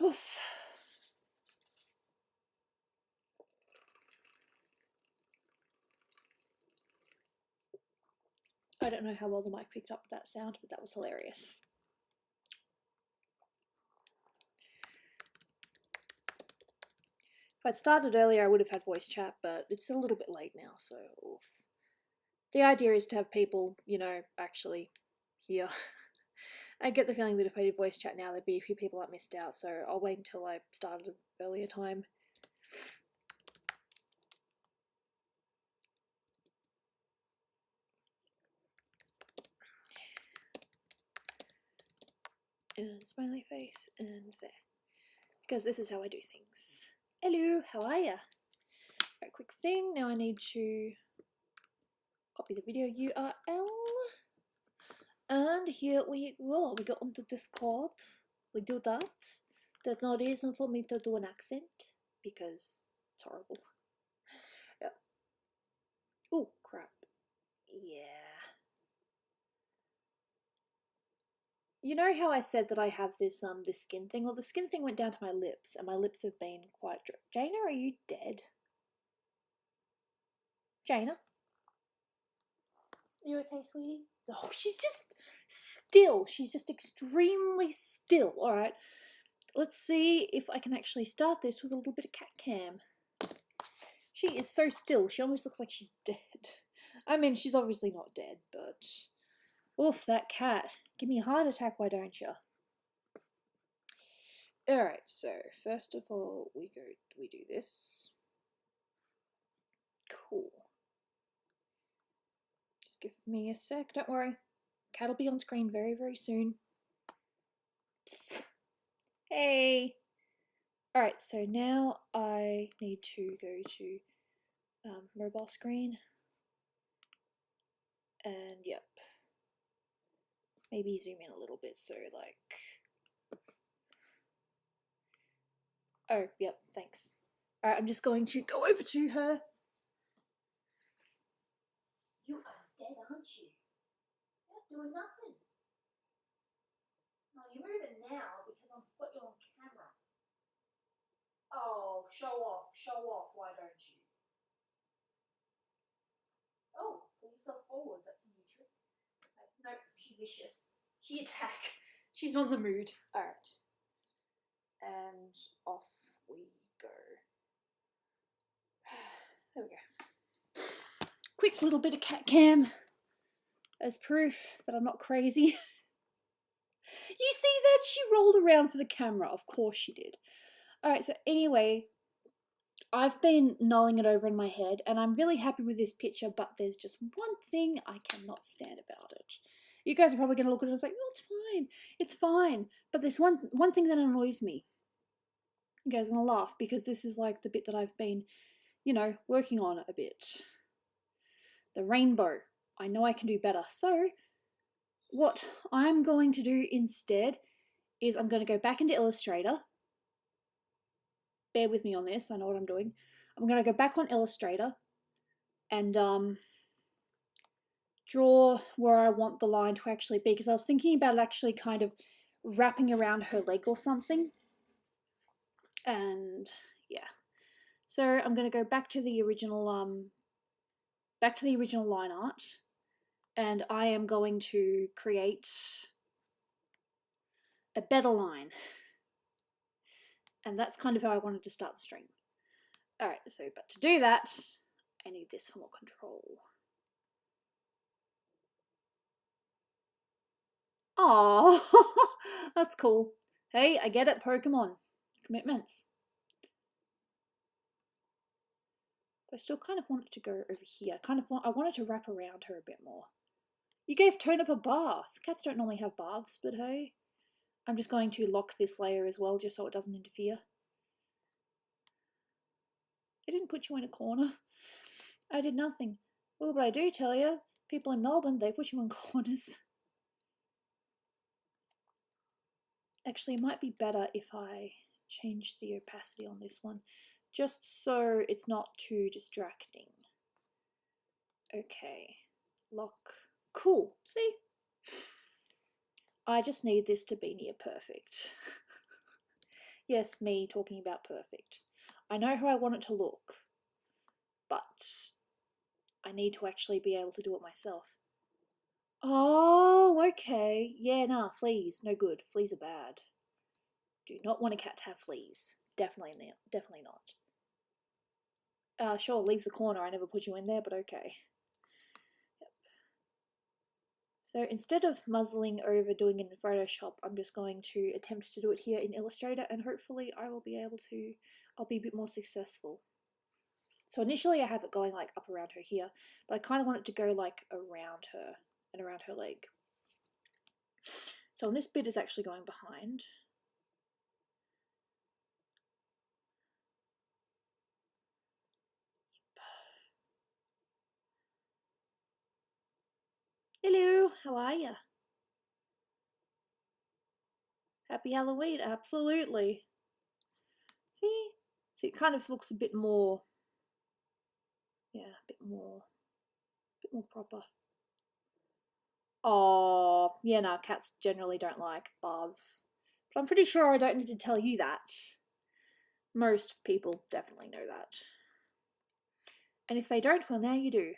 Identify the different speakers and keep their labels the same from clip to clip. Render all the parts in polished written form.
Speaker 1: Oof. I don't know how well the mic picked up that sound, but that was hilarious. If I'd started earlier, I would have had voice chat, but it's a little bit late now, so oof. The idea is to have people, you know, actually here. I get the feeling that if I did voice chat now, there'd be a few people that missed out, so I'll wait until I started an earlier time. And smiley face, and there. Because this is how I do things. Hello, how are ya? Right, quick thing, now I need to copy the video URL. And here we go, we go onto Discord, we do that. There's no reason for me to do an accent, because it's horrible. Yeah. Oh, crap. Yeah. You know how I said that I have this this skin thing? Well, the skin thing went down to my lips, and my lips have been quite dry. Jaina, are you dead? Jaina? Are you okay, sweetie? Oh, she's just still. She's just extremely still. Alright. Let's see if I can actually start this with a little bit of cat cam. She is so still. She almost looks like she's dead. I mean, she's obviously not dead, but... Oof, that cat. Give me a heart attack, why don't you? Alright, so first of all, we do this. Cool. Just give me a sec, don't worry. Cat'll be on screen very, very soon. Hey! Alright, so now I need to go to mobile screen. And yep. Maybe zoom in a little bit so like... Oh, yep, thanks. Alright, I'm just going to go over to her. You are dead, aren't you? You're not doing nothing. No, you're moving now because I've got you on camera. Oh, show off, why don't you? Oh, pull yourself forward, that's a new trick. Nope, she's vicious. She attack. She's not in the mood. Alright. And off we go. There we go. Quick little bit of cat cam as proof that I'm not crazy. You see that? She rolled around for the camera. Of course she did. Alright, so anyway, I've been mulling it over in my head and I'm really happy with this picture, but there's just one thing I cannot stand about it. You guys are probably going to look at it and say, oh, it's fine. It's fine. But there's one thing that annoys me. You guys are going to laugh because this is like the bit that I've been, you know, working on a bit. The rainbow. I know I can do better. So what I'm going to do instead is I'm going to go back into Illustrator. Bear with me on this. I know what I'm doing. I'm going to go back on Illustrator and draw where I want the line to actually be, because I was thinking about it actually kind of wrapping around her leg or something. And yeah, so I'm going to go back to the original line art, and I am going to create a better line, and that's kind of how I wanted to start the stream. Alright, so but to do that I need this for more control. Oh, that's cool. Hey, I get it, Pokemon. Commitments. But I still kind of want it to go over here. I want it to wrap around her a bit more. You gave Turnip a bath. Cats don't normally have baths, but hey. I'm just going to lock this layer as well, just so it doesn't interfere. I didn't put you in a corner. I did nothing. Well, but I do tell you, people in Melbourne, they put you in corners. Actually, it might be better if I change the opacity on this one, just so it's not too distracting. Okay, lock. Cool, see? I just need this to be near perfect. Yes, me talking about perfect. I know how I want it to look, but I need to actually be able to do it myself. Oh, okay. Yeah, nah, fleas, no good. Fleas are bad. Do not want a cat to have fleas. Definitely not. Definitely not. Sure, leave the corner. I never put you in there, but okay. Yep. So instead of muzzling over doing it in Photoshop, I'm just going to attempt to do it here in Illustrator, and hopefully I will be able to, I'll be a bit more successful. So initially I have it going like up around her here, but I kind of want it to go like around her and around her leg. So this bit is actually going behind. Hello, how are you? Happy Halloween, absolutely. See, it kind of looks a bit more, yeah, a bit more proper. Oh, yeah, no, cats generally don't like baths. But I'm pretty sure I don't need to tell you that. Most people definitely know that. And if they don't, well, now you do.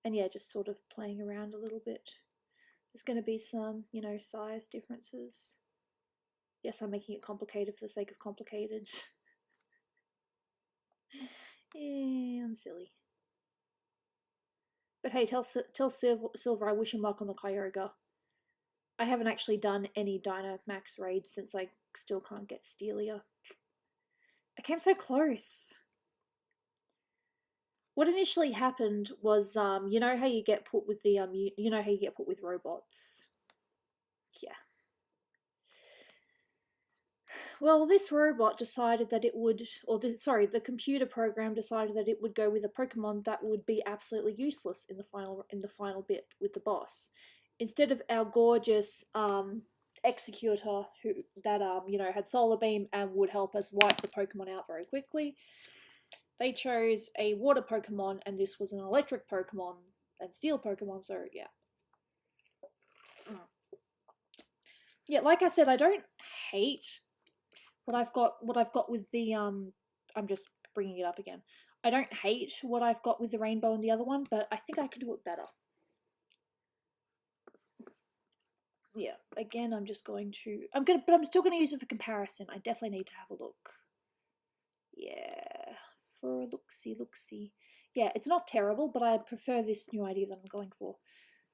Speaker 1: And yeah, just sort of playing around a little bit. There's going to be some, you know, size differences. Yes, I'm making it complicated for the sake of complicated. Yeah, I'm silly. But hey, tell Silver I wish him luck on the Kyogre. I haven't actually done any Dynamax raids since I still can't get Stelia. I came so close. What initially happened was, you know how you get put with the you know how you get put with robots. Yeah. Well, this robot decided that it would, the computer program decided that it would go with a Pokemon that would be absolutely useless in the final bit with the boss. Instead of our gorgeous Executor who had Solar Beam and would help us wipe the Pokemon out very quickly, they chose a water Pokemon, and this was an electric Pokemon and steel Pokemon. So yeah. Yeah, like I said, I don't hate what I've got with the I'm just bringing it up again. I don't hate what I've got with the rainbow and the other one, but I think I could do it better. Yeah, again, I'm still gonna use it for comparison. I definitely need to have a look. Yeah, for a look-see. Yeah, it's not terrible, but I prefer this new idea that I'm going for.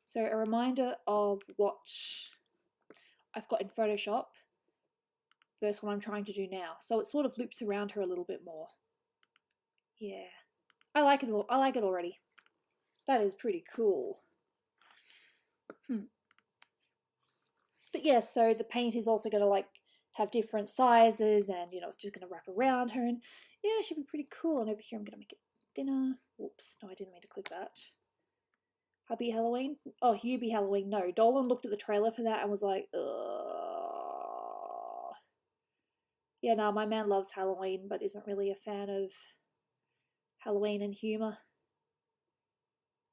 Speaker 1: So a reminder of what I've got in Photoshop versus what I'm trying to do now. So it sort of loops around her a little bit more. Yeah, I like it. I like it already. That is pretty cool. But yeah, so the paint is also going to like have different sizes, and you know it's just going to wrap around her, and yeah, it should be pretty cool. And over here I'm going to make it dinner. Whoops, no, I didn't mean to click that. Hubby Halloween? Oh, Hubie Halloween. No, Dolan looked at the trailer for that and was like, ugh. Yeah, no, my man loves Halloween, but isn't really a fan of Halloween and humour.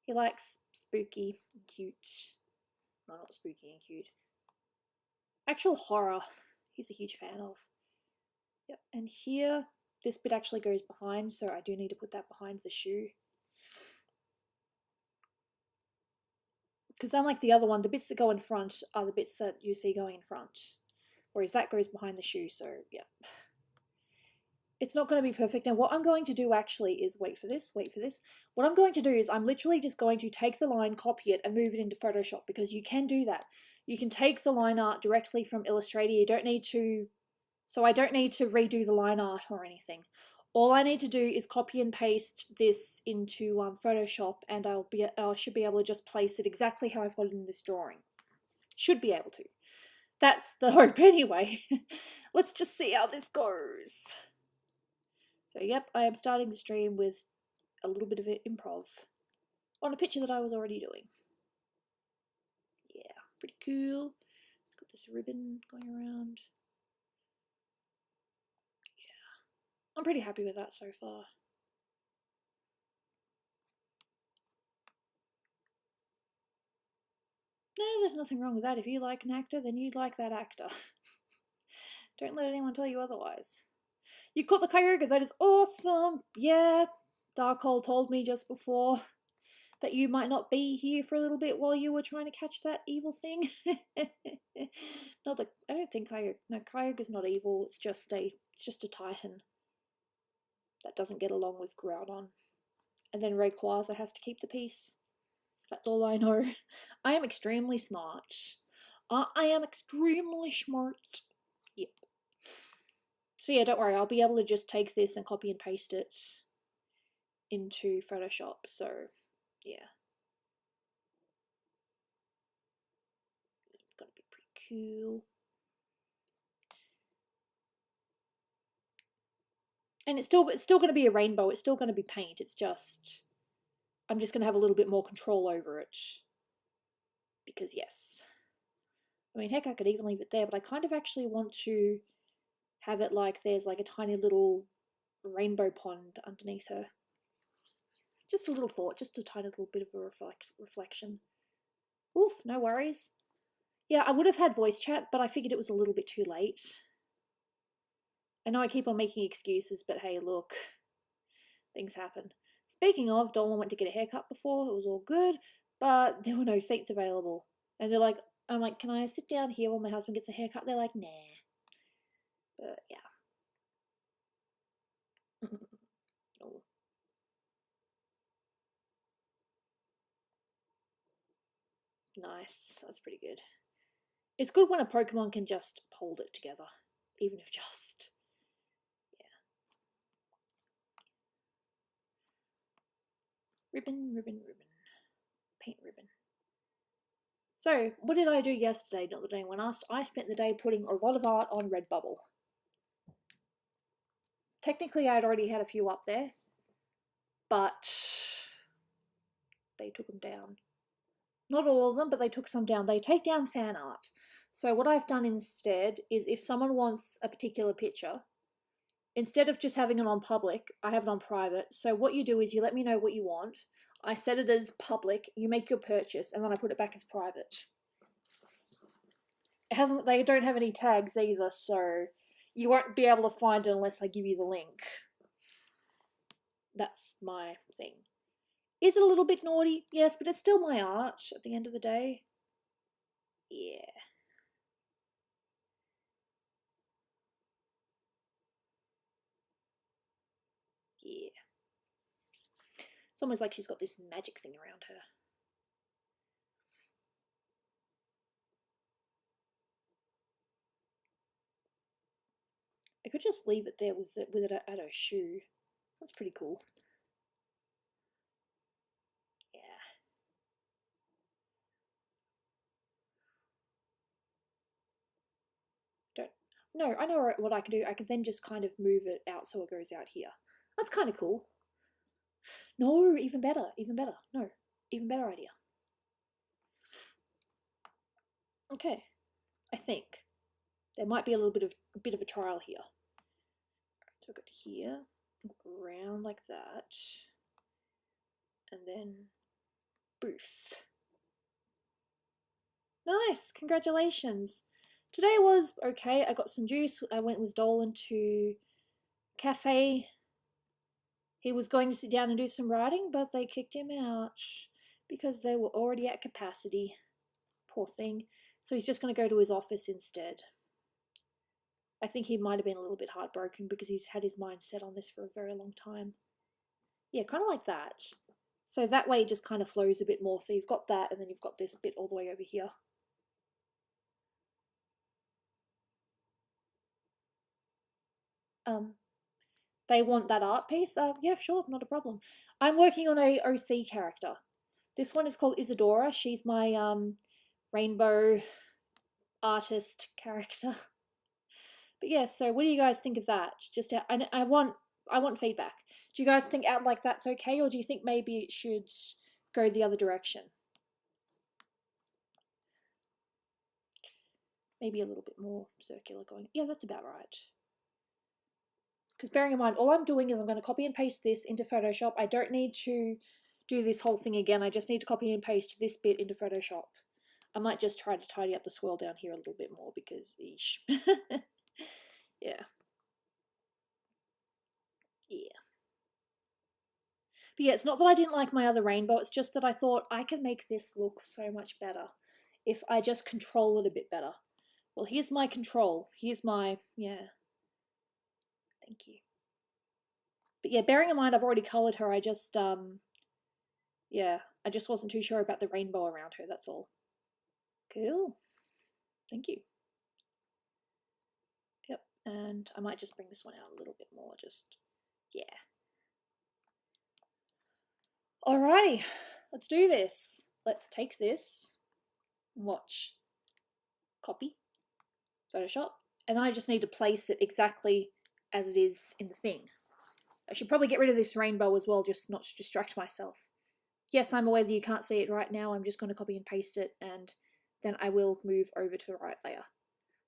Speaker 1: He likes spooky and cute. No, not spooky and cute. Actual horror, he's a huge fan of. Yep, and here, this bit actually goes behind, so I do need to put that behind the shoe. Because unlike the other one, the bits that go in front are the bits that you see going in front. Whereas that goes behind the shoe, so yeah. It's not going to be perfect. Now what I'm going to do actually is, wait for this. What I'm going to do is I'm literally just going to take the line, copy it, and move it into Photoshop, because you can do that. You can take the line art directly from Illustrator. You don't need to, so I don't need to redo the line art or anything. All I need to do is copy and paste this into Photoshop, and I should be able to just place it exactly how I've got it in this drawing. Should be able to. That's the hope anyway. Let's just see how this goes. So yep, I am starting the stream with a little bit of improv on a picture that I was already doing. Yeah, pretty cool. Got this ribbon going around. Yeah, I'm pretty happy with that so far. No, there's nothing wrong with that. If you like an actor, then you like that actor. Don't let anyone tell you otherwise. You caught the Kyogre, that is awesome! Yeah, Darkhold told me just before that you might not be here for a little bit while you were trying to catch that evil thing. Not that I don't think Kyogre. No, Kyogre's not evil. It's just a Titan that doesn't get along with Groudon, and then Rayquaza has to keep the peace. That's all I know. I am extremely smart. I am extremely smart. Yep. So yeah, don't worry. I'll be able to just take this and copy and paste it into Photoshop. So yeah. It's gonna be pretty cool. And it's still going to be a rainbow. It's still going to be paint. It's just I'm just going to have a little bit more control over it. Because yes. I mean, heck, I could even leave it there, but I kind of actually want to have it like there's like a tiny little rainbow pond underneath her. Just a little thought, just a tiny little bit of a reflection. Oof, no worries. Yeah, I would have had voice chat, but I figured it was a little bit too late. I know I keep on making excuses, but hey, look, things happen. Speaking of, Dolan went to get a haircut before, it was all good, but there were no seats available. And I'm like, can I sit down here while my husband gets a haircut? They're like, nah. But yeah. Oh. Nice, that's pretty good. It's good when a Pokemon can just hold it together, even if just, yeah. Ribbon, ribbon, ribbon. Paint ribbon. So, what did I do yesterday? Not that anyone asked. I spent the day putting a lot of art on Redbubble. Technically, I'd already had a few up there, but they took them down. Not all of them, but they took some down. They take down fan art. So what I've done instead is if someone wants a particular picture, instead of just having it on public, I have it on private. So what you do is you let me know what you want. I set it as public, you make your purchase, and then I put it back as private. They don't have any tags either, so you won't be able to find it unless I give you the link. That's my thing. Is it a little bit naughty? Yes, but it's still my art at the end of the day. Yeah. Yeah. It's almost like she's got this magic thing around her. I could just leave it there with it at her shoe. That's pretty cool. Yeah. No, I know what I can do. I can then just kind of move it out so it goes out here. That's kind of cool. No, even better. No, even better idea. Okay, I think there might be a bit of a trial here. So I've got here, around like that, and then boof. Nice, congratulations. Today was okay. I got some juice. I went with Dolan to cafe. He was going to sit down and do some writing, but they kicked him out because they were already at capacity. Poor thing. So he's just going to go to his office instead. I think he might have been a little bit heartbroken because he's had his mind set on this for a very long time. Yeah, kind of like that. So that way it just kind of flows a bit more. So you've got that, and then you've got this bit all the way over here. They want that art piece? Yeah, sure, not a problem. I'm working on a OC character. This one is called Isadora. She's my rainbow artist character. But yeah, so what do you guys think of that? Just I want feedback. Do you guys think out like that's okay, or do you think maybe it should go the other direction? Maybe a little bit more circular going. Yeah, that's about right. Because bearing in mind, all I'm doing is I'm going to copy and paste this into Photoshop. I don't need to do this whole thing again. I just need to copy and paste this bit into Photoshop. I might just try to tidy up the swirl down here a little bit more because, eesh. Yeah. Yeah. But yeah, it's not that I didn't like my other rainbow, it's just that I thought I can make this look so much better if I just control it a bit better. Well, here's my control. Here's my, yeah. Thank you. But yeah, bearing in mind I've already coloured her, I just, yeah, I just wasn't too sure about the rainbow around her, that's all. Cool. Thank you. Yep, and I might just bring this one out a little bit more, just, yeah. Alrighty, let's do this. Let's take this, watch, copy, Photoshop, and then I just need to place it exactly as it is in the thing. I should probably get rid of this rainbow as well, just not to distract myself. Yes, I'm aware that you can't see it right now. I'm just going to copy and paste it, and then I will move over to the right layer.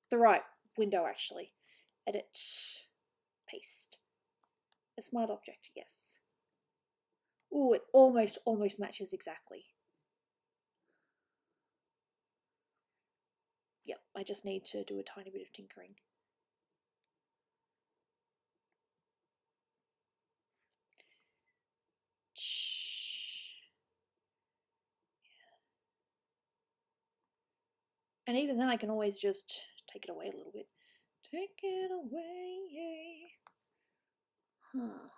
Speaker 1: The right window, actually. Edit, paste. A smart object, yes. Ooh, it almost matches exactly. Yep, I just need to do a tiny bit of tinkering. And even then I can always just take it away a little bit. Take it away, yay. Huh.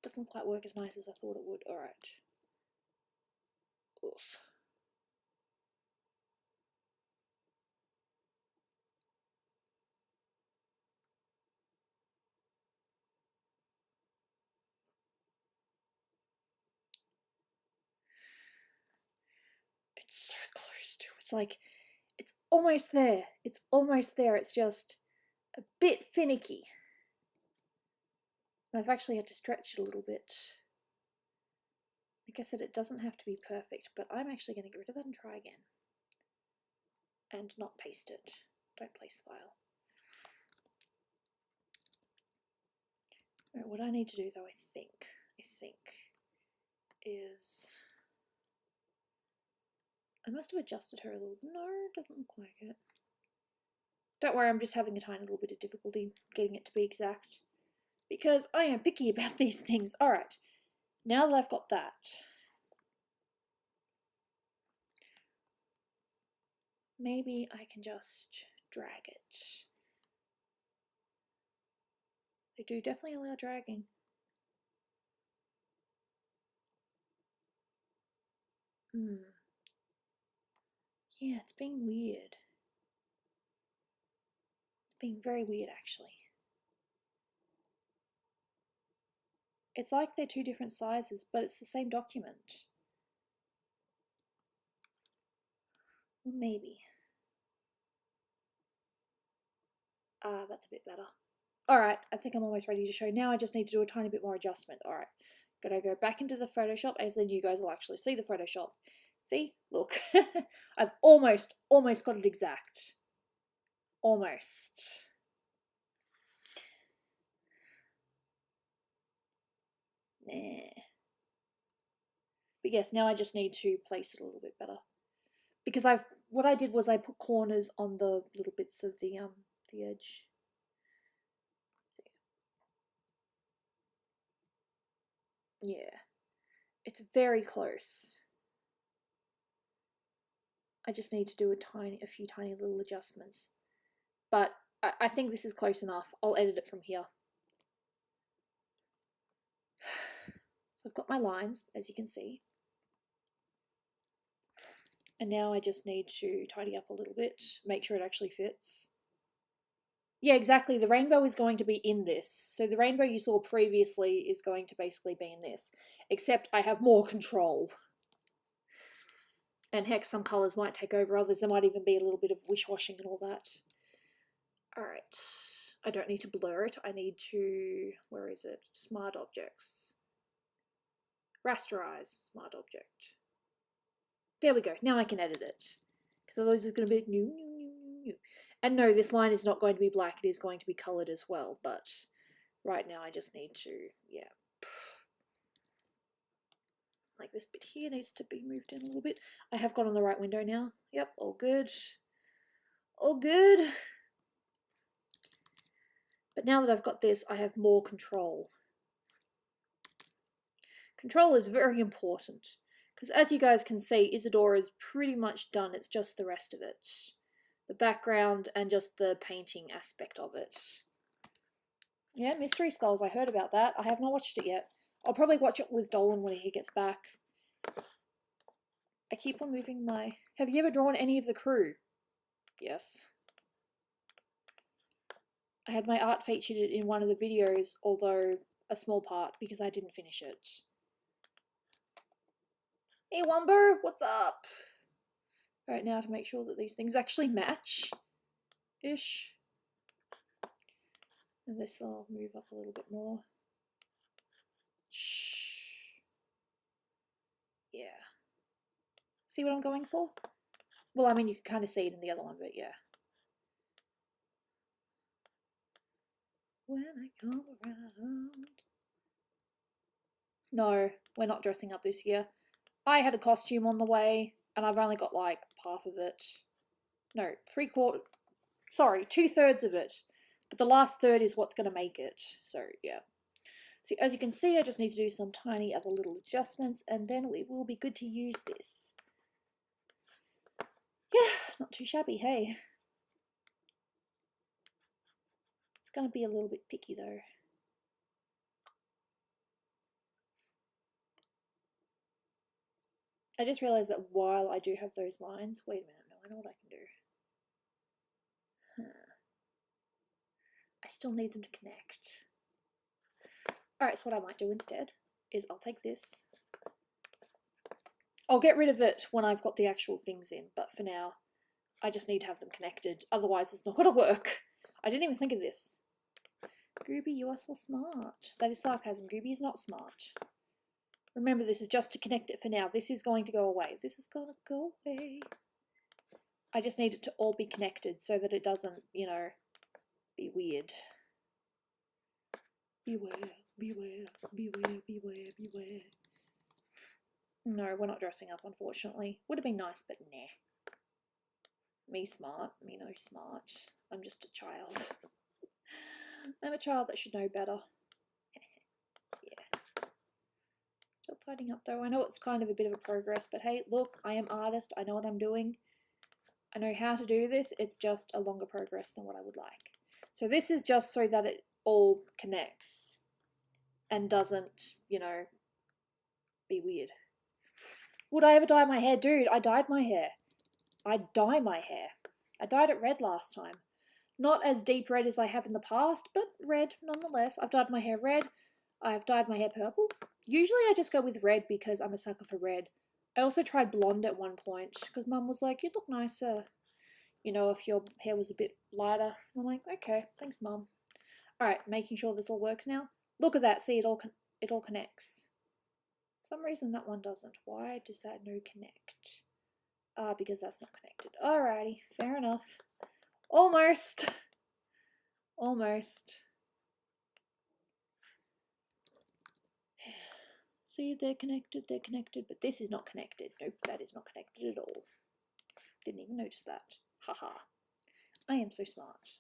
Speaker 1: Doesn't quite work as nice as I thought it would. Alright. Oof. It's so close to it. It's like, it's almost there. It's almost there. It's just a bit finicky. I've actually had to stretch it a little bit. Like I said, it doesn't have to be perfect, but I'm actually going to get rid of that and try again. And not paste it. Don't place file. Right, what I need to do though, I think, is... I must have adjusted her a little. No, it doesn't look like it. Don't worry, I'm just having a tiny little bit of difficulty getting it to be exact. Because I am picky about these things. Alright, now that I've got that, maybe I can just drag it. They do definitely allow dragging. Yeah, it's being weird. It's being very weird, actually. It's like they're two different sizes, but it's the same document. Well, maybe. Ah, that's a bit better. Alright, I think I'm almost ready to show. Now I just need to do a tiny bit more adjustment. Alright, gotta go back into the Photoshop, as then you guys will actually see the Photoshop. See? Look. I've almost got it exact. Almost. Nah. But yes, now I just need to place it a little bit better. Because what I did was I put corners on the little bits of the edge. Yeah. It's very close. I just need to do a few tiny little adjustments. But I think this is close enough. I'll edit it from here. So I've got my lines, as you can see. And now I just need to tidy up a little bit, make sure it actually fits. Yeah, exactly. The rainbow is going to be in this. So the rainbow you saw previously is going to basically be in this. Except I have more control. And heck, some colours might take over others. There might even be a little bit of wish-washing and all that. Alright. I don't need to blur it. I need to... Where is it? Smart objects. Rasterize smart object. There we go. Now I can edit it. Because otherwise it's going to be new. And no, this line is not going to be black. It is going to be coloured as well. But right now I just need to, yeah. Like this bit here needs to be moved in a little bit. I have got on the right window now. Yep, all good. All good. But now that I've got this, I have more control. Control is very important. Because as you guys can see, Isadora is pretty much done. It's just the rest of it. The background and just the painting aspect of it. Yeah, Mystery Skulls, I heard about that. I have not watched it yet. I'll probably watch it with Dolan when he gets back. I keep on moving my... Have you ever drawn any of the crew? Yes. I had my art featured in one of the videos, although a small part, because I didn't finish it. Hey Wumbo, what's up? Right now to make sure that these things actually match-ish. And this I'll move up a little bit more. Yeah. See what I'm going for? Well, I mean, you can kind of see it in the other one, but yeah. When I come around. No, we're not dressing up this year. I had a costume on the way, and I've only got like half of it. No, 2/3 of it. But the last third is what's going to make it. So, yeah. So, as you can see, I just need to do some tiny other little adjustments, and then we will be good to use this. Yeah, not too shabby, hey. It's going to be a little bit picky, though. I just realised that while I do have those lines... Wait a minute, no, I know what I can do. I still need them to connect. Alright, so what I might do instead is I'll take this. I'll get rid of it when I've got the actual things in, but for now, I just need to have them connected. Otherwise, it's not going to work. I didn't even think of this. Gooby, you are so smart. That is sarcasm. Gooby is not smart. Remember, this is just to connect it for now. This is going to go away. This is going to go away. I just need it to all be connected so that it doesn't, you know, be weird. Beware, beware, beware, beware, beware. No, we're not dressing up, unfortunately. Would have been nice, but nah. Me smart, me no smart. I'm just a child. I'm a child that should know better. Yeah. Still tidying up though. I know it's kind of a bit of a progress, but hey, look, I am artist. I know what I'm doing. I know how to do this. It's just a longer progress than what I would like. So this is just so that it all connects and doesn't, you know, be weird. Would I ever dye my hair? Dude, I dyed my hair. I dye my hair. I dyed it red last time. Not as deep red as I have in the past, but red nonetheless. I've dyed my hair red. I've dyed my hair purple. Usually I just go with red because I'm a sucker for red. I also tried blonde at one point because Mum was like, you'd look nicer, you know, if your hair was a bit lighter. I'm like, okay, thanks Mum. Alright, making sure this all works now. Look at that, see it all connects. For some reason that one doesn't. Why does that no connect? Because that's not connected. Alrighty, fair enough. Almost. Almost. See, they're connected, but this is not connected. Nope, that is not connected at all. Didn't even notice that. Haha. I am so smart.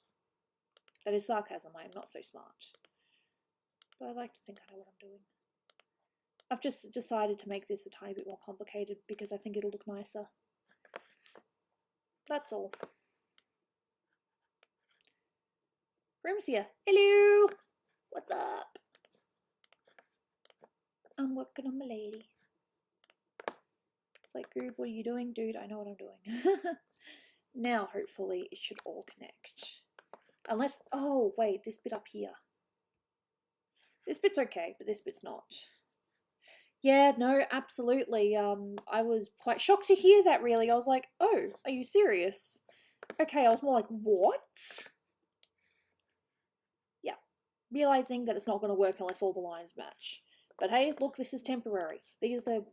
Speaker 1: That is sarcasm, I am not so smart. But I like to think I know what I'm doing. I've just decided to make this a tiny bit more complicated because I think it'll look nicer. That's all. Room's here. Hello! What's up? I'm working on my lady. It's like, Goob, what are you doing? Dude, I know what I'm doing. Now, hopefully, it should all connect. Unless, oh, wait, this bit up here. This bit's okay, but this bit's not. Yeah, no, absolutely. I was quite shocked to hear that, really. I was like, oh, are you serious? Okay, I was more like, what? Yeah, realizing that it's not going to work unless all the lines match. But hey, look, this is temporary. These will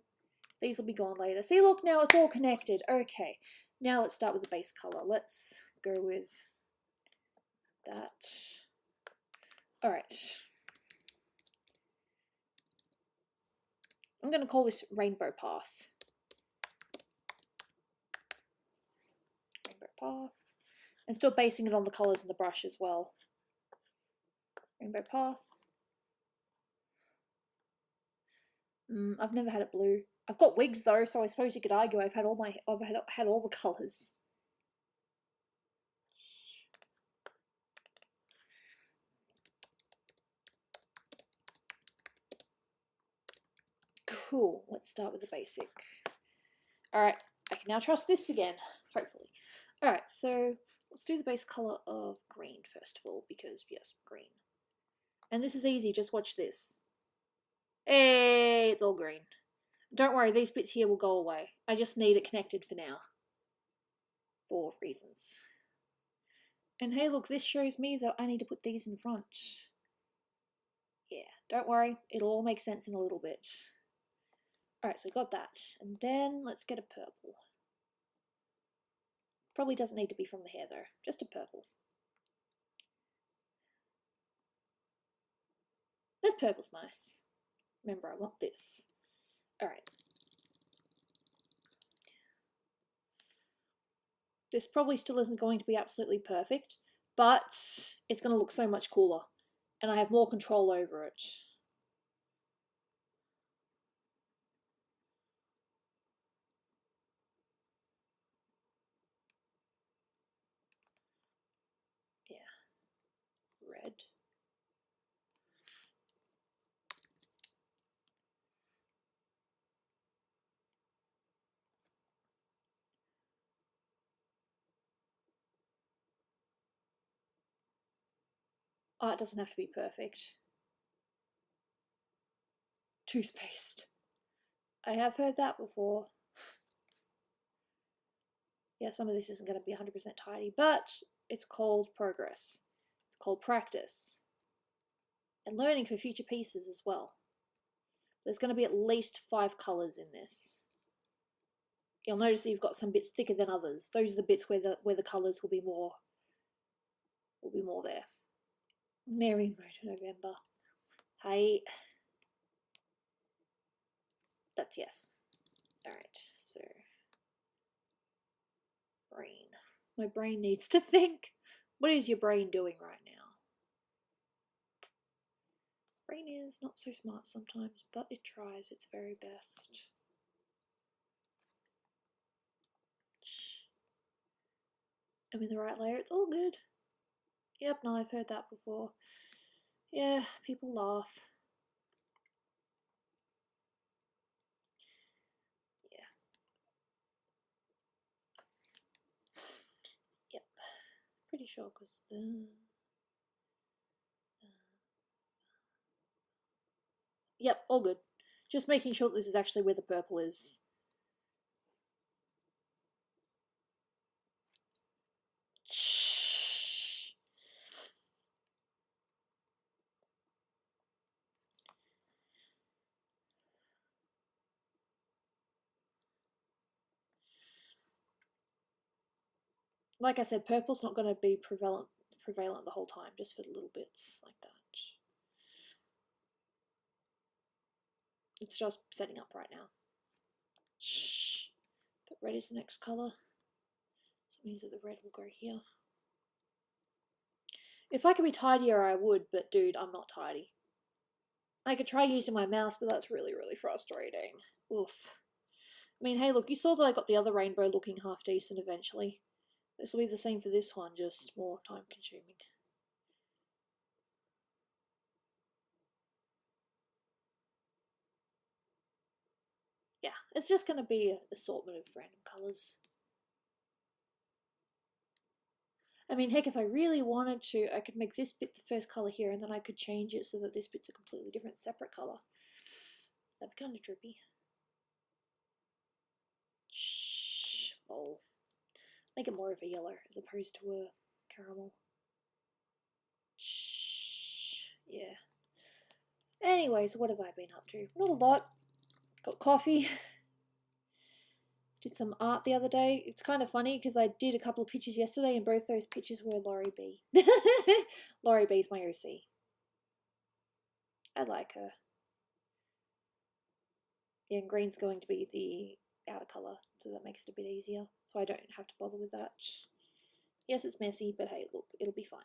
Speaker 1: be gone later. See, look, now it's all connected. Okay, now let's start with the base color. Let's go with that. All right. I'm going to call this Rainbow Path. Rainbow Path. And still basing it on the colours in the brush as well. Rainbow Path. I've never had it blue. I've got wigs though, so I suppose you could argue I've had all the colours. Cool. Let's start with the basic. Alright, I can now trust this again, hopefully. Alright, so let's do the base colour of green first of all, because yes, green. And this is easy, just watch this. Hey, it's all green. Don't worry, these bits here will go away. I just need it connected for now. For reasons. And hey, look, this shows me that I need to put these in front. Yeah, don't worry, it'll all make sense in a little bit. Alright, so got that. And then let's get a purple. Probably doesn't need to be from the hair though, just a purple. This purple's nice. Remember, I want this. Alright. This probably still isn't going to be absolutely perfect, but it's going to look so much cooler. And I have more control over it. Yeah. Red. Oh, it doesn't have to be perfect. Toothpaste. I have heard that before. Yeah, some of this isn't going to be 100% tidy, but it's called progress. It's called practice. And learning for future pieces as well. There's going to be at least 5 colours in this. You'll notice that you've got some bits thicker than others. Those are the bits where the colours will be more there. Merry November. Hey. That's yes. Alright, so brain. My brain needs to think. What is your brain doing right now? Brain is not so smart sometimes, but it tries its very best. I'm in the right layer, it's all good. Yep, no, I've heard that before. Yeah, people laugh. Yeah. Yep. Pretty sure, because... Yep, all good. Just making sure that this is actually where the purple is. Like I said, purple's not going to be prevalent the whole time, just for the little bits like that. It's just setting up right now. But red is the next colour. So it means that the red will go here. If I could be tidier, I would, but dude, I'm not tidy. I could try using my mouse, but that's really, really frustrating. Oof. I mean, hey, look, you saw that I got the other rainbow looking half decent eventually. This will be the same for this one, just more time consuming. Yeah, it's just going to be an assortment of random colours. I mean, heck, if I really wanted to, I could make this bit the first colour here, and then I could change it so that this bit's a completely different, separate colour. That'd be kind of trippy. Shh. Oh. Make it more of a yellow as opposed to a caramel. Shh. Yeah. Anyways, what have I been up to? Not a lot. Got coffee. Did some art the other day. It's kind of funny because I did a couple of pictures yesterday and both those pictures were Laurie B. Laurie B's my OC. I like her. Yeah, and green's going to be the outer colour, so that makes it a bit easier. So I don't have to bother with that. Yes, it's messy, but hey, look, it'll be fine.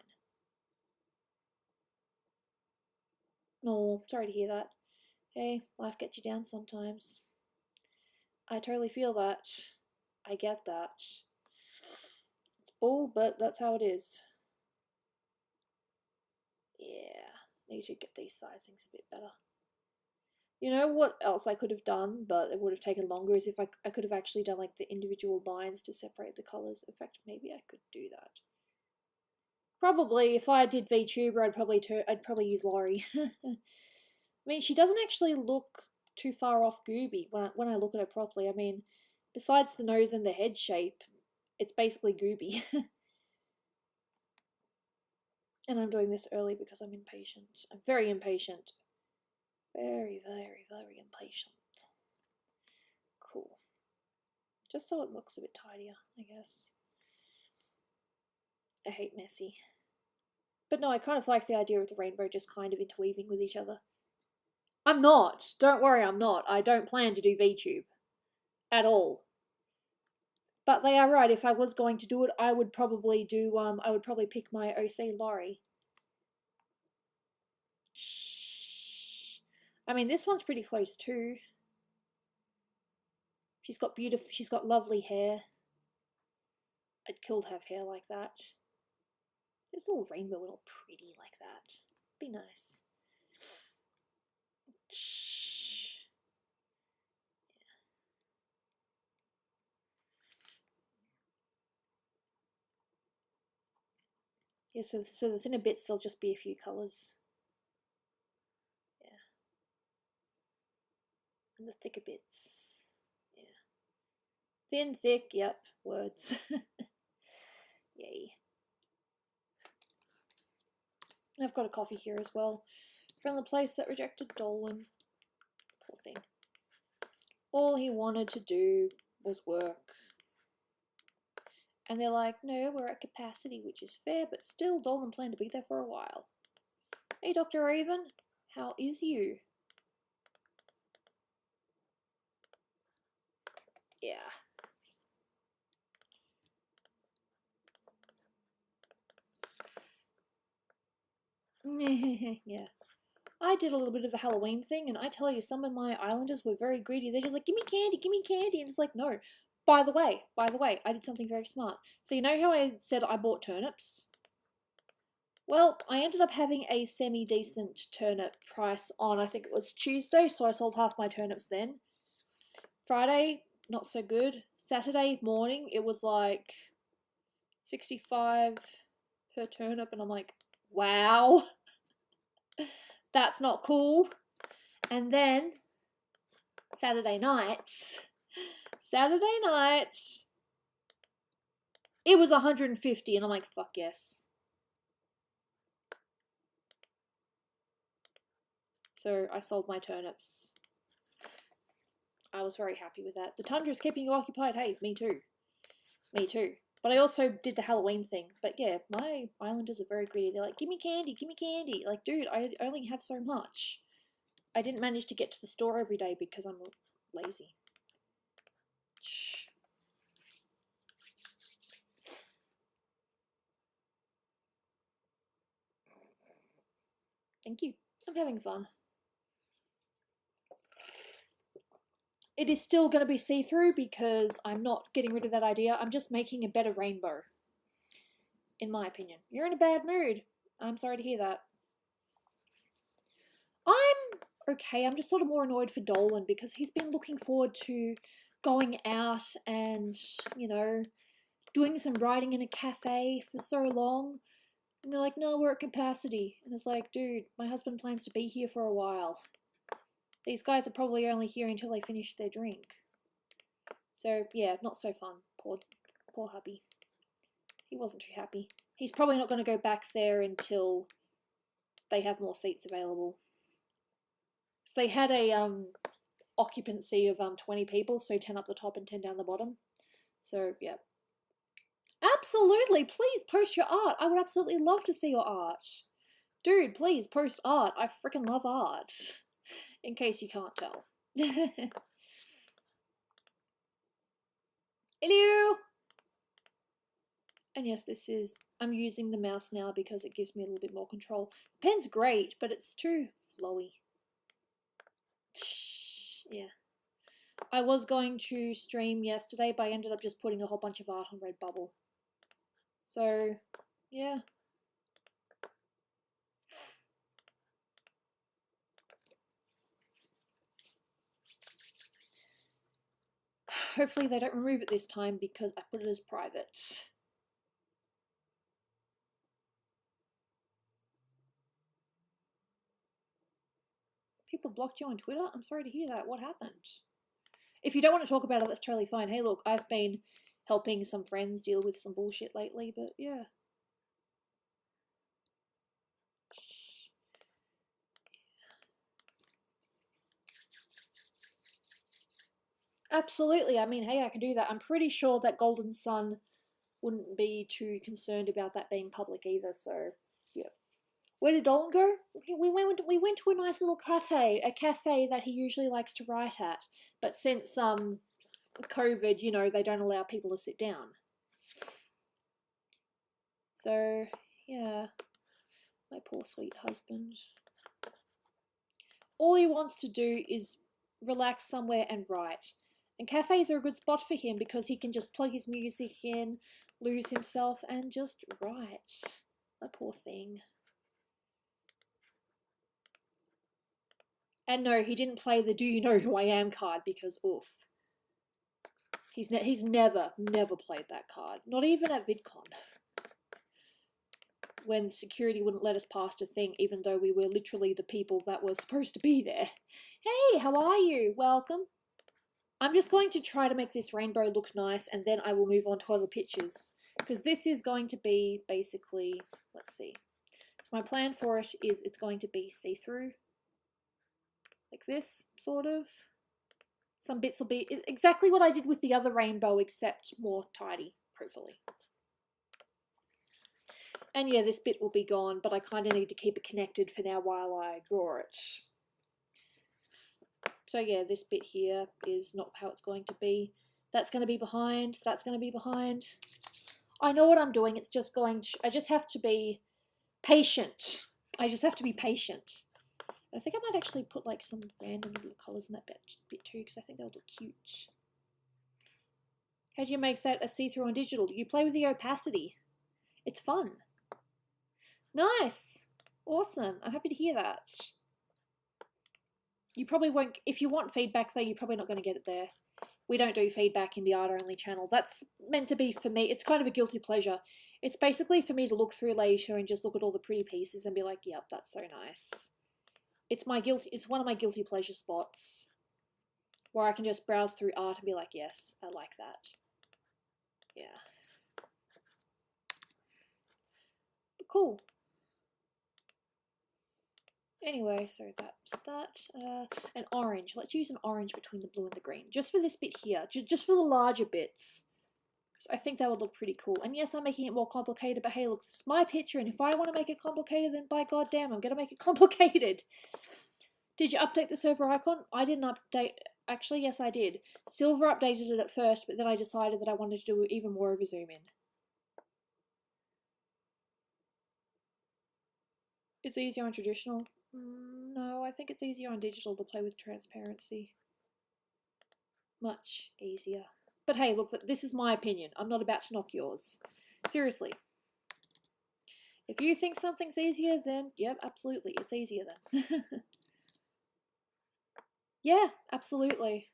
Speaker 1: No, sorry to hear that. Hey, life gets you down sometimes. I totally feel that. I get that. It's bull, but that's how it is. Yeah, need to get these sizings a bit better. You know what else I could have done, but it would have taken longer, is if I could have actually done like the individual lines to separate the colours. In fact, maybe I could do that. Probably, if I did VTuber, I'd probably use Laurie. I mean, she doesn't actually look too far off Gooby when I look at her properly. I mean, besides the nose and the head shape, it's basically Gooby. And I'm doing this early because I'm impatient. I'm very impatient. Very, very, very impatient. Cool. Just so it looks a bit tidier, I guess. I hate messy. But no, I kind of like the idea of the rainbow just kind of interweaving with each other. I'm not. Don't worry, I'm not. I don't plan to do VTube. At all. But they are right. If I was going to do it, I would probably do, I would probably pick my OC Laurie. I mean, this one's pretty close too. She's got lovely hair. I'd kill to have hair like that. This little rainbow all pretty like that. Be nice. Yeah, so the thinner bits, there'll just be a few colours. Yeah. And the thicker bits. Yeah. Thin, thick, yep, words. Yay. I've got a coffee here as well. From the place that rejected Dolan. Poor thing. All he wanted to do was work. And they're like, no, we're at capacity, which is fair, but still, Dolan planned to be there for a while. Hey, Dr. Raven, how is you? Yeah. Yeah. I did a little bit of the Halloween thing, and I tell you, some of my islanders were very greedy. They're just like, give me candy, and it's like, no. By the way, I did something very smart. So you know how I said I bought turnips? Well, I ended up having a semi-decent turnip price on, I think it was Tuesday, so I sold half my turnips then. Friday, not so good. Saturday morning, it was like 65 per turnip, and I'm like, wow, that's not cool. And then Saturday night, it was 150, and I'm like, fuck yes. So I sold my turnips. I was very happy with that. The tundra's keeping you occupied. Hey, me too. Me too. But I also did the Halloween thing. But yeah, my islanders are very greedy. They're like, give me candy, give me candy. Like, dude, I only have so much. I didn't manage to get to the store every day because I'm lazy. Shh. Thank you. I'm having fun. It is still going to be see-through because I'm not getting rid of that idea. I'm just making a better rainbow. In my opinion. You're in a bad mood. I'm sorry to hear that. I'm okay. I'm just sort of more annoyed for Dolan because he's been looking forward to going out and, you know, doing some writing in a cafe for so long. And they're like, no, we're at capacity. And it's like, dude, my husband plans to be here for a while. These guys are probably only here until they finish their drink. So, yeah, not so fun. Poor hubby. He wasn't too happy. He's probably not going to go back there until they have more seats available. So they had a occupancy of 20 people, so 10 up the top and 10 down the bottom. So, yeah. Absolutely, please post your art. I would absolutely love to see your art. Dude, please post art. I freaking love art. In case you can't tell. Hello! And yes, this is, I'm using the mouse now because it gives me a little bit more control. The pen's great, but it's too flowy. Yeah. I was going to stream yesterday, but I ended up just putting a whole bunch of art on Redbubble. So, yeah. Hopefully they don't remove it this time because I put it as private. People blocked you on Twitter? I'm sorry to hear that. What happened? If you don't want to talk about it, that's totally fine. Hey, look, I've been helping some friends deal with some bullshit lately, but yeah. Absolutely. I mean, hey, I can do that. I'm pretty sure that Golden Sun wouldn't be too concerned about that being public either, so yeah. Where did Dolan go? We went to a nice little cafe, a cafe that he usually likes to write at, but since COVID, you know, they don't allow people to sit down. So, yeah. My poor sweet husband. All he wants to do is relax somewhere and write. And cafes are a good spot for him because he can just plug his music in, lose himself, and just write. My poor thing. And no, he didn't play the "Do you know who I am" card because oof. He's never played that card. Not even at VidCon. When security wouldn't let us past a thing, even though we were literally the people that were supposed to be there. Hey, how are you? Welcome. I'm just going to try to make this rainbow look nice, and then I will move on to other pictures. Because this is going to be basically, let's see. So my plan for it is it's going to be see-through. Like this, sort of. Some bits will be exactly what I did with the other rainbow, except more tidy, hopefully. And yeah, this bit will be gone, but I kind of need to keep it connected for now while I draw it. So yeah, this bit here is not how it's going to be. That's going to be behind, that's going to be behind. I know what I'm doing, it's just going to, I just have to be patient. I just have to be patient. I think I might actually put like some random little colours in that bit too, because I think they'll look cute. How do you make that a see-through on digital? You play with the opacity. It's fun. Nice! Awesome. I'm happy to hear that. You probably won't, if you want feedback though, you're probably not going to get it there. We don't do feedback in the art only channel. That's meant to be for me. It's kind of a guilty pleasure. It's basically for me to look through later and just look at all the pretty pieces and be like, yep, that's so nice. It's one of my guilty pleasure spots where I can just browse through art and be like, yes, I like that. Yeah. But cool. Anyway, so that's that. An orange. Let's use an orange between the blue and the green. Just for this bit here. Just for the larger bits. So I think that would look pretty cool. And yes, I'm making it more complicated, but hey, look, it's my picture, and if I want to make it complicated, then by goddamn, I'm going to make it complicated. Did you update the server icon? I didn't update. Actually, yes, I did. Silver updated it at first, but then I decided that I wanted to do even more of a zoom in. It's easier on traditional. No, I think it's easier on digital to play with transparency. Much easier. But hey, look, this is my opinion. I'm not about to knock yours. Seriously. If you think something's easier, then, yep, absolutely, it's easier then. Yeah, absolutely.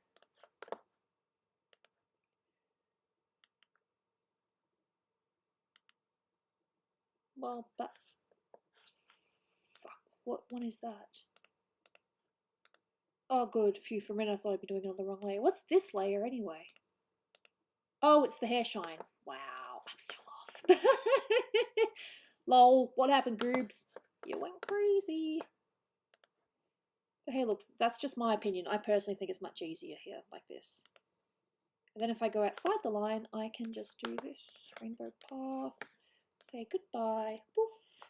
Speaker 1: Well, that's... Fuck, what one is that? Oh, good. Phew, for a minute I thought I'd be doing it on the wrong layer. What's this layer, anyway? Oh, it's the hair shine. Wow, I'm so off. Lol, what happened, Goobs? You went crazy. But hey, look, that's just my opinion. I personally think it's much easier here, like this. And then if I go outside the line, I can just do this. Rainbow path. Say goodbye. Poof.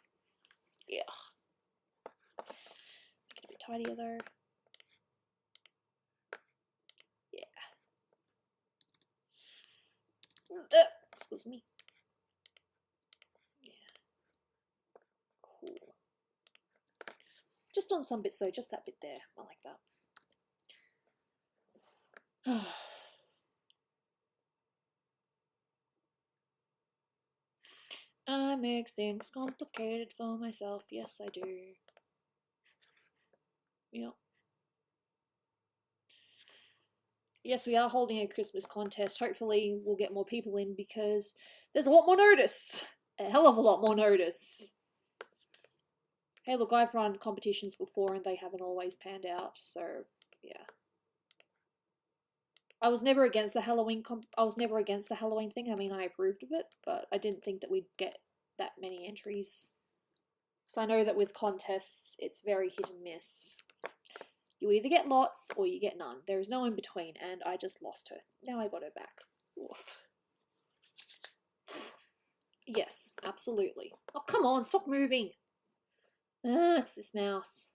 Speaker 1: Yeah. Make it a bit tidier though. Yeah. Excuse me. Yeah. Cool. Just on some bits though, just that bit there. I like that. I make things complicated for myself. Yes, I do. Yep. Yes, we are holding a Christmas contest. Hopefully we'll get more people in because there's a lot more notice. A hell of a lot more notice. Hey, look, I've run competitions before and they haven't always panned out, so yeah. I was never against the Halloween thing. I mean, I approved of it, but I didn't think that we'd get that many entries. So I know that with contests, it's very hit and miss. You either get lots or you get none. There is no in between, and I just lost her. Now I got her back. Oof. Yes, absolutely. Oh, come on, stop moving. It's this mouse.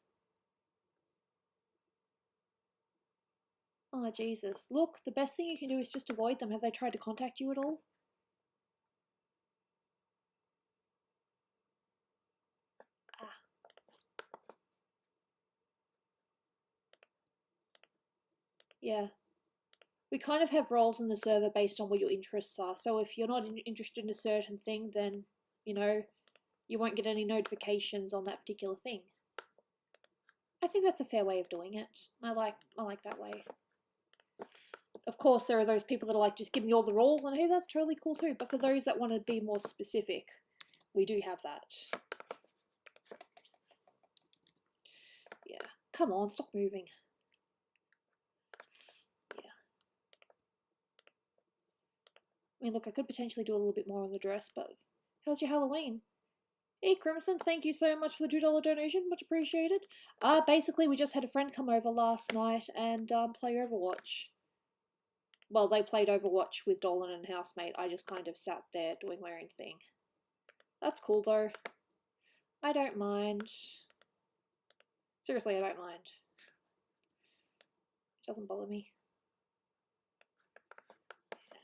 Speaker 1: Oh, Jesus. Look, the best thing you can do is just avoid them. Have they tried to contact you at all? Ah. Yeah. We kind of have roles in the server based on what your interests are. So if you're not interested in a certain thing, then, you know, you won't get any notifications on that particular thing. I think that's a fair way of doing it. I like that way. Of course, there are those people that are like, just give me all the rules, and hey, that's totally cool too. But for those that want to be more specific, we do have that. Yeah. Come on, stop moving. Yeah. I mean, look, I could potentially do a little bit more on the dress, but how's your Halloween? Hey, Crimson, thank you so much for the $2 donation. Much appreciated. Basically, we just had a friend come over last night and play Overwatch. Well, they played Overwatch with Dolan and Housemate. I just kind of sat there doing my own thing. That's cool, though. I don't mind. Seriously, I don't mind. It doesn't bother me. Yeah.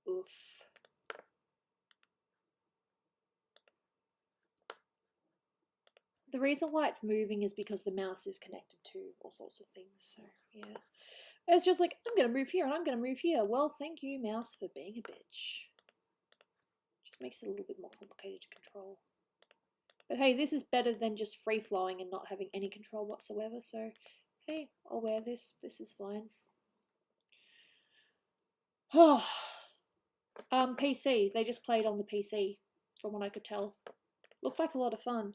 Speaker 1: Oof. The reason why it's moving is because the mouse is connected to all sorts of things, so yeah. It's just like, I'm gonna move here and I'm gonna move here. Well, thank you, mouse, for being a bitch. Just makes it a little bit more complicated to control. But hey, this is better than just free-flowing and not having any control whatsoever, so hey, I'll wear this. This is fine. PC. They just played on the PC, from what I could tell. Looked like a lot of fun.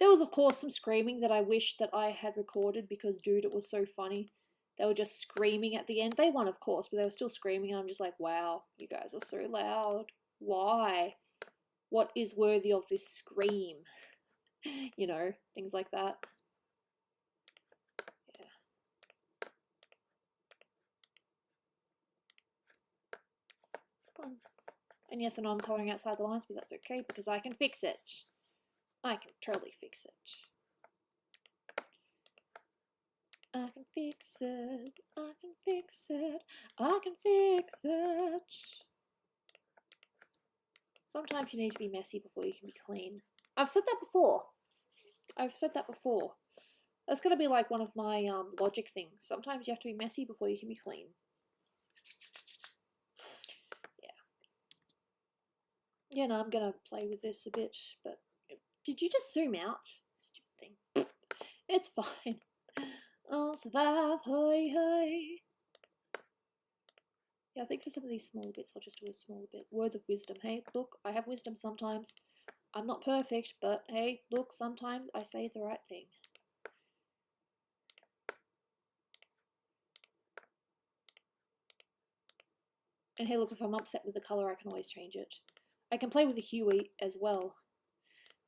Speaker 1: There was, of course, some screaming that I wish that I had recorded because, dude, it was so funny. They were just screaming at the end. They won, of course, but they were still screaming, and I'm just like, wow, you guys are so loud. Why? What is worthy of this scream? You know, things like that. Yeah. Fun. And yes, I know I'm coloring outside the lines, but that's okay because I can fix it. I can totally fix it. I can fix it. I can fix it. I can fix it. Sometimes you need to be messy before you can be clean. I've said that before. That's going to be like one of my logic things. Sometimes you have to be messy before you can be clean. Yeah. Yeah, no, I'm going to play with this a bit, but did you just zoom out? Stupid thing. It's fine. I'll survive, hey, hey. Yeah, I think for some of these smaller bits, I'll just do a smaller bit. Words of wisdom. Hey, look, I have wisdom sometimes. I'm not perfect, but hey, look, sometimes I say the right thing. And hey, look, if I'm upset with the colour, I can always change it. I can play with the hue as well.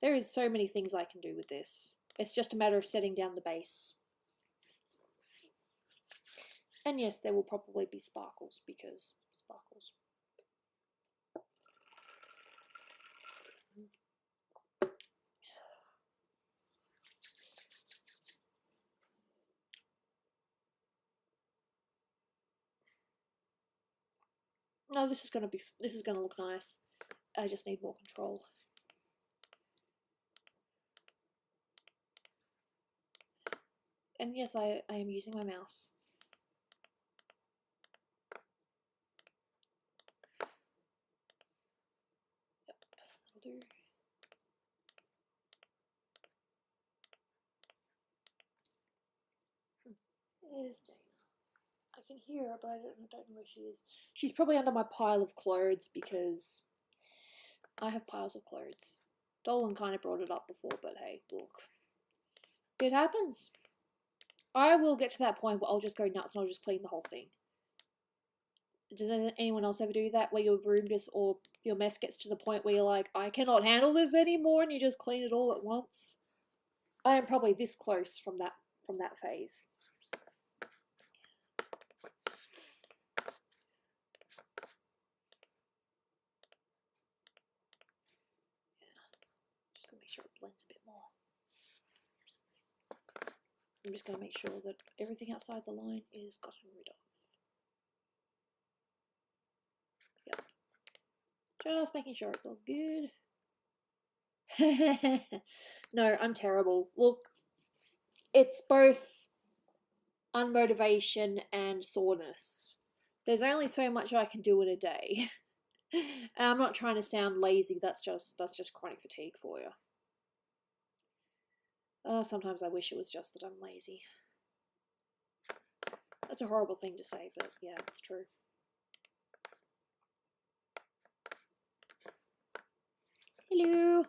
Speaker 1: There is so many things I can do with this. It's just a matter of setting down the base. And yes, there will probably be sparkles, because sparkles. No, this is gonna look nice. I just need more control. And yes, I am using my mouse. Yep, that'll do. There's Dana. I can hear her, but I don't know where she is. She's probably under my pile of clothes because I have piles of clothes. Dolan kind of brought it up before, but hey, look. It happens. I will get to that point where I'll just go nuts and I'll just clean the whole thing. Does anyone else ever do that, where your room just, or your mess gets to the point where you're like, I cannot handle this anymore, and you just clean it all at once? I am probably this close from that phase. Just gonna make sure it blends a bit more. I'm just gonna make sure that everything outside the line is gotten rid of. Yep. Just making sure it's all good. No, I'm terrible. Look, it's both unmotivation and soreness. There's only so much I can do in a day. And I'm not trying to sound lazy, that's just chronic fatigue for you. Sometimes I wish it was just that I'm lazy. That's a horrible thing to say, but yeah, it's true. Hello.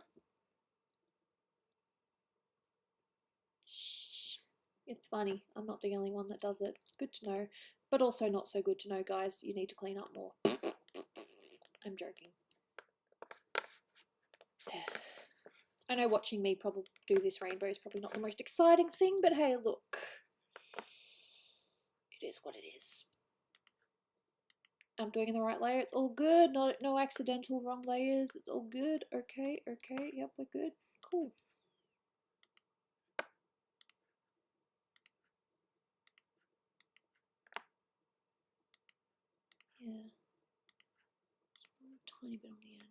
Speaker 1: Shh. It's funny. I'm not the only one that does it. Good to know. But also not so good to know, guys. You need to clean up more. I'm joking. I know watching me probably do this rainbow is probably not the most exciting thing, but hey, look. It is what it is. I'm doing in the right layer. It's all good. No accidental wrong layers. It's all good. Okay. Yep, we're good. Cool. Yeah. A tiny bit on the end.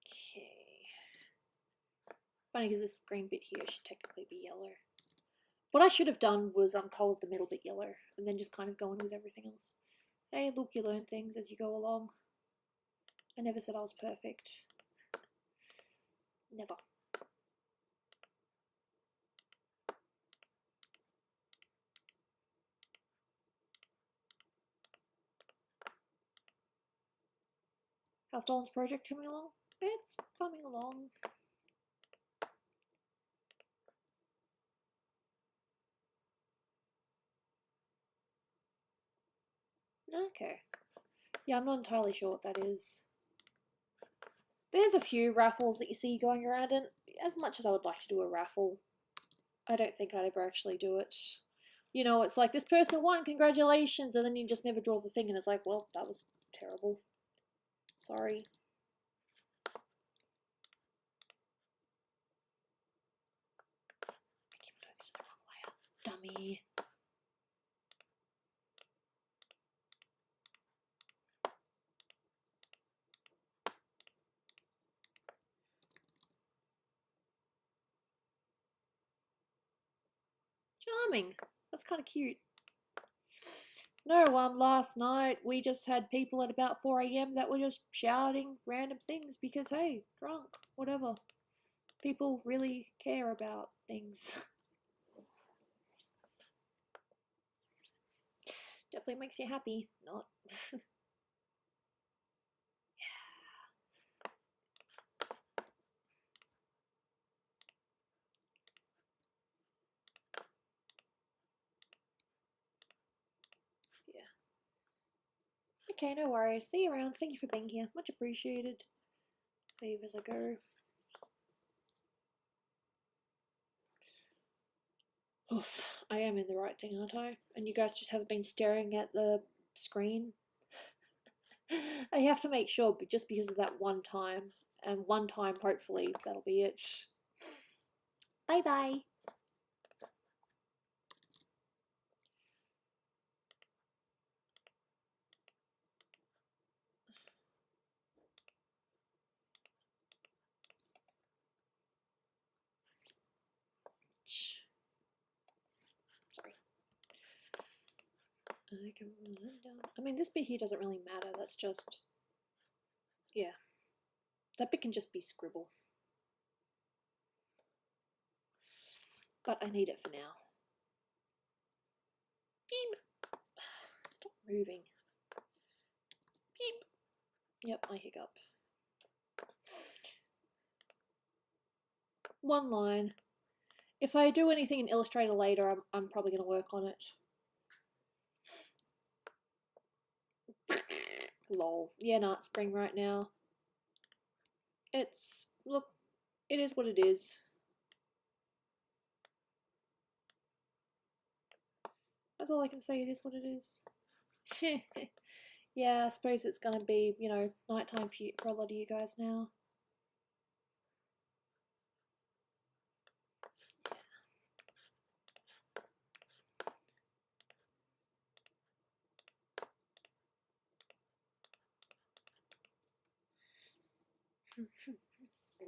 Speaker 1: Okay. Funny because this green bit here should technically be yellow. What I should have done was colored the middle bit yellow and then just kind of go in with everything else. Hey, look, you learn things as you go along. I never said I was perfect. Never. How's Dolan's project coming along? It's coming along. Okay. Yeah, I'm not entirely sure what that is. There's a few raffles that you see going around, and as much as I would like to do a raffle, I don't think I'd ever actually do it. You know, it's like, this person won, congratulations, and then you just never draw the thing, and it's like, well, that was terrible. Sorry. I keep doing it to the wrong layer. Dummy. Charming. That's kind of cute. No, last night we just had people at about 4 AM that were just shouting random things because, hey, drunk, whatever. People really care about things. Definitely makes you happy. Not. Okay, no worries. See you around. Thank you for being here. Much appreciated. Save as I go. Oof, I am in the right thing, aren't I? And you guys just haven't been staring at the screen. I have to make sure, but just because of that one time. And one time, hopefully, that'll be it. Bye bye. Sorry. I can run down. I mean, this bit here doesn't really matter. That's just, yeah. That bit can just be scribble. But I need it for now. Beep. Stop moving. Beep. Yep, I hiccup. One line. If I do anything in Illustrator later, I'm probably going to work on it. Lol. Yeah, nah, it's spring right now. It's, look, it is what it is. That's all I can say, it is what it is. Yeah, I suppose it's gonna be, you know, nighttime for a lot of you guys now.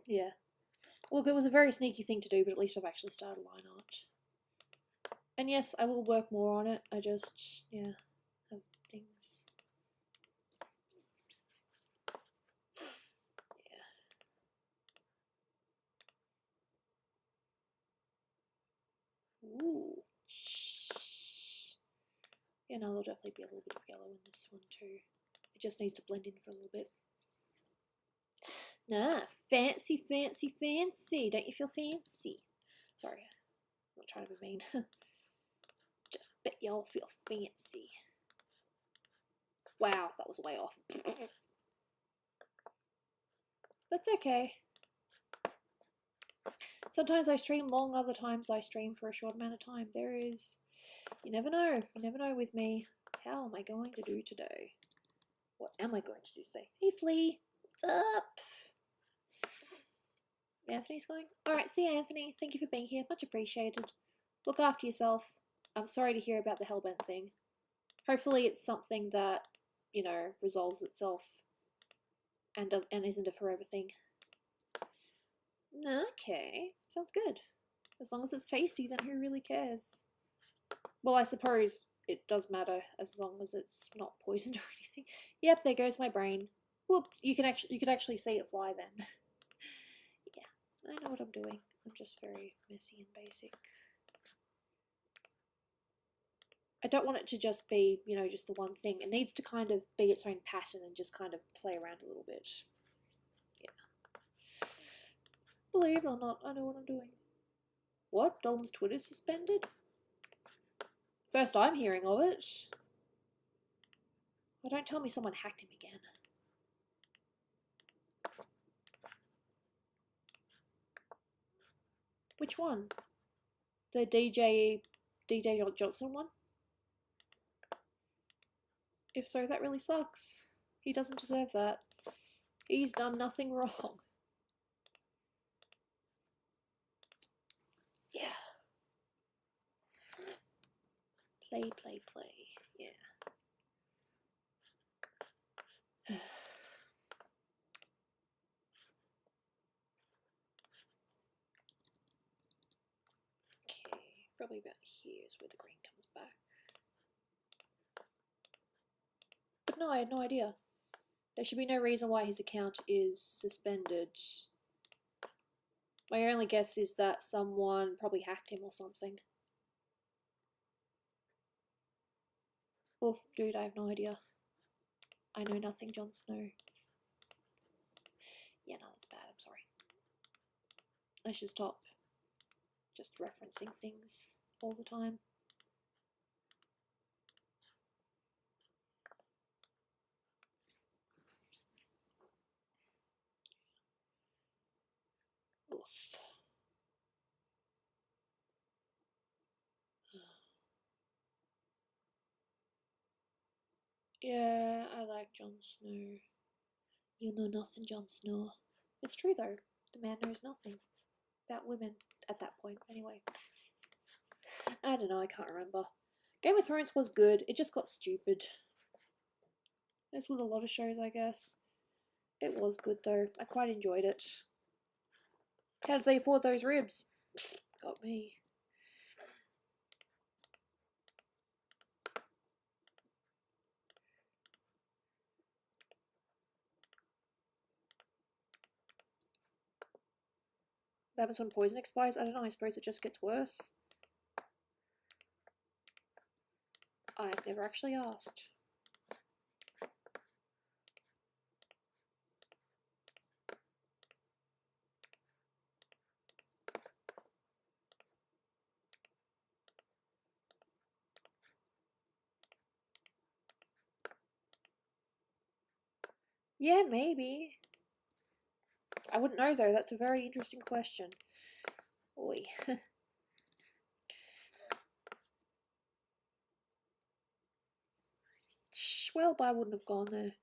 Speaker 1: Yeah. Look, it was a very sneaky thing to do, but at least I've actually started line art. And yes, I will work more on it. I just, yeah, have things. Yeah. Ooh. Yeah, no, there'll definitely be a little bit of yellow in this one too. It just needs to blend in for a little bit. Nah, fancy, fancy, fancy. Don't you feel fancy? Sorry, I'm not trying to be mean. Just bet y'all feel fancy. Wow, that was way off. That's okay. Sometimes I stream long, other times I stream for a short amount of time. There is... You never know. You never know with me. How am I going to do today? What am I going to do today? Hey, Flea. What's up? Anthony's going? Alright, see you, Anthony. Thank you for being here. Much appreciated. Look after yourself. I'm sorry to hear about the Hellbent thing. Hopefully it's something that, you know, resolves itself and isn't a forever thing. Okay, sounds good. As long as it's tasty, then who really cares? Well, I suppose it does matter as long as it's not poisoned or anything. Yep, there goes my brain. Whoops! You could actually see it fly then. Yeah, I know what I'm doing. I'm just very messy and basic. I don't want it to just be, you know, just the one thing. It needs to kind of be its own pattern and just kind of play around a little bit. Yeah. Believe it or not, I know what I'm doing. What? Dolan's Twitter's suspended? First I'm hearing of it. Oh, don't tell me someone hacked him again. Which one? The DJ Johnson one? If so, that really sucks. He doesn't deserve that. He's done nothing wrong. Yeah. Play, play, play. Yeah. Okay, probably about here is where the green comes back. But no, I had no idea. There should be no reason why his account is suspended. My only guess is that someone probably hacked him or something. Oof, dude, I have no idea. I know nothing, Jon Snow. Yeah, no, that's bad, I'm sorry. I should stop just referencing things all the time. Oof. Yeah, I like Jon Snow. You know nothing, Jon Snow. It's true though. The man knows nothing about women at that point. Anyway, I don't know. I can't remember. Game of Thrones was good. It just got stupid. As with a lot of shows, I guess. It was good though. I quite enjoyed it. How did they afford those ribs? Got me. What happens when poison expires? I don't know. I suppose it just gets worse. I've never actually asked. Yeah, maybe. I wouldn't know though. That's a very interesting question. Oi. Well, I wouldn't have gone there.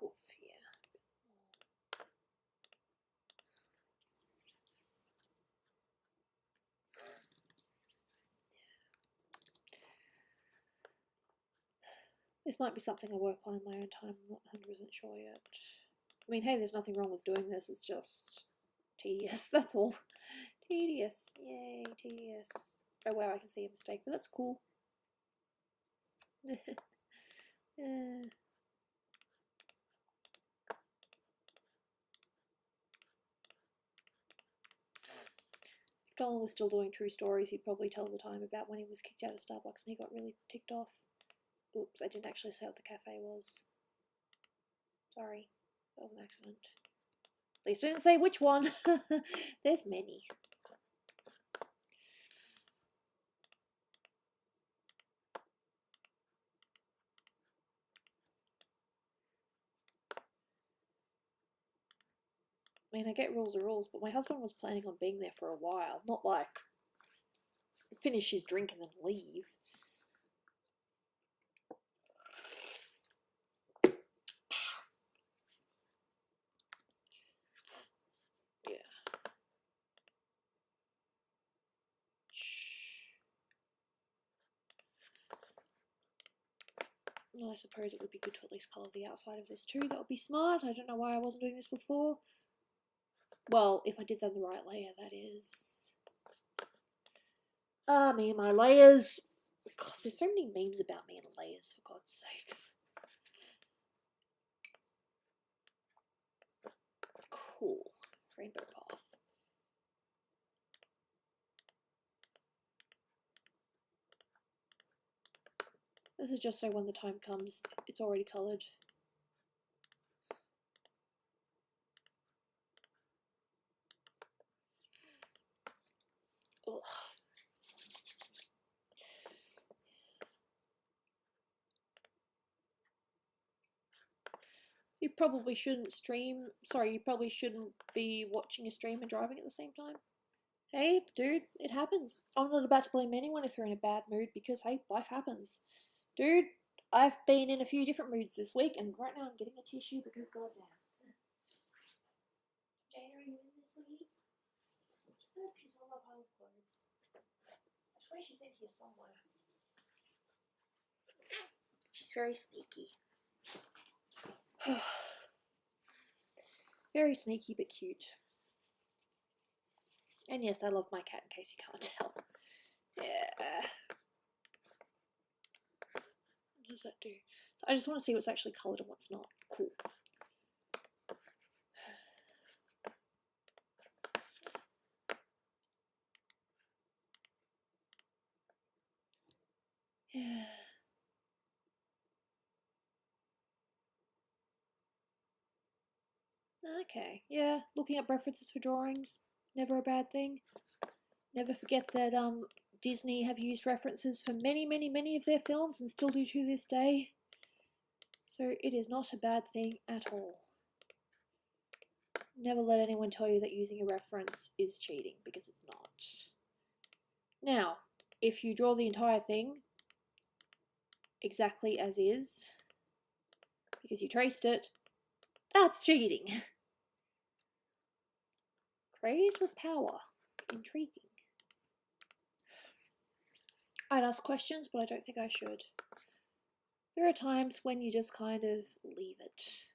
Speaker 1: Oof, yeah. This might be something I work on in my own time. I'm not 100% sure yet. I mean, hey, there's nothing wrong with doing this. It's just tedious. That's all. Tedious. Yay, tedious. Oh wow, I can see a mistake, but that's cool. If Dolan was still doing true stories, he'd probably tell the time about when he was kicked out of Starbucks and he got really ticked off. Oops, I didn't actually say what the cafe was. Sorry, that was an accident. At least I didn't say which one. There's many. I mean, I get rules are rules, but my husband was planning on being there for a while. Not like finish his drink and then leave. Yeah. Well, I suppose it would be good to at least colour the outside of this too. That would be smart. I don't know why I wasn't doing this before. Well, if I did that the right layer, that is. Me and my layers. God, there's so many memes about me and layers, for God's sakes. Cool. Rainbow path. This is just so when the time comes, it's already coloured. Ugh. You probably shouldn't stream. Sorry, you probably shouldn't be watching a stream and driving at the same time. Hey, dude, it happens. I'm not about to blame anyone if they're in a bad mood because, hey, life happens. Dude, I've been in a few different moods this week and right now I'm getting a tissue because goddamn. Jane, are you in this week? I hope she's on my pile of clothes. I swear she's in here somewhere. She's very sneaky. Very sneaky but cute. And yes, I love my cat in case you can't tell. Yeah. What does that do? So I just want to see what's actually coloured and what's not. Cool. Yeah. Okay, yeah, looking up references for drawings, never a bad thing. Never forget that Disney have used references for many, many, many of their films and still do to this day. So it is not a bad thing at all. Never let anyone tell you that using a reference is cheating, because it's not. Now, if you draw the entire thing exactly as is, because you traced it, that's cheating. Crazed with power. Intriguing. I'd ask questions, but I don't think I should. There are times when you just kind of leave it.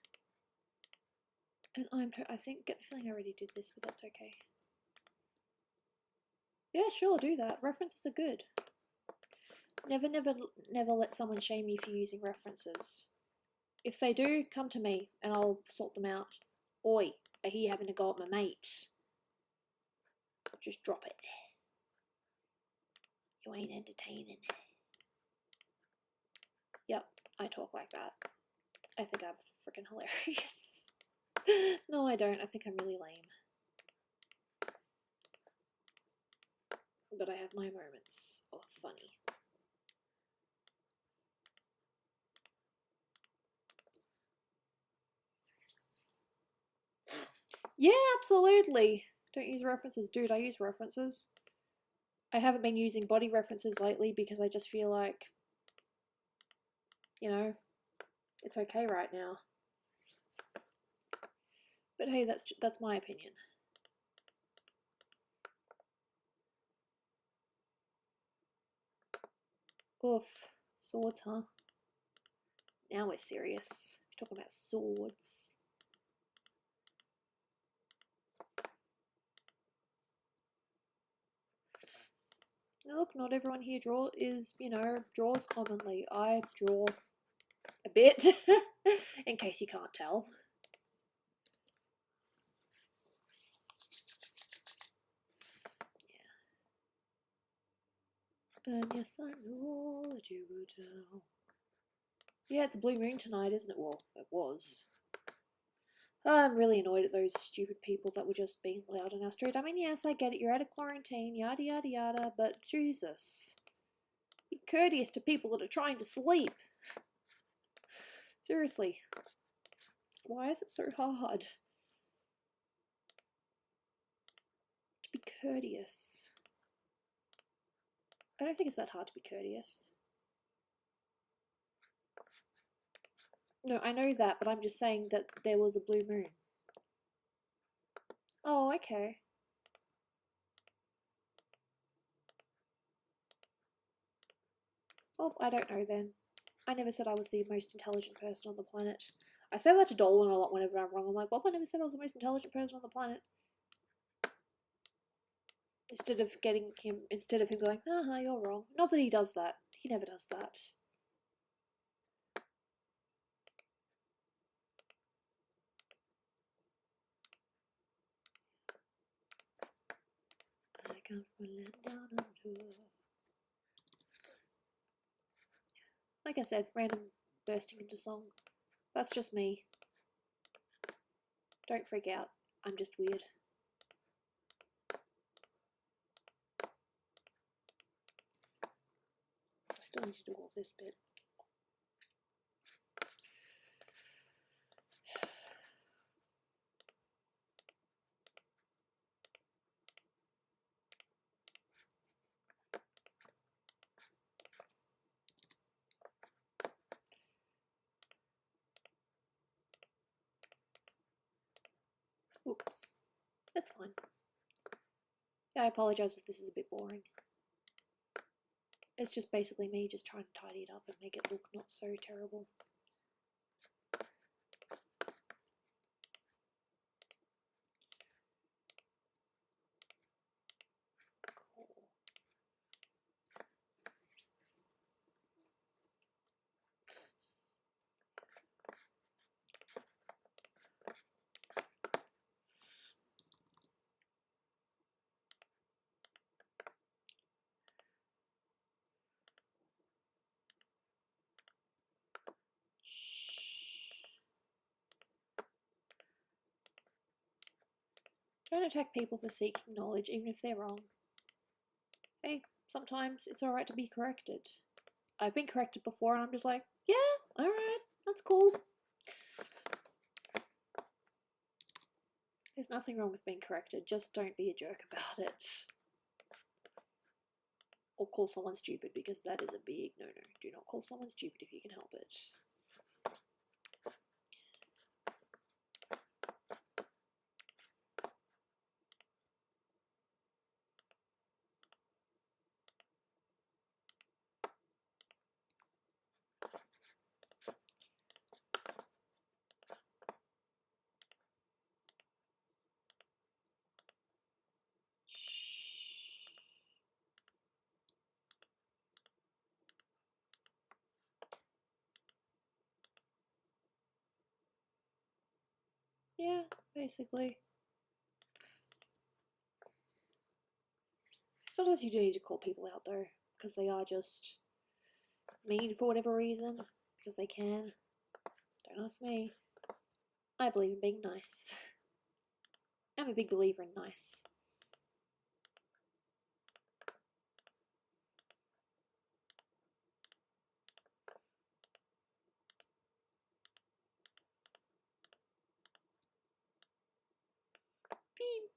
Speaker 1: And I think, get the feeling I already did this, but that's okay. Yeah, sure, do that. References are good. Never let someone shame you for using references. If they do, come to me and I'll sort them out. Oi, I hear you having a go at my mate. Just drop it. You ain't entertaining. Yep, I talk like that. I think I'm freaking hilarious. No, I don't. I think I'm really lame. But I have my moments of funny. Yeah, absolutely. Don't use references. Dude, I use references. I haven't been using body references lately because I just feel like, you know, it's okay right now. But hey, that's my opinion. Oof. Swords, huh? Now we're serious. We're talking about swords. Now look, not everyone here draws commonly. I draw a bit, in case you can't tell. Yeah. And yes, I know that you will tell. Yeah, it's a blue moon tonight, isn't it? Well, it was. I'm really annoyed at those stupid people that were just being loud on our street. I mean, yes, I get it, you're out of quarantine, yada yada yada, but Jesus. Be courteous to people that are trying to sleep. Seriously. Why is it so hard to be courteous? I don't think it's that hard to be courteous. No, I know that, but I'm just saying that there was a blue moon. Oh, okay. Well, I don't know then. I never said I was the most intelligent person on the planet. I say that to Dolan a lot whenever I'm wrong. I'm like, well, I never said I was the most intelligent person on the planet. Instead of him going, haha, you're wrong. Not that he does that. He never does that. I come from a land down under. Like I said, random bursting into song. That's just me. Don't freak out. I'm just weird. I still need to do all this bit. Oops. That's fine. Yeah, I apologise if this is a bit boring. It's just basically me just trying to tidy it up and make it look not so terrible. Cool. Don't attack people for seeking knowledge, even if they're wrong. Hey, sometimes it's alright to be corrected. I've been corrected before and I'm just like, yeah, alright, that's cool. There's nothing wrong with being corrected, just don't be a jerk about it. Or call someone stupid, because that is a big no-no. Do not call someone stupid if you can help it. Yeah, basically. Sometimes you do need to call people out though, because they are just mean for whatever reason, because they can. Don't ask me. I believe in being nice. I'm a big believer in nice. Beep.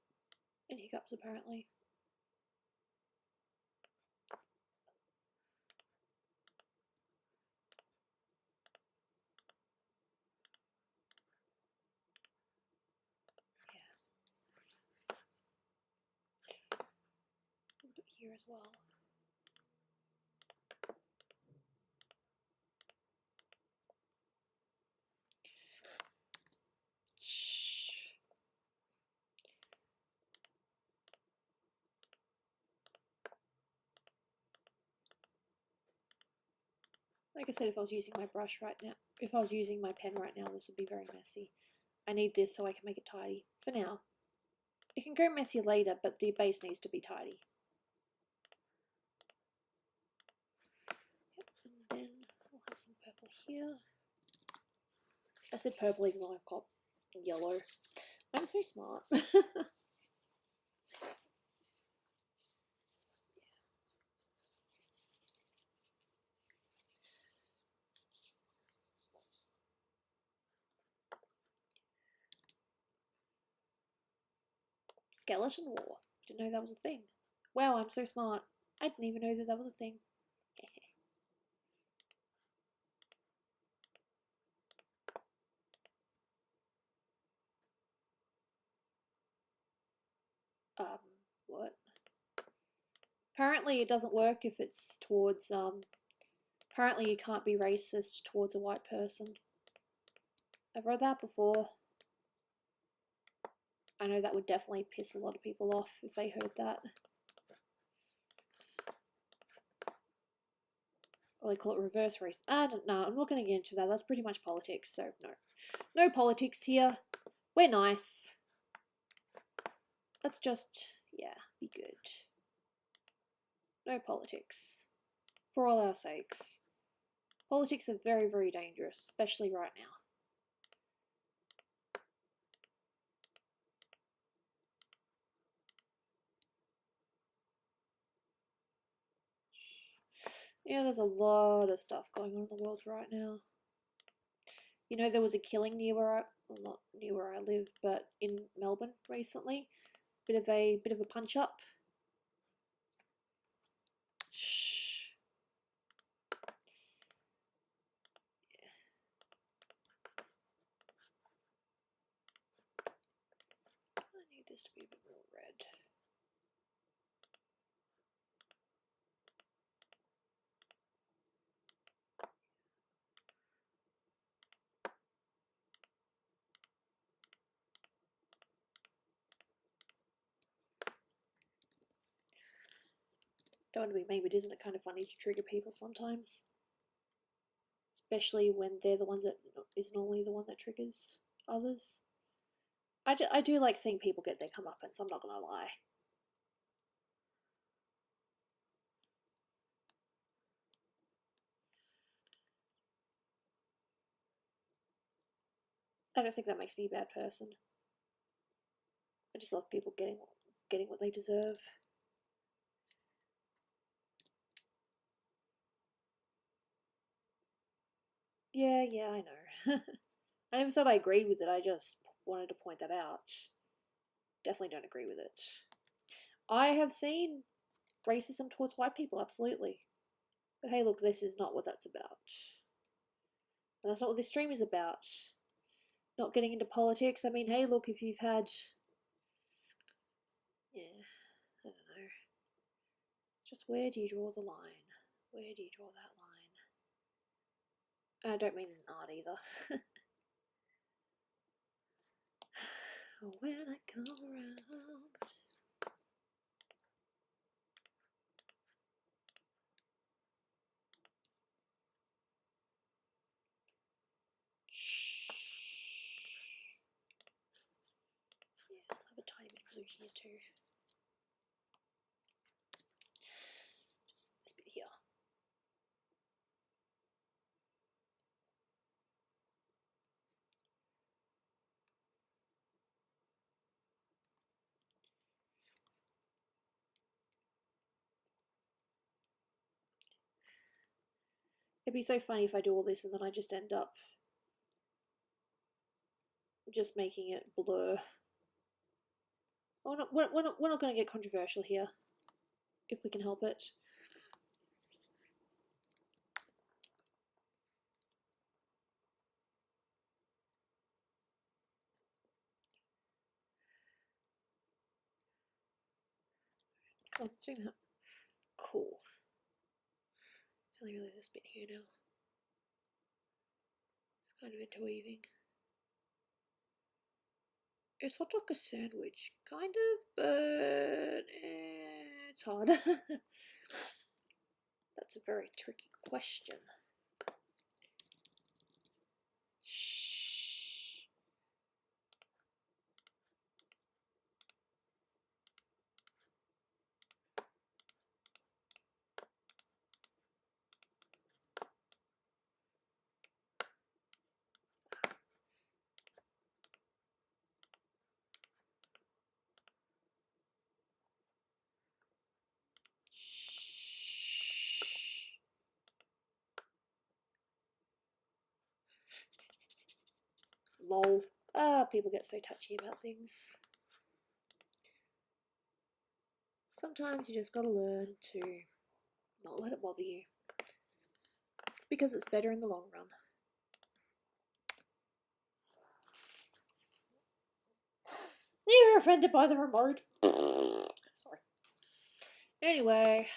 Speaker 1: And hiccups apparently. A little bit here as well. Like I said, if I was using my brush right now, if I was using my pen right now, this would be very messy. I need this so I can make it tidy. For now. It can go messy later, but the base needs to be tidy. Yep, and then we'll have some purple here. I said purple even though I've got yellow. I'm so smart. Skeleton War. Didn't know that was a thing. Wow, I'm so smart. I didn't even know that that was a thing. What? Apparently it doesn't work if it's towards, apparently you can't be racist towards a white person. I've read that before. I know that would definitely piss a lot of people off if they heard that. Or they call it reverse race. I don't know. I'm not going to get into that. That's pretty much politics, so no. No politics here. We're nice. Let's just, yeah, be good. No politics. For all our sakes. Politics are very, very dangerous, especially right now. Yeah, there's a lot of stuff going on in the world right now. You know, there was a killing near where well, not near where I live, but in Melbourne recently. Bit of a punch up. Shh. Yeah. I need this to be a bit more red. Don't want to be mean, but isn't it kind of funny to trigger people sometimes? Especially when they're the ones that is normally the one that triggers others. I do like seeing people get their comeuppance, I'm not gonna lie. I don't think that makes me a bad person. I just love people getting what they deserve. Yeah, I know. I never said I agreed with it, I just wanted to point that out. definitely don't agree with it. I have seen racism towards white people, absolutely. But hey, look, this is not what that's about. And that's not what this stream is about. Not getting into politics. I mean, hey, look, if you've had... Yeah, I don't know. Just where do you draw the line? Where do you draw that line? I don't mean in art either. When I come around... Yeah, I'll have a tiny bit of blue here too. Just this bit here. It'd be so funny if I do all this and then I just end up just making it blur. We're not going to get controversial here, if we can help it. Come on, zoom out. Cool. It's only really this bit here now. It's kind of interweaving. It's hot dog a sandwich? Kind of, but it's hard. That's a very tricky question. Shh. Lol. People get so touchy about things. Sometimes you just gotta learn to not let it bother you. Because it's better in the long run. You're offended by the remote. Sorry. Anyway.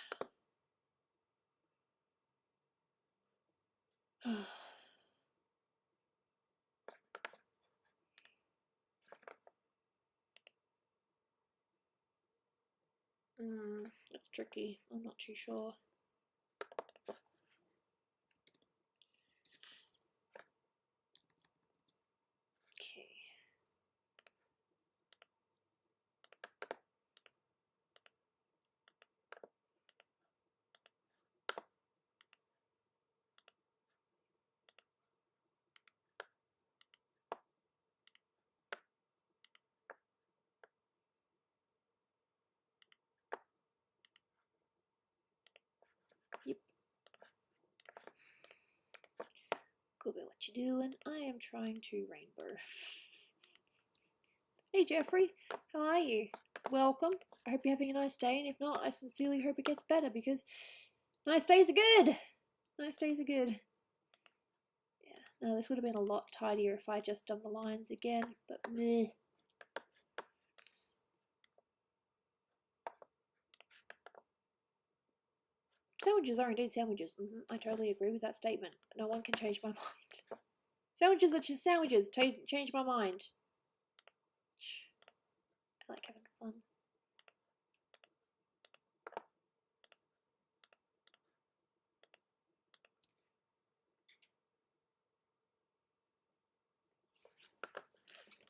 Speaker 1: That's tricky. I'm not too sure. Okay. Yep. Cool bit what you doing. I am trying to rainbow. Hey Jeffrey, how are you? Welcome. I hope you're having a nice day, and if not, I sincerely hope it gets better because nice days are good. Nice days are good. Yeah, no, this would have been a lot tidier if I just done the lines again, but meh. Sandwiches are indeed sandwiches. I totally agree with that statement. No one can change my mind. Sandwiches are just sandwiches. Change my mind. I like having fun.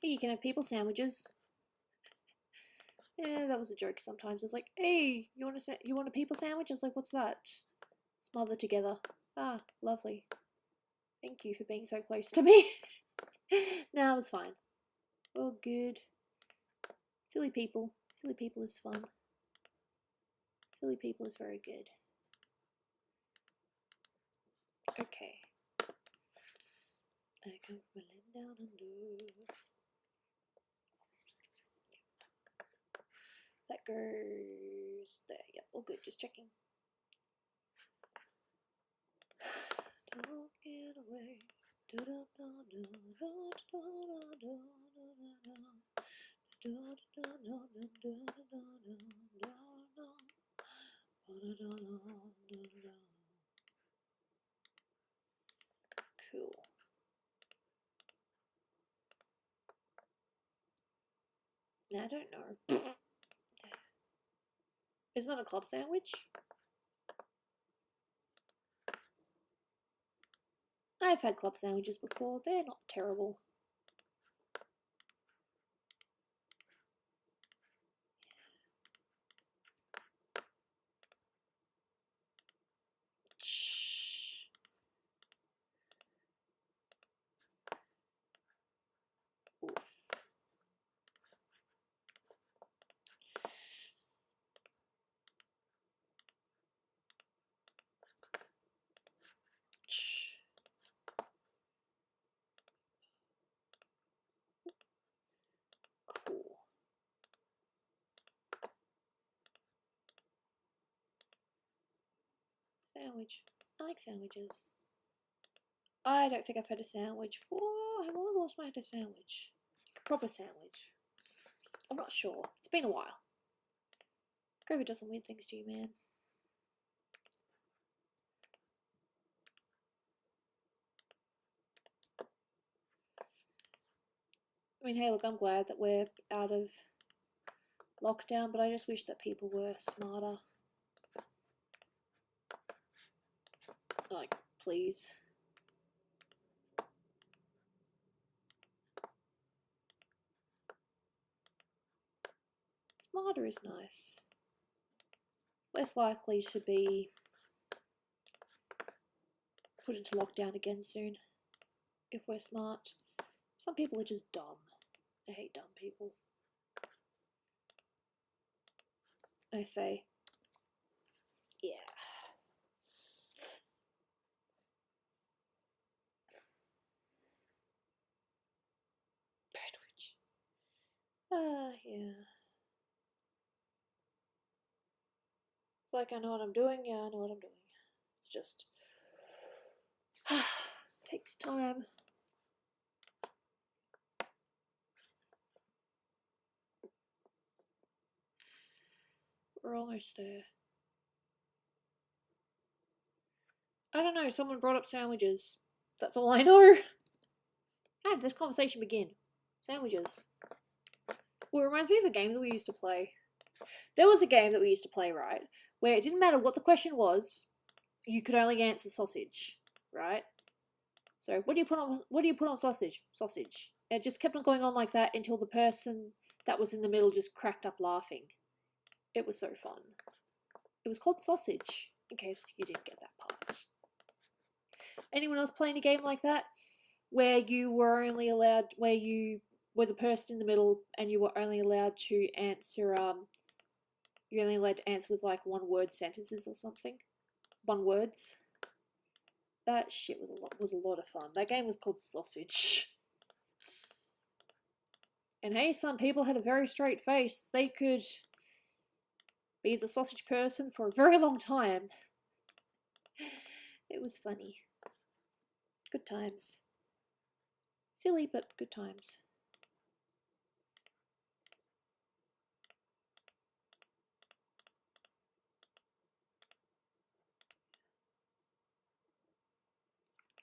Speaker 1: Hey, you can have people sandwiches. Yeah, that was a joke sometimes. It's like, hey, you want a people sandwich? I was like, what's that? Smother together. Ah, lovely. Thank you for being so close to me. No, it was fine. All good. Silly people. Silly people is fun. Silly people is very good. Okay. I come from a land down under. goes there. Yep, all good. Just checking. Don't get away. Cool. I don't know. Isn't that a club sandwich? I've had club sandwiches before. They're not terrible. Oof. Cool. Sandwich. I like sandwiches. I don't think I've had a sandwich for... When was the last time I had a sandwich? A proper sandwich. I'm not sure. It's been a while. COVID does some weird things to you, man. I mean, hey, look, I'm glad that we're out of lockdown, but I just wish that people were smarter. Like, please. Smarter is nice. Less likely to be put into lockdown again soon if we're smart. Some people are just dumb. I hate dumb people. I say, yeah. Yeah. It's like, I know what I'm doing. Yeah, I know what I'm doing. It's just takes time. We're almost there. I don't know, someone brought up sandwiches. That's all I know. How did this conversation begin? Sandwiches. Well, it reminds me of a game that we used to play. There was a game that we used to play, right, where it didn't matter what the question was, you could only answer sausage, right? So, what do you put on sausage? Sausage. And it just kept on going on like that until the person that was in the middle just cracked up laughing. It was so fun. It was called Sausage, in case you didn't get that part. Anyone else playing a game like that? Where you were only allowed, where you were the person in the middle and you were only allowed to answer, you're only allowed to answer with like one-word sentences or something. One words. That shit was a lot of fun. That game was called Sausage. And hey, some people had a very straight face. They could be the sausage person for a very long time. It was funny. Good times. Silly, but good times.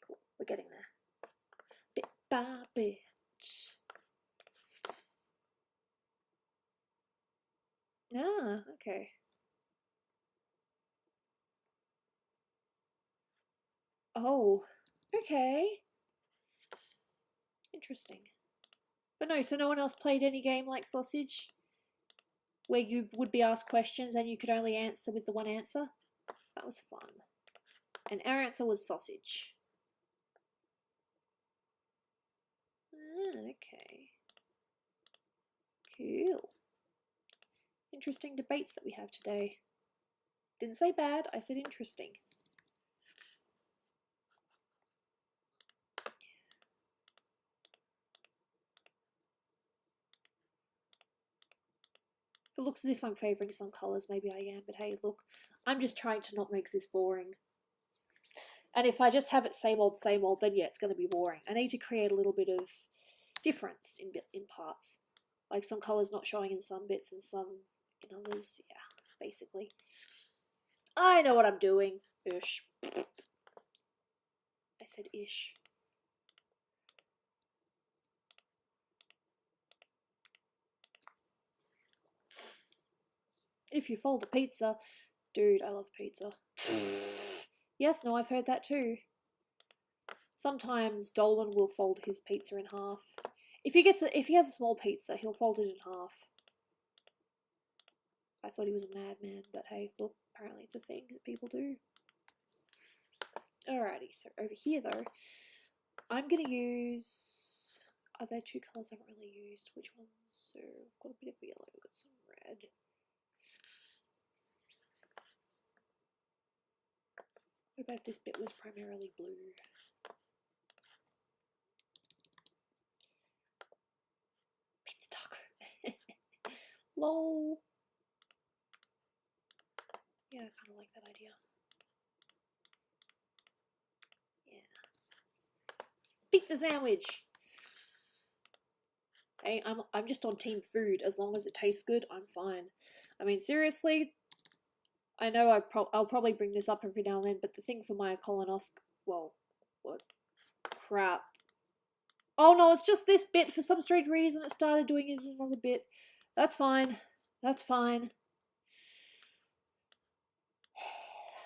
Speaker 1: Cool, we're getting there. Bit by bit. Ah, okay. Oh, okay. Interesting. But no, so no one else played any game like Sausage? Where you would be asked questions and you could only answer with the one answer? That was fun. And our answer was sausage. Ah, okay. Cool. Interesting debates that we have today. Didn't say bad, I said interesting. If it looks as if I'm favouring some colours, maybe I am, but hey, look, I'm just trying to not make this boring. And if I just have it same old, then yeah, it's going to be boring. I need to create a little bit of difference in parts. Like some colours not showing in some bits and some in others. Yeah, basically. I know what I'm doing. Ish. I said ish. If you fold a pizza, dude, I love pizza. Yes, no, I've heard that too. Sometimes Dolan will fold his pizza in half. If he has a small pizza, he'll fold it in half. I thought he was a madman, but hey, look, apparently it's a thing that people do. Alrighty, so over here though, I'm gonna use. Are there two colours I haven't really used? Which ones? So I've got a bit of yellow, I've got some red. What about if this bit was primarily blue? Pizza taco. Lol. Yeah, I kind of like that idea. Yeah. Pizza sandwich. Hey, I'm just on team food. As long as it tastes good, I'm fine. I mean, seriously, I know I'll probably bring this up every now and then, but the thing for my colonoscopy, well, what? Crap. Oh no, it's just this bit. For some strange reason, it started doing it in another bit. That's fine. That's fine.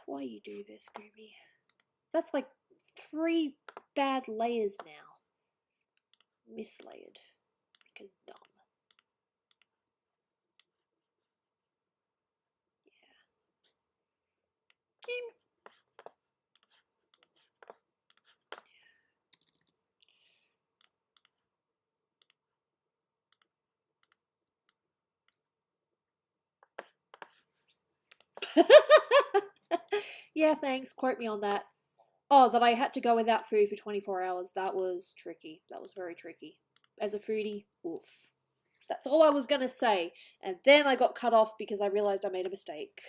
Speaker 1: Why you do this, Scooby? That's like 3 bad layers now. Mislayered. Because dumb. Yeah. Yeah, thanks. Quote me on that. Oh, that I had to go without food for 24 hours. That was tricky. That was very tricky. As a foodie, oof. That's all I was going to say. And then I got cut off because I realized I made a mistake.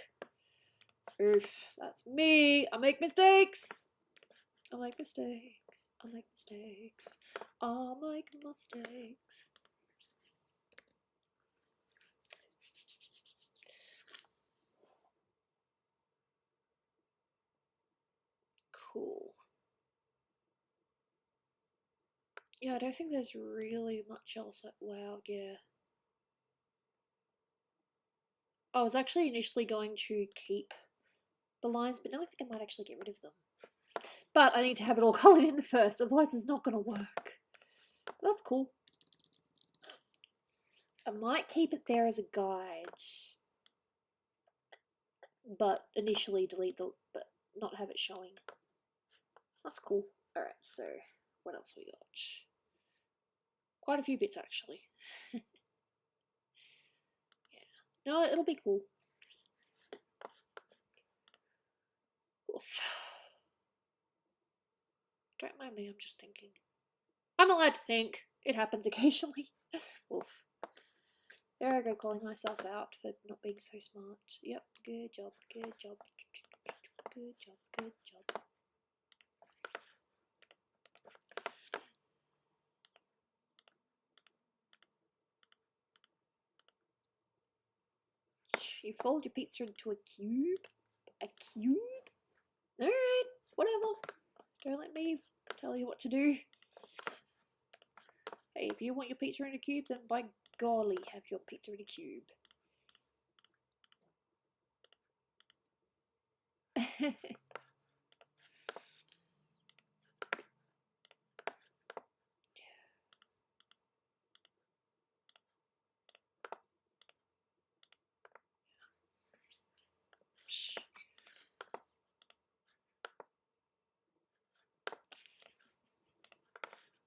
Speaker 1: Oof, that's me. I make mistakes. I make mistakes. I make mistakes. I make mistakes. Cool. Yeah, I don't think there's really much else. Wow, yeah. I was actually initially going to keep the lines, but now I think I might actually get rid of them. But I need to have it all coloured in first, otherwise it's not going to work. But that's cool. I might keep it there as a guide, but initially delete but not have it showing. That's cool. Alright, so what else we got? Quite a few bits actually. Yeah. No, it'll be cool. Oof. Don't mind me, I'm just thinking. I'm allowed to think. It happens occasionally. Oof. There I go, calling myself out for not being so smart. Yep, good job, good job. Good job, good job. You fold your pizza into a cube? A cube? Alright, whatever. Don't let me tell you what to do. Hey, if you want your pizza in a cube, then by golly, have your pizza in a cube.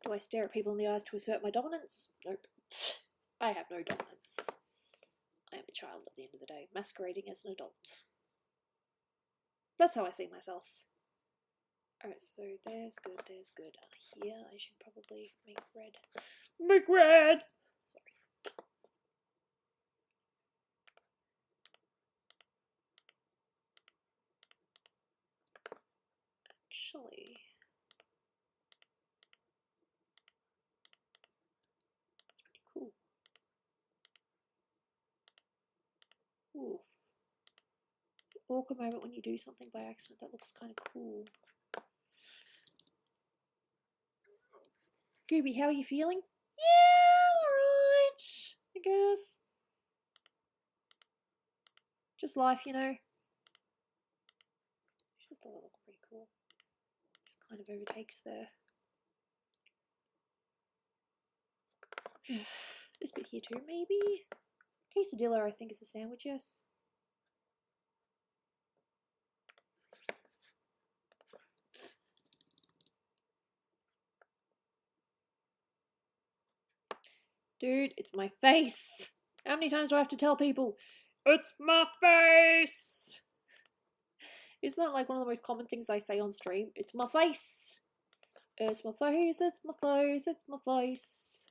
Speaker 1: Do I stare at people in the eyes to assert my dominance? Nope. I have no dominance. I am a child at the end of the day, masquerading as an adult. That's how I see myself. Alright, so there's good, there's good. Here I should probably make red. Make red! Sorry. actually. It's pretty cool. Oof. Awkward moment when you do something by accident. That looks kind of cool. Gooby, how are you feeling? Yeah, alright, I guess. Just life, you know. Should that look pretty cool. Just kind of overtakes there. This bit here too, maybe? Quesadilla, I think, is a sandwich, yes. Dude, it's my face. How many times do I have to tell people, it's my face? Isn't that like one of the most common things I say on stream? It's my face. It's my face, it's my face, it's my face.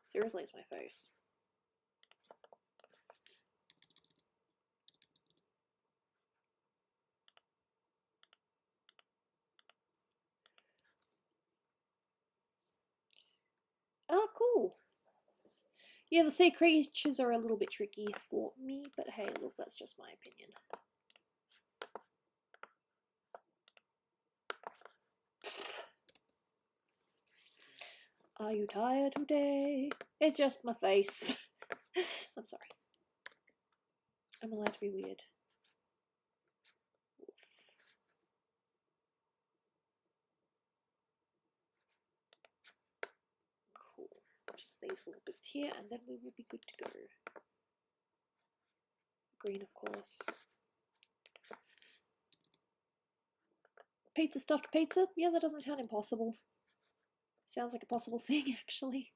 Speaker 1: Seriously, it's my face. Oh, cool. Yeah, the sea creatures are a little bit tricky for me, but hey, look, that's just my opinion. Are you tired today? It's just my face. I'm sorry. I'm allowed to be weird. Oof. Cool. Just these little bits here, and then we will be good to go. Green, of course. Pizza, stuffed pizza? Yeah, that doesn't sound impossible. Sounds like a possible thing, actually.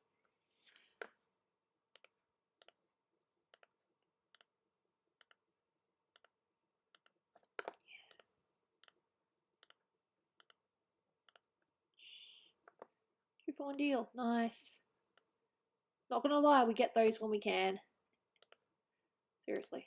Speaker 1: Two for one deal. Nice. Not gonna lie, we get those when we can. Seriously.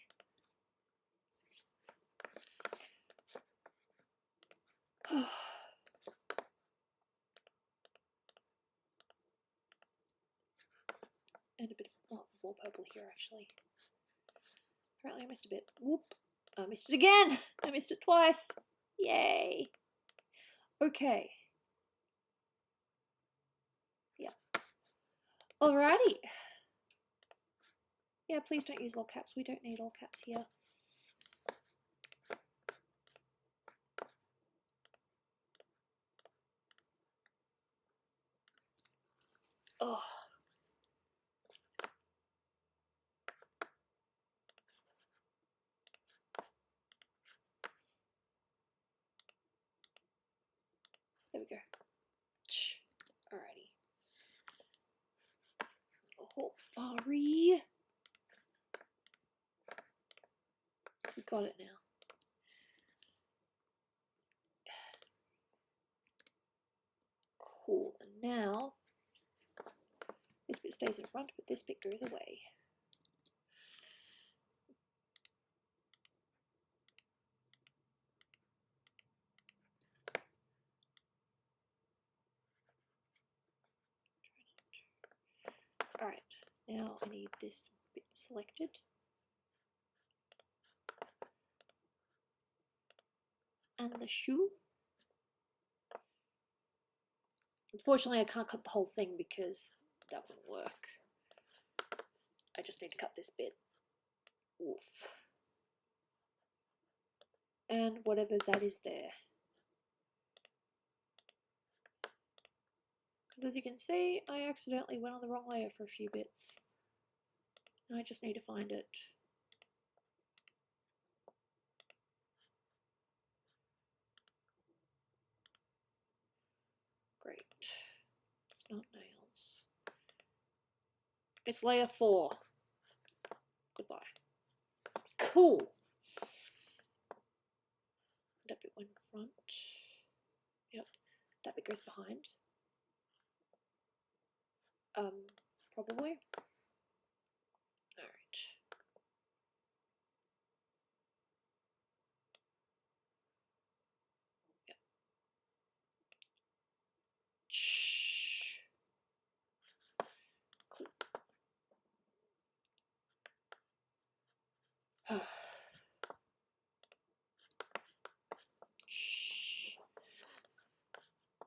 Speaker 1: And a bit of more purple here, actually. Apparently I missed a bit. Whoop. I missed it again. I missed it twice. Yay. Okay. Yeah. Alrighty. Yeah, please don't use all caps. We don't need all caps here. Oh. There we go. Alrighty. Oh, sorry. We got it now. Cool. And now this bit stays in front, but this bit goes away. Alright, now I need this bit selected. And the shoe. Unfortunately, I can't cut the whole thing because that wouldn't work. I just need to cut this bit. Oof. And whatever that is there. Because as you can see, I accidentally went on the wrong layer for a few bits. I just need to find it. Great. It's not nails. It's layer 4. Goodbye. Cool. That bit went in front. Yep. That bit goes behind. Probably. Alright.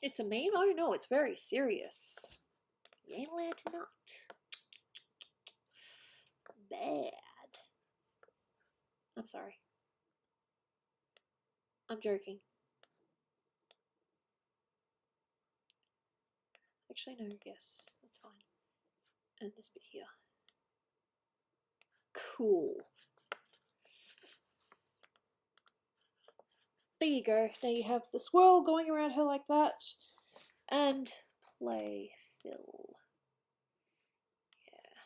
Speaker 1: It's a meme? Oh no, it's very serious. You ain't allowed to not. Bad. I'm sorry. I'm joking. Actually, no, yes, that's fine. And this bit here. Cool. There you go. There you have the swirl going around her like that. And play fill. Yeah.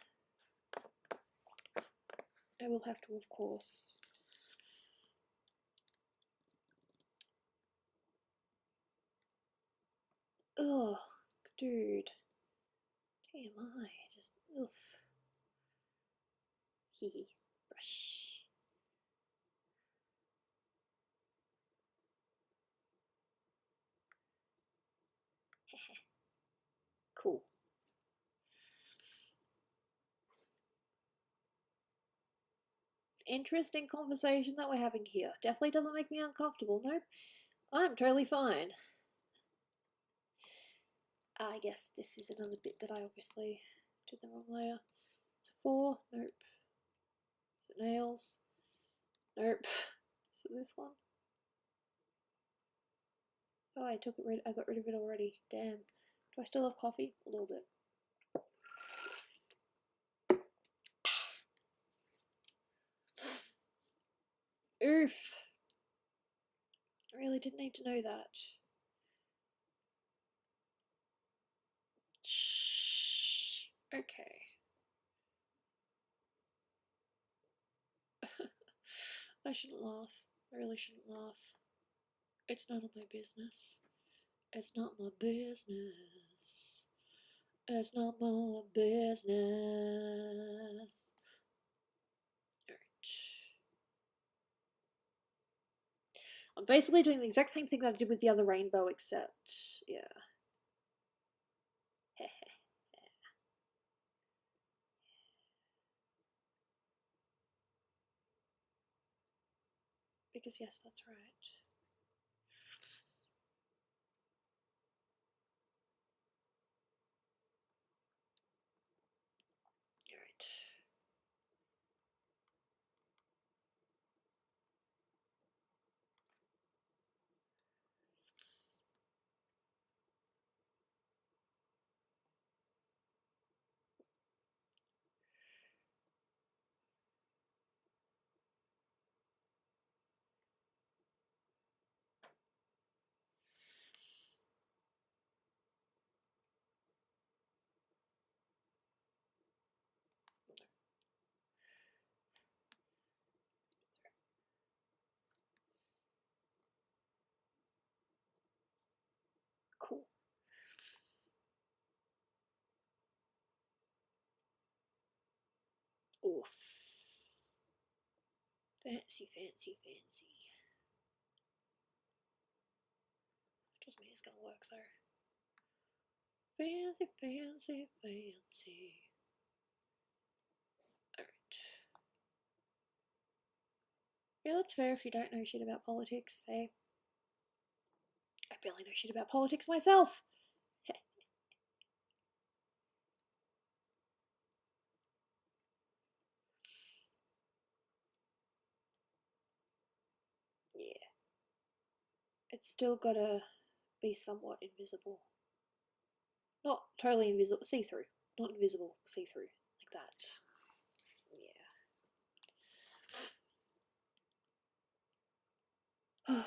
Speaker 1: I will have to, of course. Ugh, dude. TMI. Just, oof. Hee. Brush. Cool. Interesting conversation that we're having here. Definitely doesn't make me uncomfortable. Nope. I'm totally fine. I guess this is another bit that I obviously did the wrong layer. So 4, nope. Is it nails? Nope. So this one. Oh, I got rid of it already. Damn. Do I still have coffee? A little bit. Oof. I really didn't need to know that. Shh. Okay. I shouldn't laugh. I really shouldn't laugh. It's none of my business. It's not my business. It's not my business. Alright. I'm basically doing the exact same thing that I did with the other rainbow, except, yeah. Because yes, that's right. Alright. Cool. Oof. Fancy, fancy, fancy. Doesn't mean it's gonna work though. Fancy, fancy, fancy. Alright. Yeah, that's fair if you don't know shit about politics, hey? I barely know shit about politics myself. Yeah. It's still gotta be somewhat invisible. Not totally invisible, see-through. Not invisible, see-through. Like that. Yeah.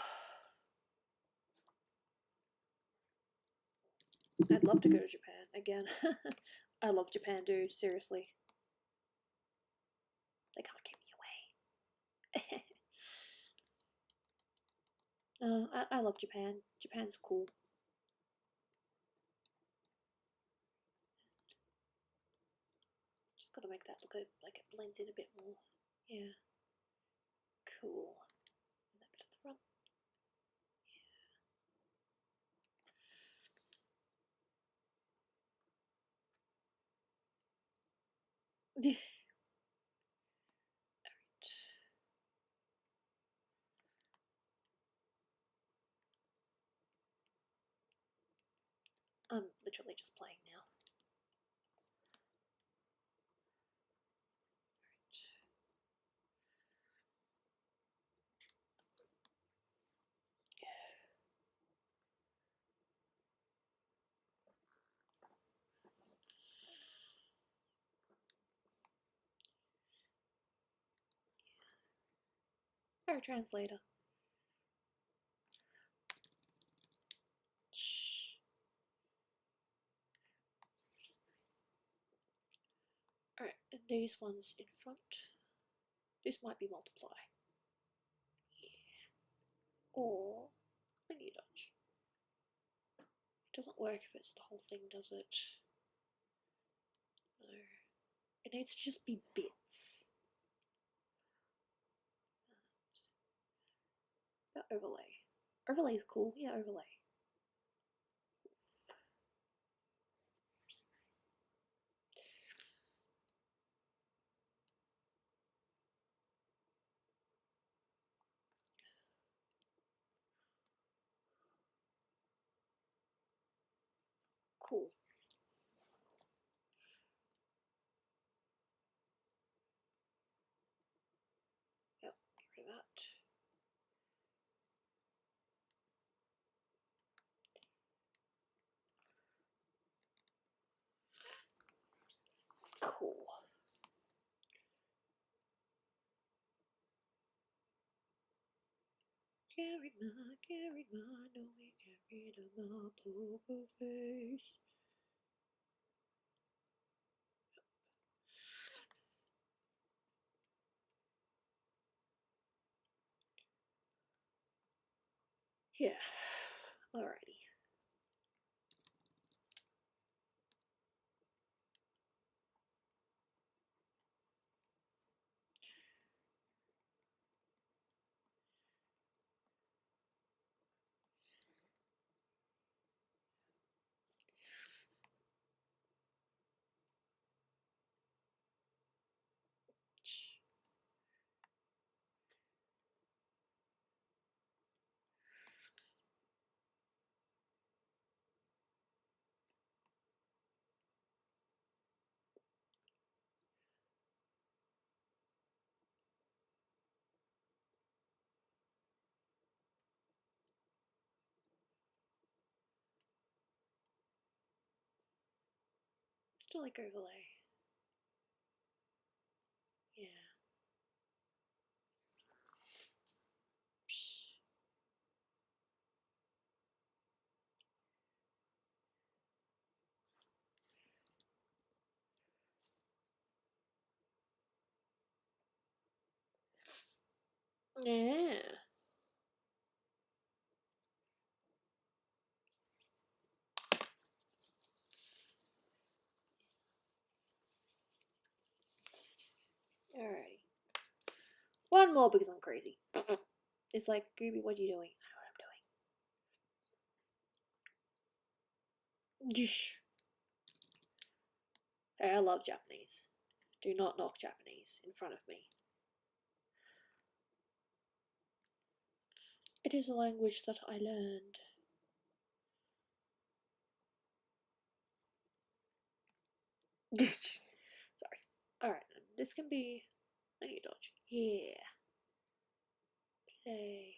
Speaker 1: I'd love to go to Japan again. I love Japan, dude. Seriously. They can't keep me away. I love Japan. Japan's cool. Just gotta make that look like it blends in a bit more. Yeah. Cool. And that bit at the front. Yeah. Alright. literally just playing now. Our translator. Alright, and these ones in front. This might be multiply. Yeah. Or linear dodge. It doesn't work if it's the whole thing, does it? No. It needs to just be bits. Overlay. Overlay is cool. Yeah, overlay. Cool. Yep, get rid of that. Cool. Carried my, no we carried my poker face. Yeah, alrighty. Still like overlay. Yeah. Yeah. Alrighty. One more because I'm crazy. It's like, Gooby, what are you doing? I know what I'm doing. Hey, I love Japanese. Do not knock Japanese in front of me. It is a language that I learned. Sorry. Alright, this can be linear dodge. Yeah. Play.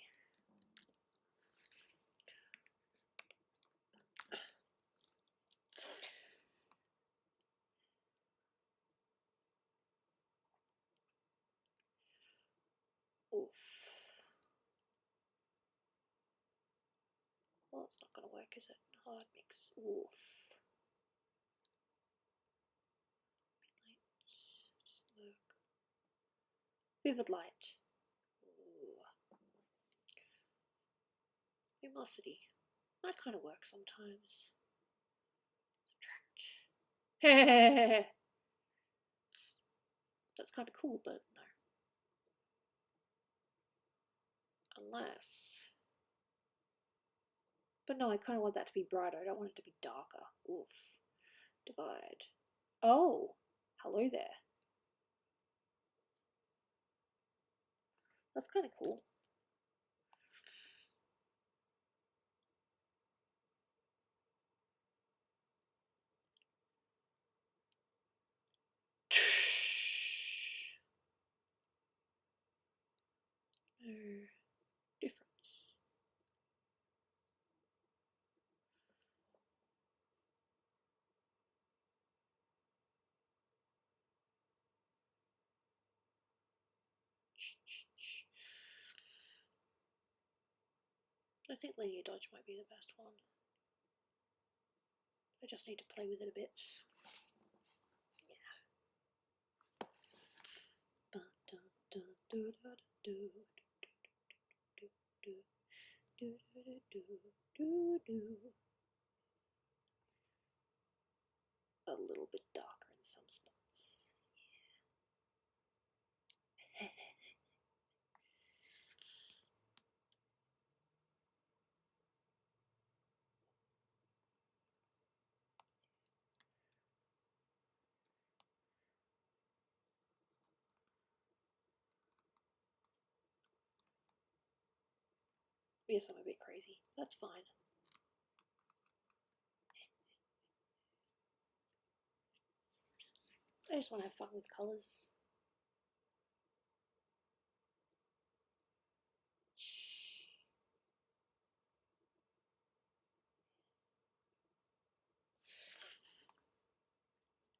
Speaker 1: Oof. Well, it's not gonna work, is it? Hard mix. Oof. Midnight smoke. Vivid light. Ooh. Lumosity. That kind of works sometimes. Subtract. That's kind of cool, but no. Unless. But no, I kind of want that to be brighter. I don't want it to be darker. Oof. Divide. Oh, hello there. That's kind of cool. no difference. I think linear dodge might be the best one. I just need to play with it a bit. A little bit darker in some spots. Yeah. Yes, I'm a bit crazy. That's fine. I just want to have fun with colours.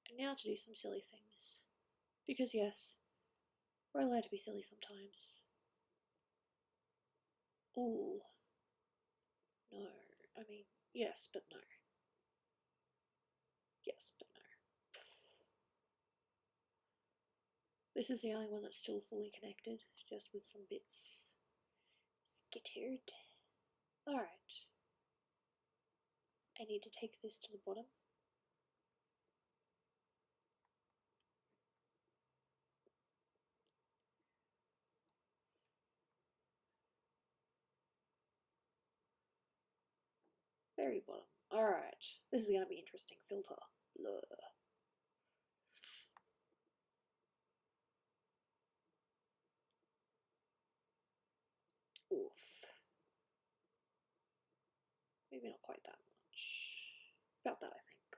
Speaker 1: And now to do some silly things. Because yes, we're allowed to be silly sometimes. Ooh. No. I mean, yes, but no. Yes, but no. This is the only one that's still fully connected, just with some bits scattered. Alright. I need to take this to the bottom. Very bottom. Alright. This is going to be interesting. Filter. Blur. Oof. Maybe not quite that much. About that, I think.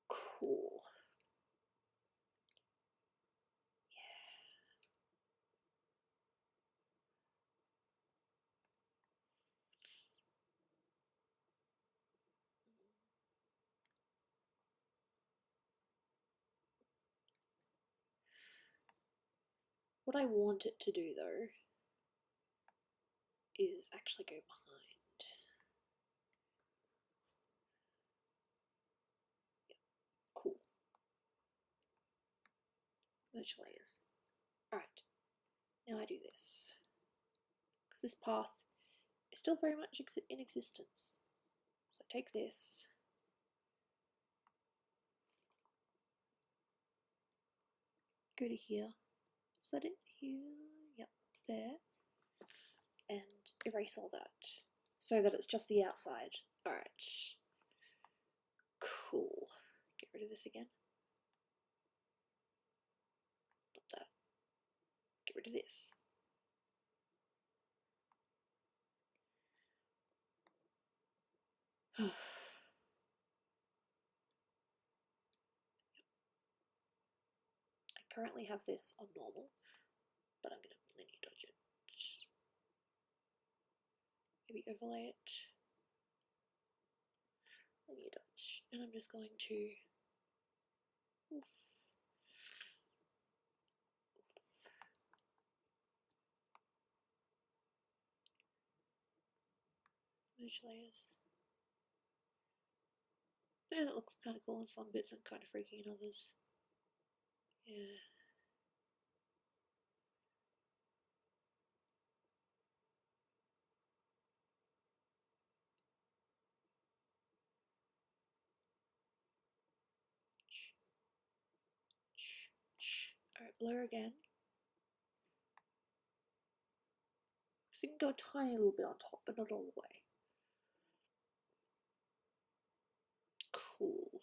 Speaker 1: Cool. What I want it to do, though, is actually go behind. Yep. Cool. Merge layers. Alright. Now I do this. Because this path is still very much in existence. So I take this. Go to here. Set it here. Yep. There. And erase all that. So that it's just the outside. Alright. Cool. Get rid of this again. Not that. Get rid of this. I currently have this on normal, but I'm going to linear dodge it. Maybe overlay it. Linear dodge. And I'm just going to... Oof. Merge layers. And it looks kind of cool in some bits and kind of freaky in others. Yeah. Alright, blur again. So you can go a tiny little bit on top, but not all the way. Cool.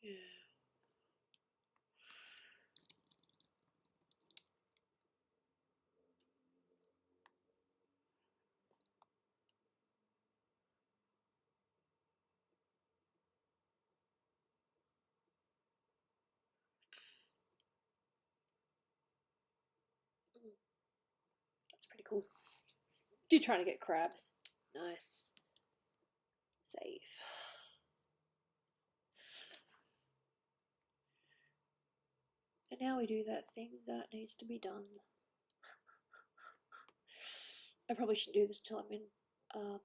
Speaker 1: Yeah. pretty cool. Do trying to get crabs. Nice. Save. And now we do that thing that needs to be done. I probably shouldn't do this until I'm in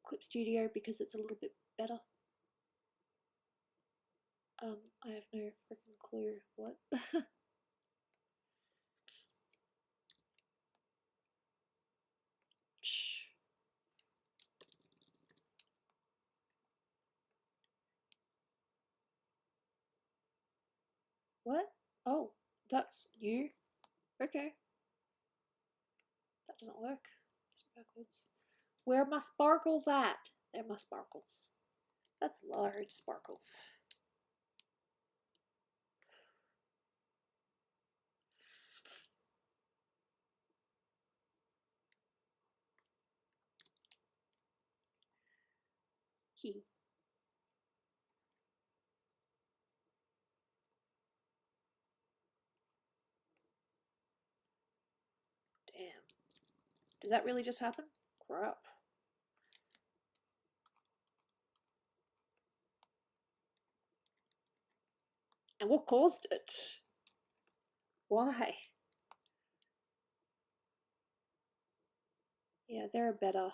Speaker 1: Clip Studio because it's a little bit better. I have no freaking clue what. What? Oh, that's new. Okay. That doesn't work. It's backwards. Where are my sparkles at? They're my sparkles. That's large sparkles. He. Damn. Did that really just happen? Crap. And what caused it? Why? Yeah, there are better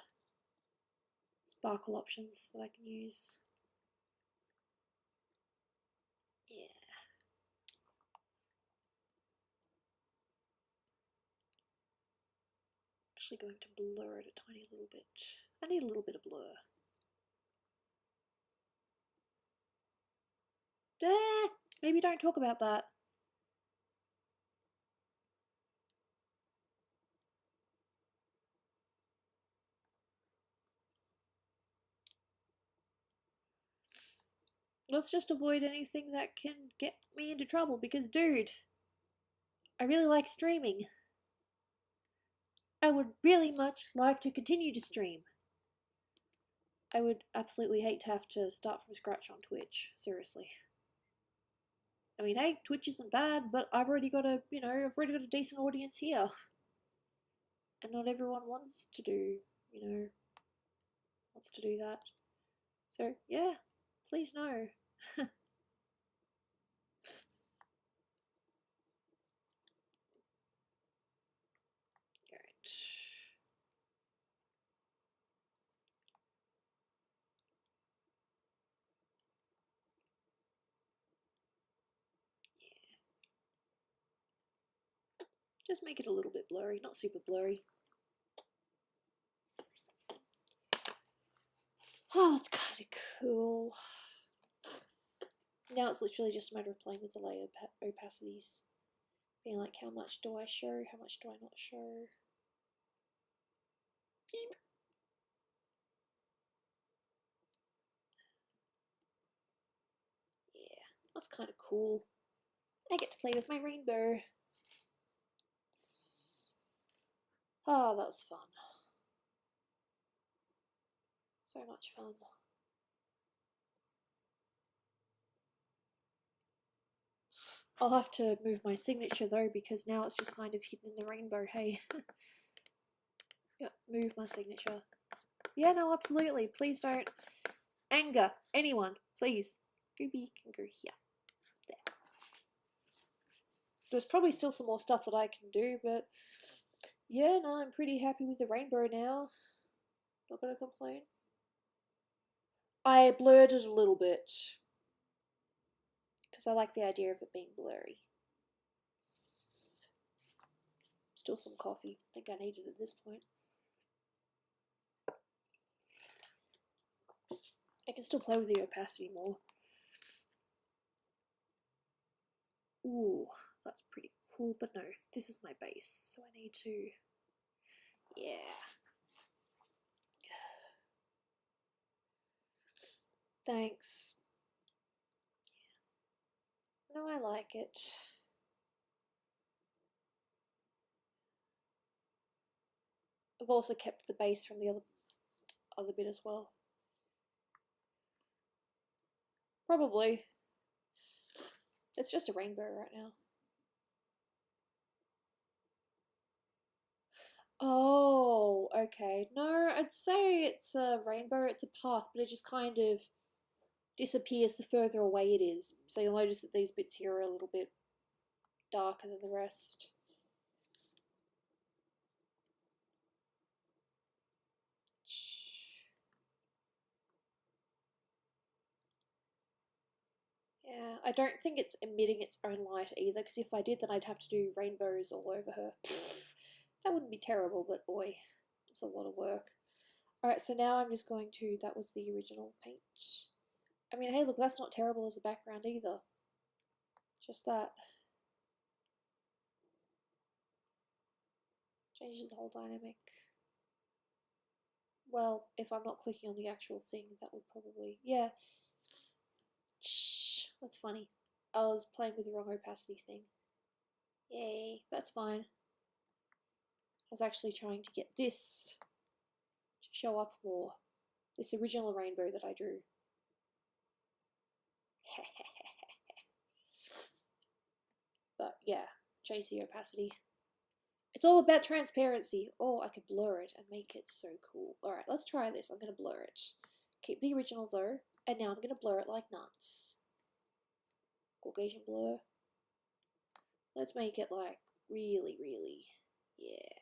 Speaker 1: sparkle options that I can use. Yeah. Actually going to blur it a tiny little bit. I need a little bit of blur. Maybe don't talk about that. Let's just avoid anything that can get me into trouble because, dude, I really like streaming. I would really much like to continue to stream. I would absolutely hate to have to start from scratch on Twitch, seriously. I mean, hey, Twitch isn't bad, but I've already got a, I've already got a decent audience here. And not everyone wants to do, wants to do that. So, yeah, please no. Alright. Just make it a little bit blurry, not super blurry. Oh, that's kind of cool. Now it's literally just a matter of playing with the layer opacities. Being like, how much do I show? How much do I not show? Beep. Yeah, that's kind of cool. I get to play with my rainbow. Oh, that was fun. So much fun. I'll have to move my signature though because now it's just kind of hidden in the rainbow, hey. Yep, move my signature. Yeah, no, absolutely. Please don't anger anyone. Please. Gooby can go here. There. There's probably still some more stuff that I can do, but yeah, no, I'm pretty happy with the rainbow now. Not gonna complain. I blurred it a little bit because I like the idea of it being blurry. Still some coffee. I think I need it at this point. I can still play with the opacity more. Ooh, that's pretty cool, but no, this is my base, so I need to, yeah. Thanks. No, I like it. I've also kept the base from the other bit as well. Probably. It's just a rainbow right now. Oh, okay. No, I'd say it's a rainbow, it's a path, but it just kind of disappears the further away it is. So you'll notice that these bits here are a little bit darker than the rest. Yeah, I don't think it's emitting its own light either, because if I did, then I'd have to do rainbows all over her. That wouldn't be terrible, but boy, it's a lot of work. Alright, so now I'm just going to, that was the original paint. I mean, hey, look, that's not terrible as a background either. Just that. Changes the whole dynamic. Well, if I'm not clicking on the actual thing, that would probably, yeah. Shh, that's funny. I was playing with the wrong opacity thing. Yay, that's fine. I was actually trying to get this to show up more. This original rainbow that I drew. But yeah, change the opacity. It's all about transparency. Oh, I could blur it and make it so cool. Alright, let's try this. I'm going to blur it. Keep the original though, and now I'm going to blur it like nuts. Caucasian blur. Let's make it like really, really, yeah.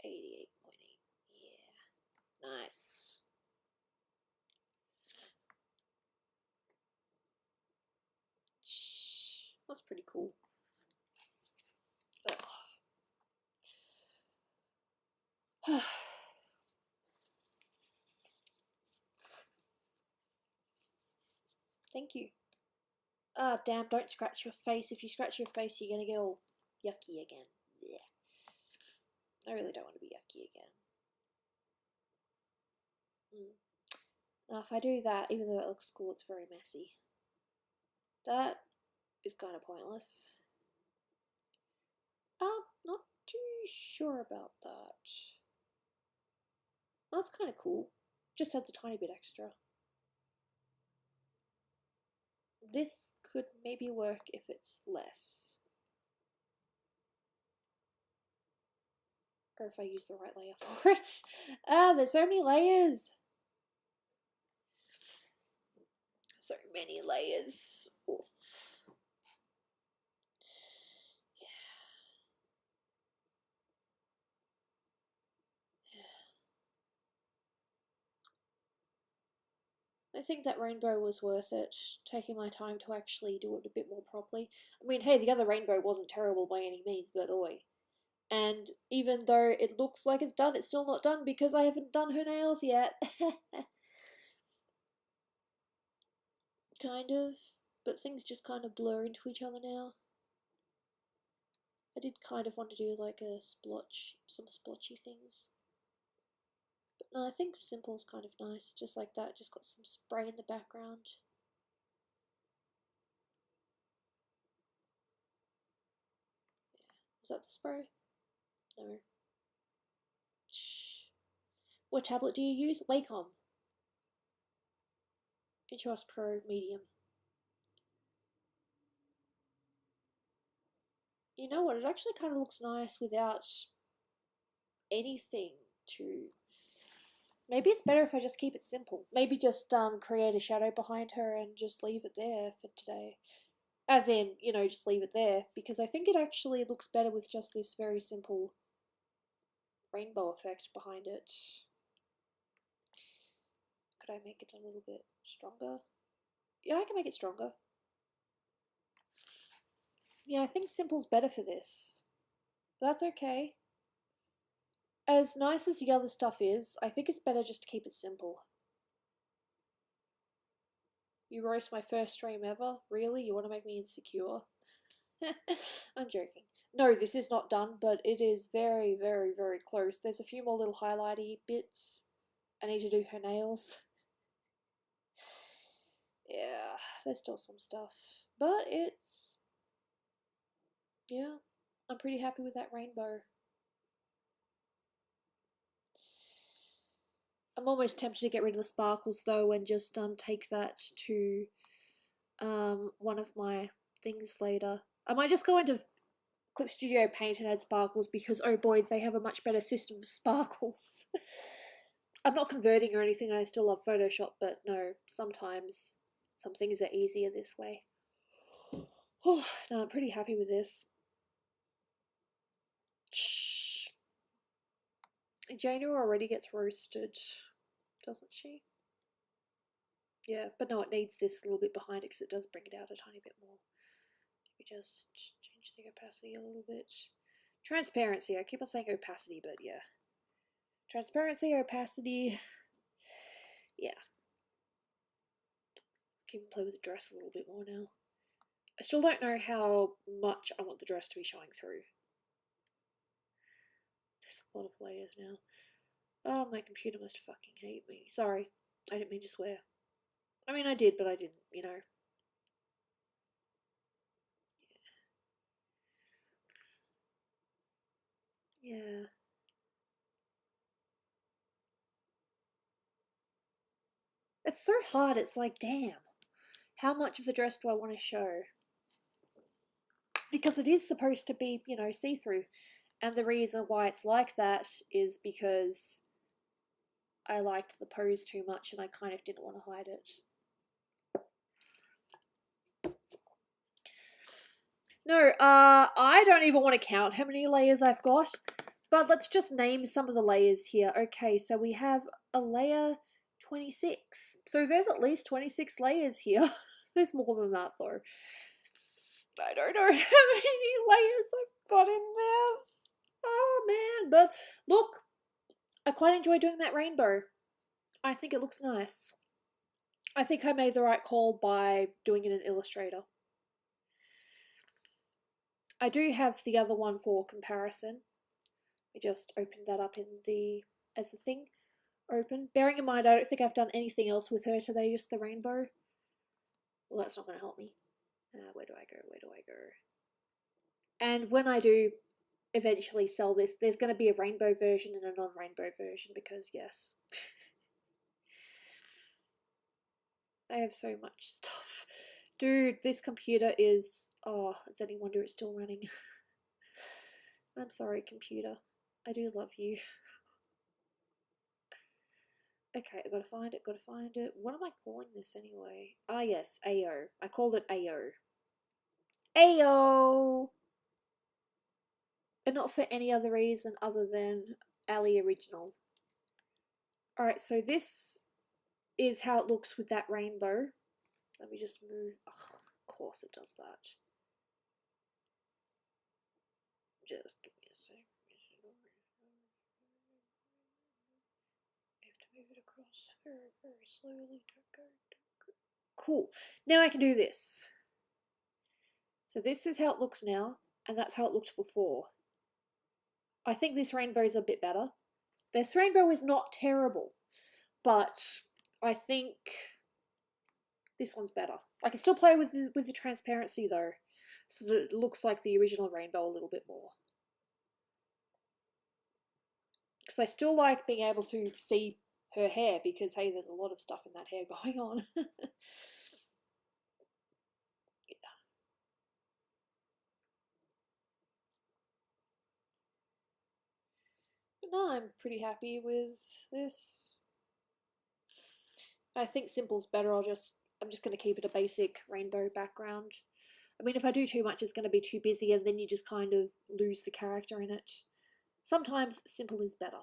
Speaker 1: 88.8, yeah. Nice. That's pretty cool. Thank you. Ah, damn, don't scratch your face. If you scratch your face, you're gonna get all yucky again. Yeah. I really don't want to be yucky again. Now, if I do that, even though it looks cool, it's very messy. That is kind of pointless. Not too sure about that. Well, that's kind of cool. Just adds a tiny bit extra. This could maybe work if it's less. Or if I use the right layer for it. Ah, there's so many layers. So many layers. Oof. I think that rainbow was worth it, taking my time to actually do it a bit more properly. I mean, hey, the other rainbow wasn't terrible by any means, but oi. And even though it looks like it's done, it's still not done because I haven't done her nails yet. Kind of, but things just kind of blur into each other now. I did kind of want to do like a splotch, some splotchy things. But no, I think simple's kind of nice, just like that, just got some spray in the background. Yeah. Is that the spray? No. What tablet do you use? Wacom. Intuos Pro Medium. You know what, it actually kind of looks nice without anything to... Maybe it's better if I just keep it simple. Maybe just create a shadow behind her and just leave it there for today. As in, you know, just leave it there. Because I think it actually looks better with just this very simple rainbow effect behind it. Could I make it a little bit stronger? Yeah, I can make it stronger. Yeah, I think simple's better for this. But that's okay. As nice as the other stuff is, I think it's better just to keep it simple. You roast my first stream ever? Really? You want to make me insecure? I'm joking. No, this is not done, but it is very, very, very close. There's a few more little highlighty bits. I need to do her nails. Yeah, there's still some stuff. But it's... yeah, I'm pretty happy with that rainbow. I'm almost tempted to get rid of the sparkles though and just take that to one of my things later. I might just go into Clip Studio Paint and add sparkles because, oh boy, they have a much better system for sparkles. I'm not converting or anything, I still love Photoshop, but no, sometimes some things are easier this way. Oh, no, I'm pretty happy with this. Shh. Jaina already gets roasted, doesn't she? Yeah, but no, it needs this little bit behind it because it does bring it out a tiny bit more. Let me just change the opacity a little bit. Transparency, I keep on saying opacity, but yeah. Transparency, opacity, yeah. Can even play with the dress a little bit more now. I still don't know how much I want the dress to be showing through. There's a lot of layers now. Oh, my computer must fucking hate me. Sorry, I didn't mean to swear. I mean, I did, but I didn't, you know. Yeah. It's so hard, it's like, damn. How much of the dress do I want to show? Because it is supposed to be, you know, see-through. And the reason why it's like that is because I liked the pose too much and I kind of didn't want to hide it. No, I don't even want to count how many layers I've got. But let's just name some of the layers here. Okay, so we have a layer 26. So there's at least 26 layers here. There's more than that though. I don't know how many layers I've got in this. Oh man, but look, I quite enjoy doing that rainbow. I think it looks nice. I think I made the right call by doing it in Illustrator. I do have the other one for comparison. I just opened that up in the as the thing open. Bearing in mind I don't think I've done anything else with her today, just the rainbow. Well, that's not going to help me. Where do I go? Where do I go? And when I do eventually sell this, there's going to be a rainbow version and a non-rainbow version because, yes. I have so much stuff. Dude, this computer is... Oh, it's any wonder it's still running. I'm sorry, computer. I do love you. Okay, I gotta find it, gotta find it. What am I calling this anyway? Ah, yes, AO. I called it AO. AO! And not for any other reason other than Ali Original. Alright, so this is how it looks with that rainbow. Let me just move. Oh, of course it does that. Just give me a sec. I have to move it across very, very slowly. Don't go. Cool. Now I can do this. So this is how it looks now, and that's how it looked before. I think this rainbow is a bit better. This rainbow is not terrible, but I think this one's better. I can still play with the transparency though, so that it looks like the original rainbow a little bit more. Because I still like being able to see her hair because, hey, there's a lot of stuff in that hair going on. Yeah. But no, I'm pretty happy with this. I think simple's better. I'm just going to keep it a basic rainbow background. I mean, if I do too much, it's going to be too busy and then you just kind of lose the character in it. Sometimes simple is better.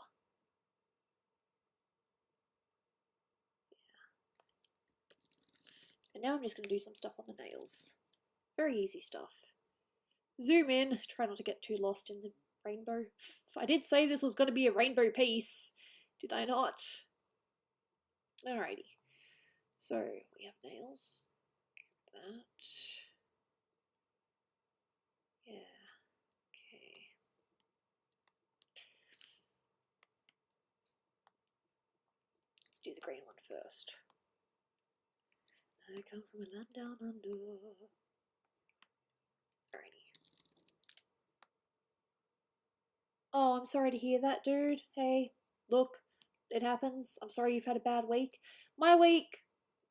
Speaker 1: And now I'm just going to do some stuff on the nails. Very easy stuff. Zoom in. Try not to get too lost in the rainbow. I did say this was going to be a rainbow piece. Did I not? Alrighty. So, we have nails. That. Yeah. Okay. Let's do the green one first. I come from a land down under. Alrighty. Oh, I'm sorry to hear that, dude. Hey, look, it happens. I'm sorry you've had a bad week. My week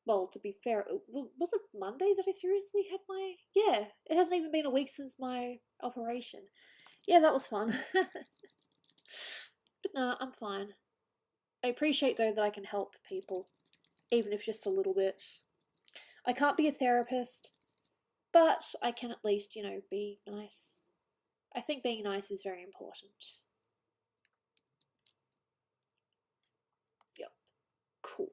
Speaker 1: well, to be fair, was it Monday that I seriously had my... Yeah, it hasn't even been a week since my operation. Yeah, that was fun. But no, I'm fine. I appreciate, though, that I can help people, even if just a little bit. I can't be a therapist, but I can at least, you know, be nice. I think being nice is very important. Yep. Cool.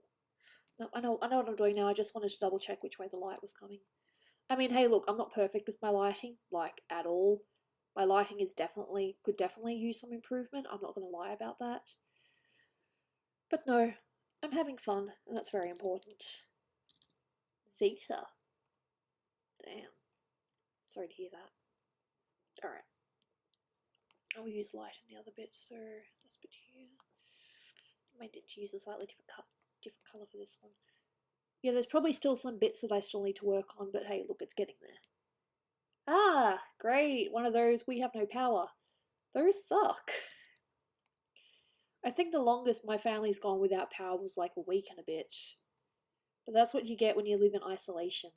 Speaker 1: No, I know what I'm doing now. I just wanted to double check which way the light was coming. I mean, hey, look, I'm not perfect with my lighting, like, at all. My lighting is could definitely use some improvement. I'm not going to lie about that. But no, I'm having fun, and that's very important. Zeta. Damn. Sorry to hear that. Alright. I'll use light in the other bit, so this bit here. I might need to use a slightly different colour for this one. Yeah, there's probably still some bits that I still need to work on, but hey, look, it's getting there. Ah, great, one of those we have no power. Those suck. I think the longest my family's gone without power was like a week and a bit. But that's what you get when you live in isolation.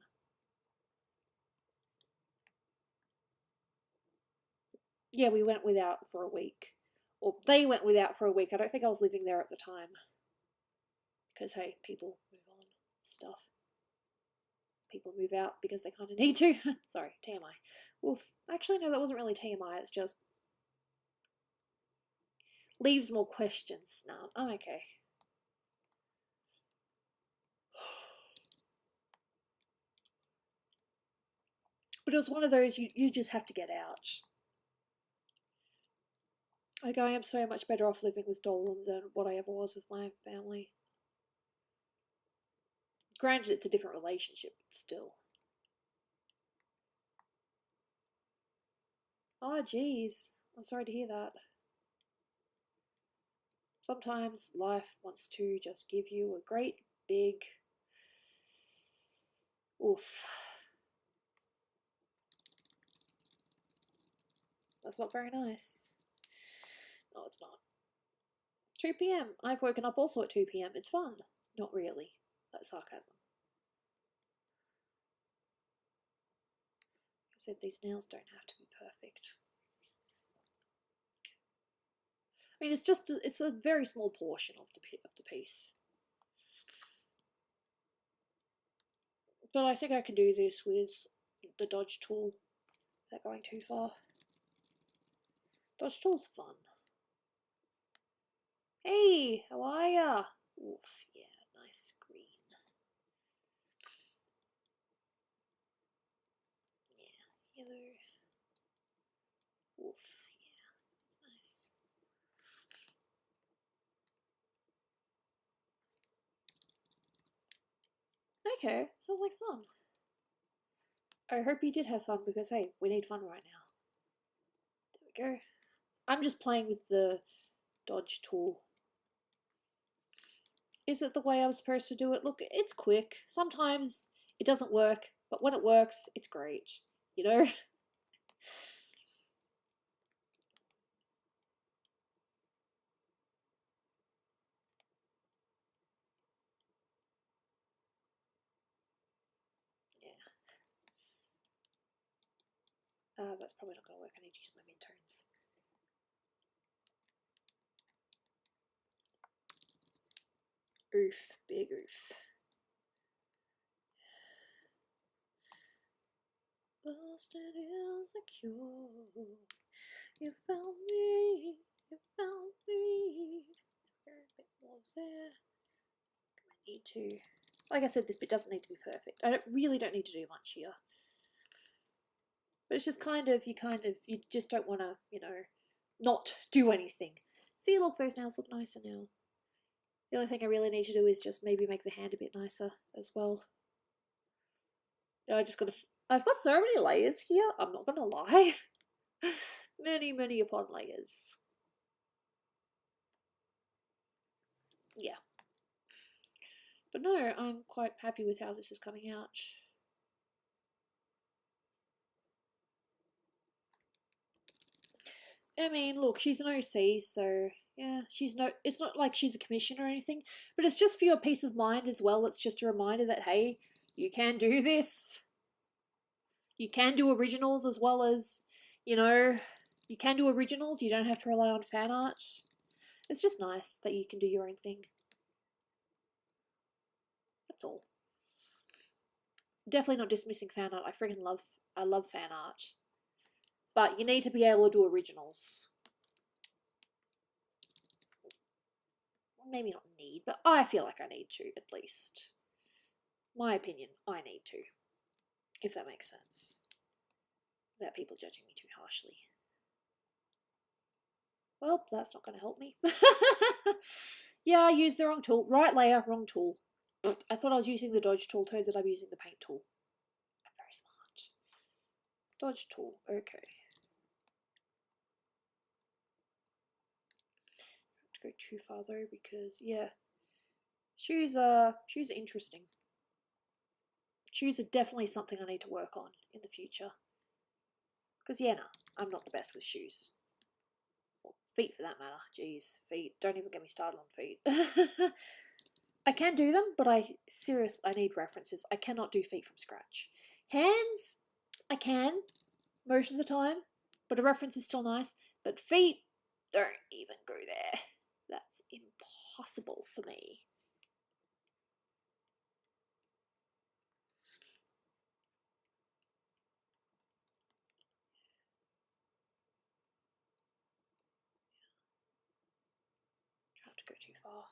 Speaker 1: Yeah, we went without for a week. Or they went without for a week. I don't think I was living there at the time. Because, hey, people move on. Stuff. People move out because they kind of need to. Sorry, TMI. Oof. Actually, no, that wasn't really TMI. It's just leaves more questions. No, I'm okay. But it was one of those you just have to get out. Like, I am so much better off living with Dolan than what I ever was with my family. Granted, it's a different relationship, but still. Oh, jeez. I'm sorry to hear that. Sometimes life wants to just give you a great big oof. That's not very nice. No, it's not. 2 p.m. I've woken up also at 2 p.m. It's fun. Not really. That's sarcasm. I said these nails don't have to be perfect. I mean, it's a very small portion of the piece. But I think I can do this with the dodge tool without going too far. Dodge tool's fun. Hey, how are ya? Oof, yeah, nice green. Yeah, yellow. Oof, yeah, that's nice. Okay, sounds like fun. I hope you did have fun because, hey, we need fun right now. There we go. I'm just playing with the dodge tool. Is it the way I was supposed to do it? Look, it's quick. Sometimes it doesn't work, but when it works, it's great. You know? Yeah. That's probably not going to work. I need to use my midtones. Oof. Big oof. Boston is a cure. You found me. You found me. There's a bit more there. I need to... Like I said, this bit doesn't need to be perfect. I really don't need to do much here. But it's just you just don't want to, you know, not do anything. See, look, those nails look nicer now. The only thing I really need to do is just maybe make the hand a bit nicer as well. I've got so many layers here, I'm not gonna lie. Many upon layers. Yeah. But no, I'm quite happy with how this is coming out. I mean, look, she's an OC, so, Yeah, it's not like she's a commissioner or anything, but it's just for your peace of mind as well. It's just a reminder that, hey, you can do this. You can do originals as well as, you know, you can do originals. You don't have to rely on fan art. It's just nice that you can do your own thing. That's all. Definitely not dismissing fan art. I love fan art. But you need to be able to do originals. Maybe not need, but I feel like I need to, at least. My opinion, I need to. If that makes sense. Without people judging me too harshly. Well, that's not going to help me. Yeah, I used the wrong tool. Right layer, wrong tool. I thought I was using the dodge tool, turns out I'm using the paint tool. I'm very smart. Dodge tool, okay. I have to go too far though, because yeah. Shoes are interesting. Shoes are definitely something I need to work on in the future. Because yeah, no, I'm not the best with shoes. Or feet for that matter. Jeez, feet. Don't even get me started on feet. I can do them, but I need references. I cannot do feet from scratch. Hands, I can, most of the time, but a reference is still nice. But feet, don't even go there. That's impossible for me. Try not to go too far.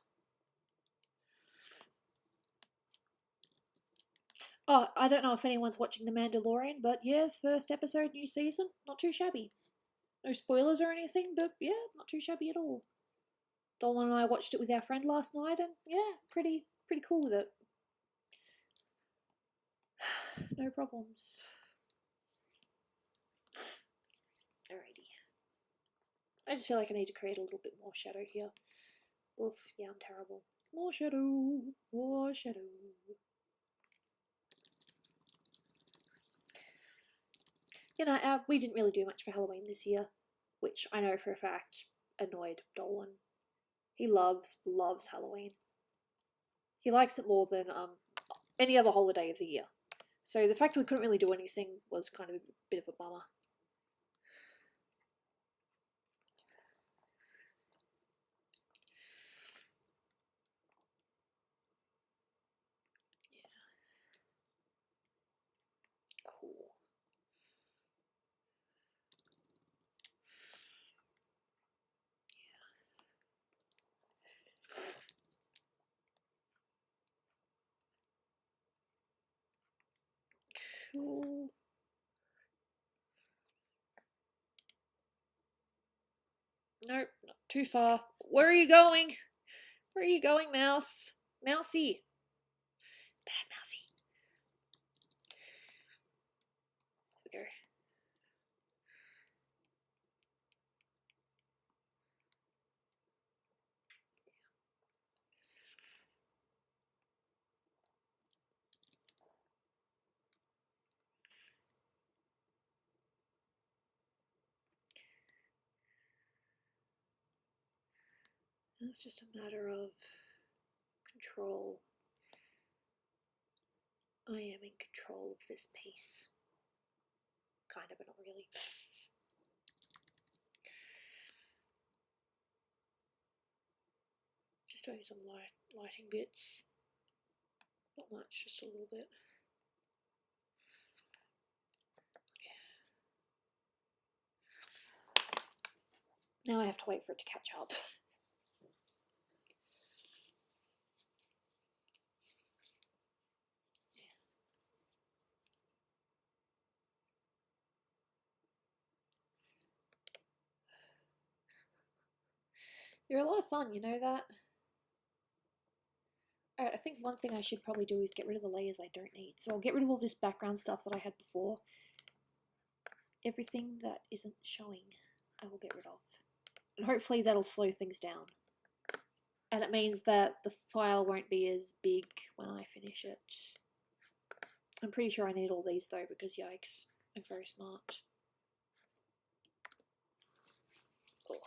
Speaker 1: Oh, I don't know if anyone's watching The Mandalorian, but yeah, first episode, new season, not too shabby. No spoilers or anything, but yeah, not too shabby at all. Dolan and I watched it with our friend last night, and yeah, pretty cool with it. No problems. Alrighty. I just feel like I need to create a little bit more shadow here. Oof, yeah, I'm terrible. More shadow, more shadow. You know, we didn't really do much for Halloween this year, which I know for a fact annoyed Dolan. He loves Halloween. He likes it more than any other holiday of the year. So the fact we couldn't really do anything was kind of a bit of a bummer. Yeah. Cool. Cool. Nope, not too far. Where are you going? Where are you going, mouse? Mousy. Bad mousy. There we go. It's just a matter of control. I am in control of this piece. Kind of, but not really. Just doing some lighting bits. Not much, just a little bit. Yeah. Now I have to wait for it to catch up. You're a lot of fun, you know that? Alright, I think one thing I should probably do is get rid of the layers I don't need. So I'll get rid of all this background stuff that I had before. Everything that isn't showing, I will get rid of. And hopefully that'll slow things down. And it means that the file won't be as big when I finish it. I'm pretty sure I need all these though, because yikes, I'm very smart. Oh.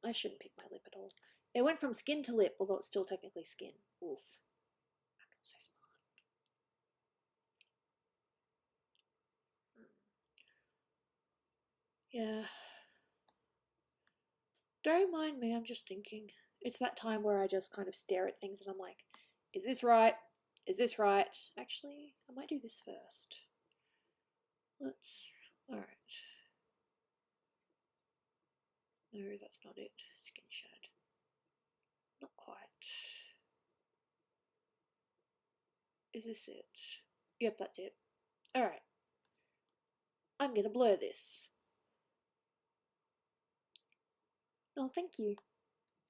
Speaker 2: I shouldn't pick my lip at all. It went from skin to lip, although it's still technically skin. Oof. I'm not so smart. Yeah. Don't mind me, I'm just thinking. It's that time where I just kind of stare at things and I'm like, is this right? Is this right? Actually, I might do this first. Alright. No, that's not it. Skin shade. Not quite. Is this it? Yep, that's it. Alright. I'm gonna blur this. Oh, thank you.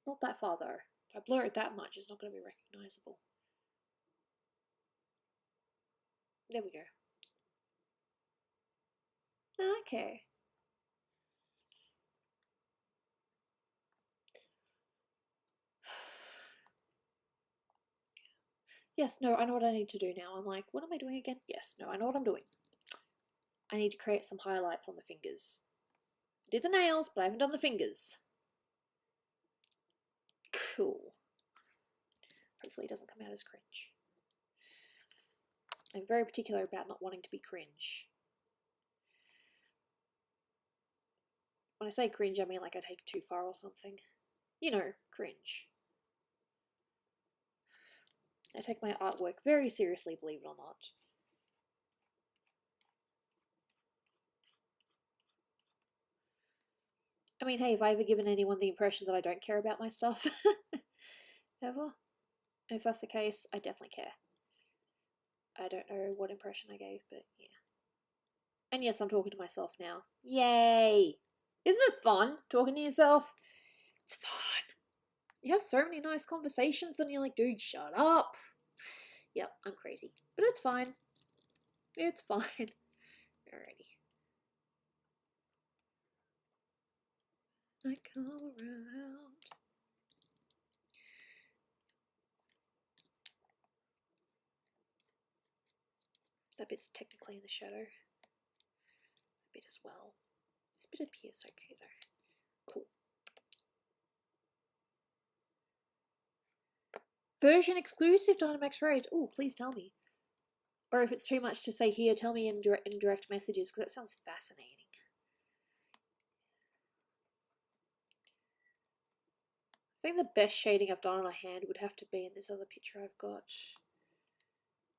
Speaker 2: Not that far though. If I blur it that much, it's not gonna be recognizable. There we go. Okay. Yes, no, I know what I need to do now. I'm like, what am I doing again? Yes, no, I know what I'm doing. I need to create some highlights on the fingers. I did the nails, but I haven't done the fingers. Cool. Hopefully it doesn't come out as cringe. I'm very particular about not wanting to be cringe. When I say cringe, I mean like I take it too far or something. You know, cringe. I take my artwork very seriously, believe it or not. I mean, hey, have I ever given anyone the impression that I don't care about my stuff? Ever? And if that's the case, I definitely care. I don't know what impression I gave, but yeah. And yes, I'm talking to myself now. Yay! Isn't it fun talking to yourself? It's fun. You have so many nice conversations, then you're like, dude, shut up. Yep, I'm crazy. But it's fine. It's fine. Alrighty. I come around. That bit's technically in the shadow. That bit as well. This bit appears okay though. Cool. Version exclusive Dynamax Rays. Oh, please tell me. Or if it's too much to say here, tell me in direct messages, because that sounds fascinating. I think the best shading I've done on a hand would have to be in this other picture I've got.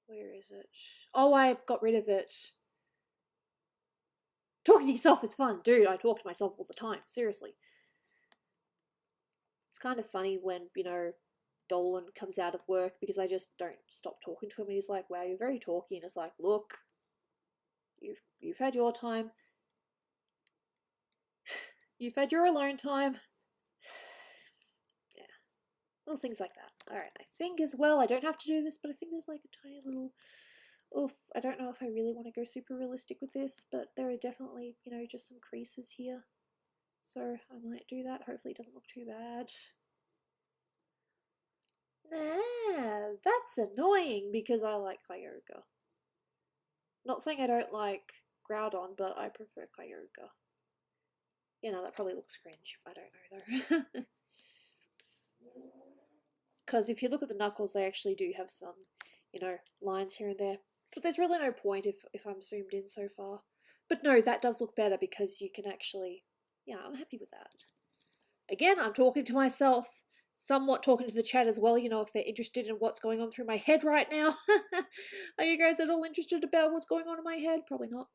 Speaker 2: Where is it? Oh, I got rid of it. Talking to yourself is fun. Dude, I talk to myself all the time. Seriously. It's kind of funny when, you know, Dolan comes out of work because I just don't stop talking to him and he's like, wow, you're very talky. And it's like, look, you've had your time. You've had your alone time. Yeah. Little things like that. Alright, I think as well, I don't have to do this, but I think there's like a tiny little... Oof, I don't know if I really want to go super realistic with this, but there are definitely, you know, just some creases here. So I might do that. Hopefully it doesn't look too bad. Nah, that's annoying because I like Kyogre. Not saying I don't like Groudon, but I prefer Kyogre. You know, that probably looks cringe. I don't know though. Because if you look at the knuckles, they actually do have some, you know, lines here and there. But there's really no point if I'm zoomed in so far. But no, that does look better because you can actually... Yeah, I'm happy with that. Again, I'm talking to myself, somewhat talking to the chat as well, you know, if they're interested in what's going on through my head right now. Are you guys at all interested about what's going on in my head? Probably not.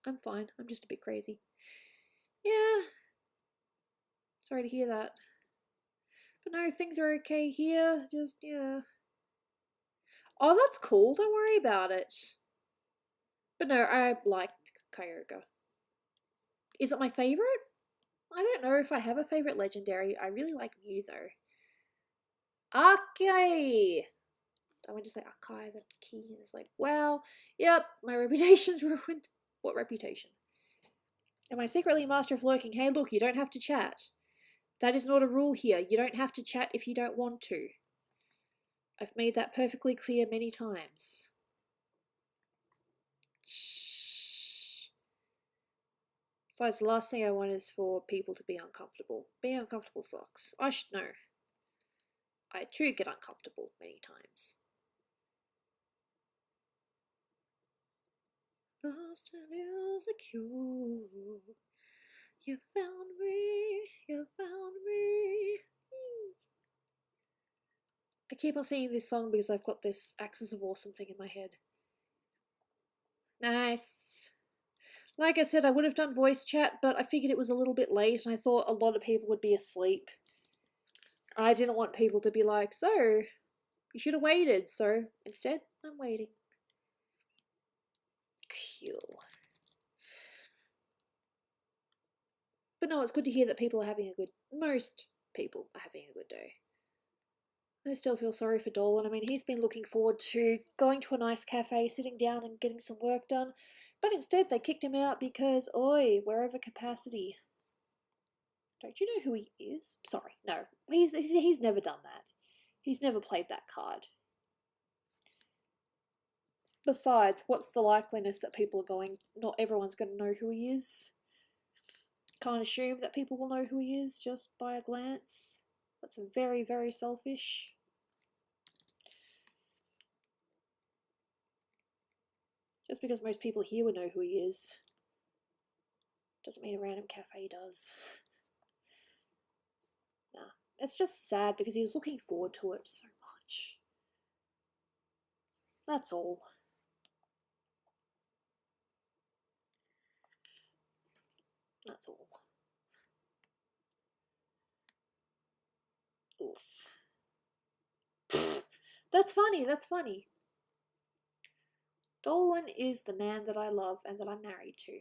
Speaker 2: I'm fine. I'm just a bit crazy. Yeah. Sorry to hear that. But no, things are okay here. Just, yeah. Oh, that's cool. Don't worry about it. But no, I like Kyogre. Is it my favorite? I don't know if I have a favorite legendary. I really like Mew though. Akai! I went to say Akai, the key, and it's like, wow, yep, my reputation's ruined. What reputation? Am I secretly a master of lurking? Hey, look, you don't have to chat. That is not a rule here. You don't have to chat if you don't want to. I've made that perfectly clear many times. Shh. Besides, the last thing I want is for people to be uncomfortable. Being uncomfortable sucks. I should know. I too get uncomfortable many times. Lost and insecure. You found me, you found me. I keep on singing this song because I've got this Axis of Awesome thing in my head. Nice. Like I said, I would have done voice chat, but I figured it was a little bit late and I thought a lot of people would be asleep. I didn't want people to be like, so, you should have waited, so instead, I'm waiting. Cool. But no, it's good to hear that people are having a good... Most people are having a good day. I still feel sorry for Dolan. I mean, he's been looking forward to going to a nice cafe, sitting down and getting some work done. But instead, they kicked him out because, oi, we're over capacity. Don't you know who he is? Sorry, no. He's never done that. He's never played that card. Besides, what's the likeliness that people are going... Not everyone's going to know who he is. Can't assume that people will know who he is just by a glance. That's very, very selfish. Just because most people here would know who he is doesn't mean a random cafe does. Nah, it's just sad because he was looking forward to it so much. That's all. That's all. Oof. That's funny, that's funny. Dolan is the man that I love and that I'm married to.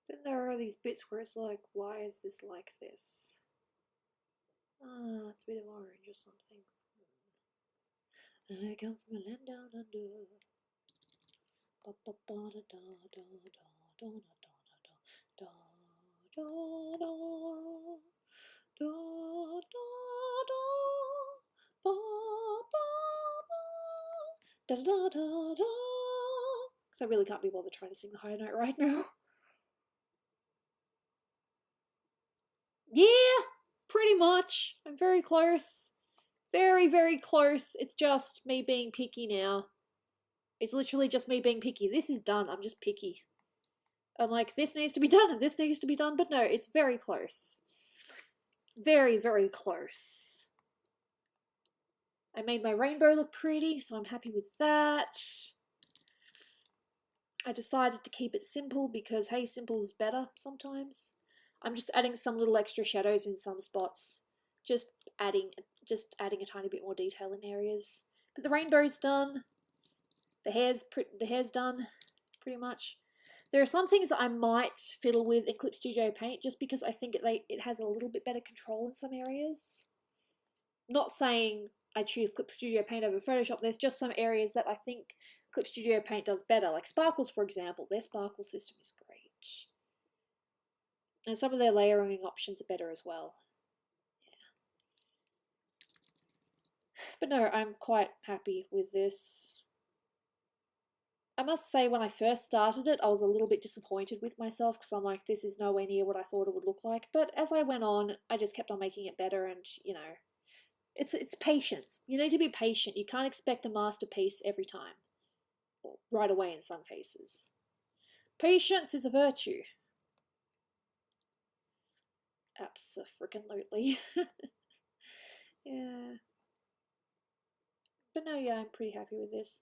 Speaker 2: Then there are these bits where it's like, why is this like this? Ah, it's a bit of orange or something. I come from a land down under. Ba ba ba da da da da da da da da da da da da ba ba ba da da da da. Because I really can't be bothered trying to sing the high note right now. Yeah, pretty much. I'm very close. Very, very close. It's just me being picky now. It's literally just me being picky. This is done. I'm just picky. I'm like, this needs to be done and this needs to be done. But no, it's very close. Very, very close. I made my rainbow look pretty, so I'm happy with that. I decided to keep it simple because, hey, simple is better sometimes. I'm just adding some little extra shadows in some spots. Just adding a tiny bit more detail in areas. But the rainbow's done. The hair's done, pretty much. There are some things that I might fiddle with in Clip Studio Paint just because I think it has a little bit better control in some areas. Not saying I choose Clip Studio Paint over Photoshop, there's just some areas that I think Clip Studio Paint does better. Like sparkles, for example. Their sparkle system is great. And some of their layering options are better as well. Yeah. But no, I'm quite happy with this. I must say, when I first started it, I was a little bit disappointed with myself because I'm like, this is nowhere near what I thought it would look like. But as I went on, I just kept on making it better and, you know, it's patience. You need to be patient. You can't expect a masterpiece every time. Or right away in some cases. Patience is a virtue. Abso-freaking-lutely. Yeah. But no, yeah, I'm pretty happy with this.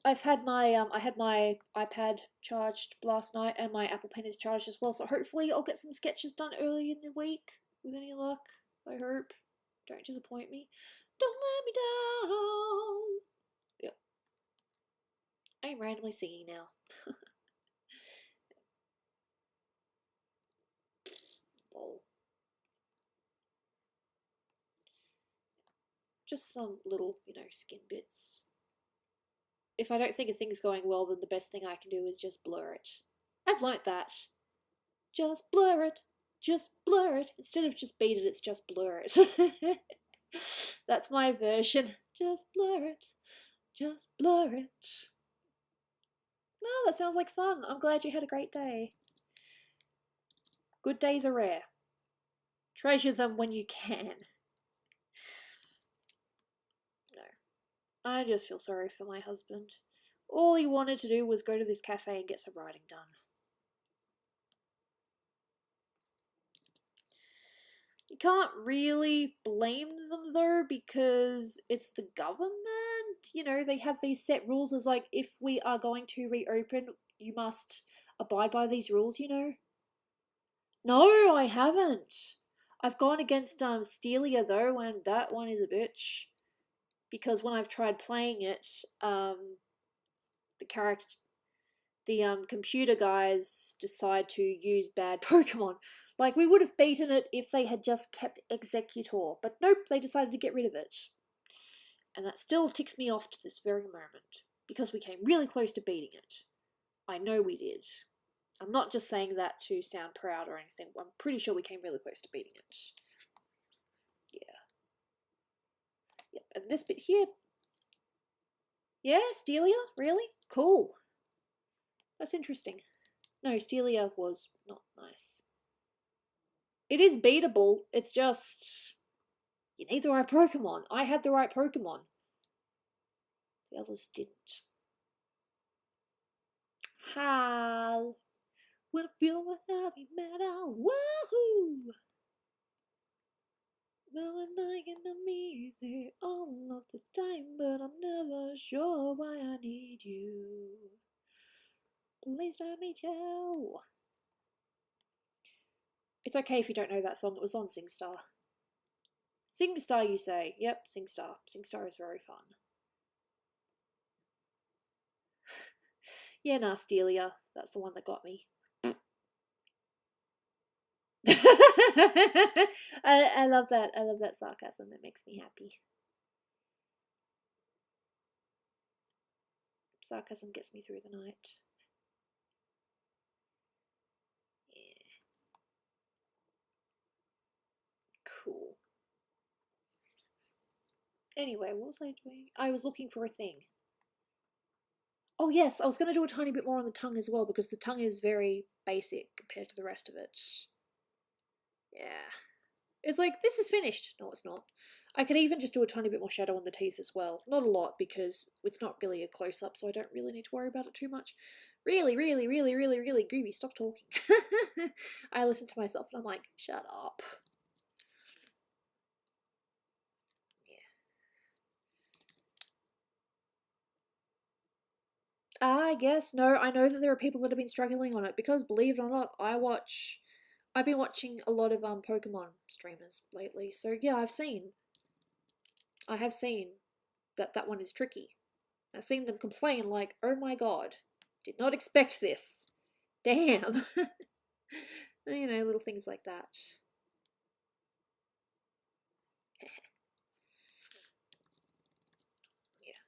Speaker 2: I've had my I had my iPad charged last night and my Apple Pen is charged as well, so hopefully I'll get some sketches done early in the week with any luck. I hope. Don't disappoint me. Don't let me down. Yep. I'm randomly singing now. Lol. Just some little, you know, skin bits. If I don't think a thing's going well, then the best thing I can do is just blur it. I've learnt that. Just blur it. Just blur it. Instead of just beat it, it's just blur it. That's my version. Just blur it. Just blur it. No, that sounds like fun. I'm glad you had a great day. Good days are rare. Treasure them when you can. No. I just feel sorry for my husband. All he wanted to do was go to this cafe and get some writing done. You can't really blame them though, because it's the government. You know, they have these set rules as like, if we are going to reopen, you must abide by these rules, you know? No, I haven't. I've gone against Stelia though, and that one is a bitch. Because when I've tried playing it, the computer guys decide to use bad Pokemon. Like, we would have beaten it if they had just kept Executor, but nope, they decided to get rid of it. And that still ticks me off to this very moment, because we came really close to beating it. I know we did. I'm not just saying that to sound proud or anything, I'm pretty sure we came really close to beating it. Yeah. Yep, and this bit here. Yeah, Stelia? Really? Cool. That's interesting. No, Stelia was not nice. It is beatable, it's just... you need the right Pokemon. I had the right Pokemon. The others didn't. How would it feel when I be mad out? Woohoo! Well, I can be easy all of the time, but I'm never sure why I need you. Please don't meet you. It's okay if you don't know that song, it was on SingStar. SingStar, you say? Yep, SingStar. SingStar is very fun. Yeah, nah, Stelia. That's the one that got me. I love that. I love that sarcasm. It makes me happy. Sarcasm gets me through the night. Yeah. Cool. Anyway, what was I doing? I was looking for a thing. Oh yes, I was going to do a tiny bit more on the tongue as well, because the tongue is very basic compared to the rest of it. Yeah. It's like, this is finished. No, it's not. I could even just do a tiny bit more shadow on the teeth as well. Not a lot, because it's not really a close-up, so I don't really need to worry about it too much. Really, really, really, really, really, Gooby, stop talking. I listen to myself and I'm like, shut up. Yeah. I guess, no, I know that there are people that have been struggling on it, because believe it or not, I've been watching a lot of Pokemon streamers lately, so yeah, I have seen that one is tricky. I've seen them complain like, oh my god, did not expect this. Damn. You know, little things like that. Yeah.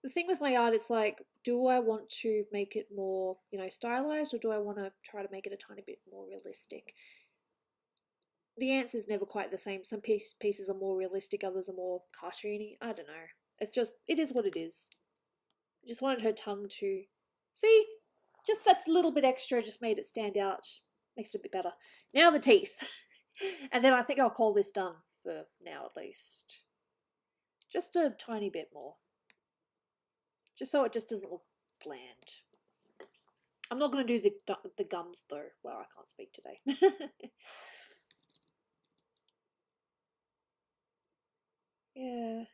Speaker 2: The thing with my art is like, do I want to make it more, you know, stylized, or do I want to try to make it a tiny bit more realistic? The answer is never quite the same. Some pieces are more realistic, others are more cartoony. I don't know. It's just, it is what it is. I just wanted her tongue to... see? Just that little bit extra just made it stand out. Makes it a bit better. Now the teeth. And then I think I'll call this done for now at least. Just a tiny bit more. Just so it just doesn't look bland. I'm not going to do the gums though. Well, I can't speak today. Yeah.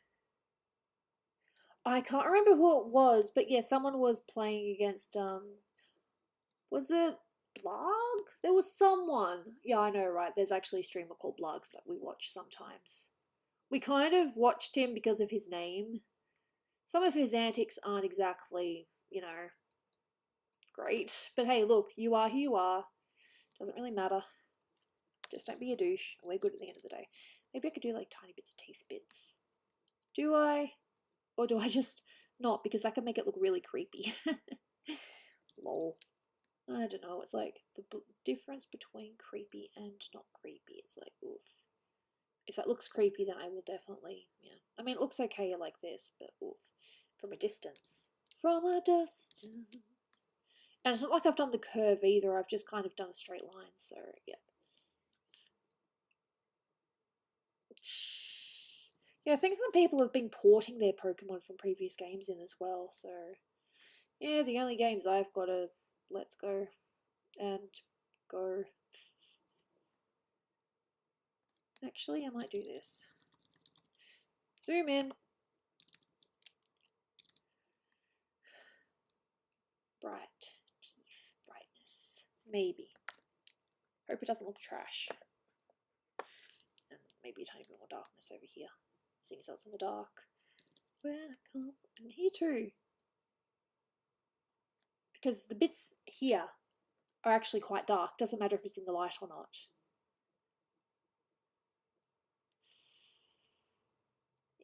Speaker 2: I can't remember who it was, but yeah, someone was playing against, was it Blog? There was someone. Yeah, I know, right? There's actually a streamer called Blog that we watch sometimes. We kind of watched him because of his name. Some of his antics aren't exactly, you know, great. But hey, look, you are who you are. Doesn't really matter. Just don't be a douche. We're good at the end of the day. Maybe I could do like tiny bits of teeth bits. Do I? Or do I just not? Because that could make it look really creepy. Lol. I don't know. It's like the difference between creepy and not creepy. It's like, oof. if that looks creepy, then I will definitely, yeah. I mean, it looks okay like this, but oof, from a distance. From a distance. And it's not like I've done the curve either, I've just kind of done a straight line, so, yeah. Yeah, things that people have been porting their Pokemon from previous games in as well, so... Yeah, the only games I've got are Let's Go and Go. Actually, I might do this. Zoom in. Bright. Teeth. Brightness. Maybe. Hope it doesn't look trash. And maybe a tiny bit more darkness over here. Seeing as it's in the dark. When I come... And here too. Because the bits here are actually quite dark. Doesn't matter if it's in the light or not.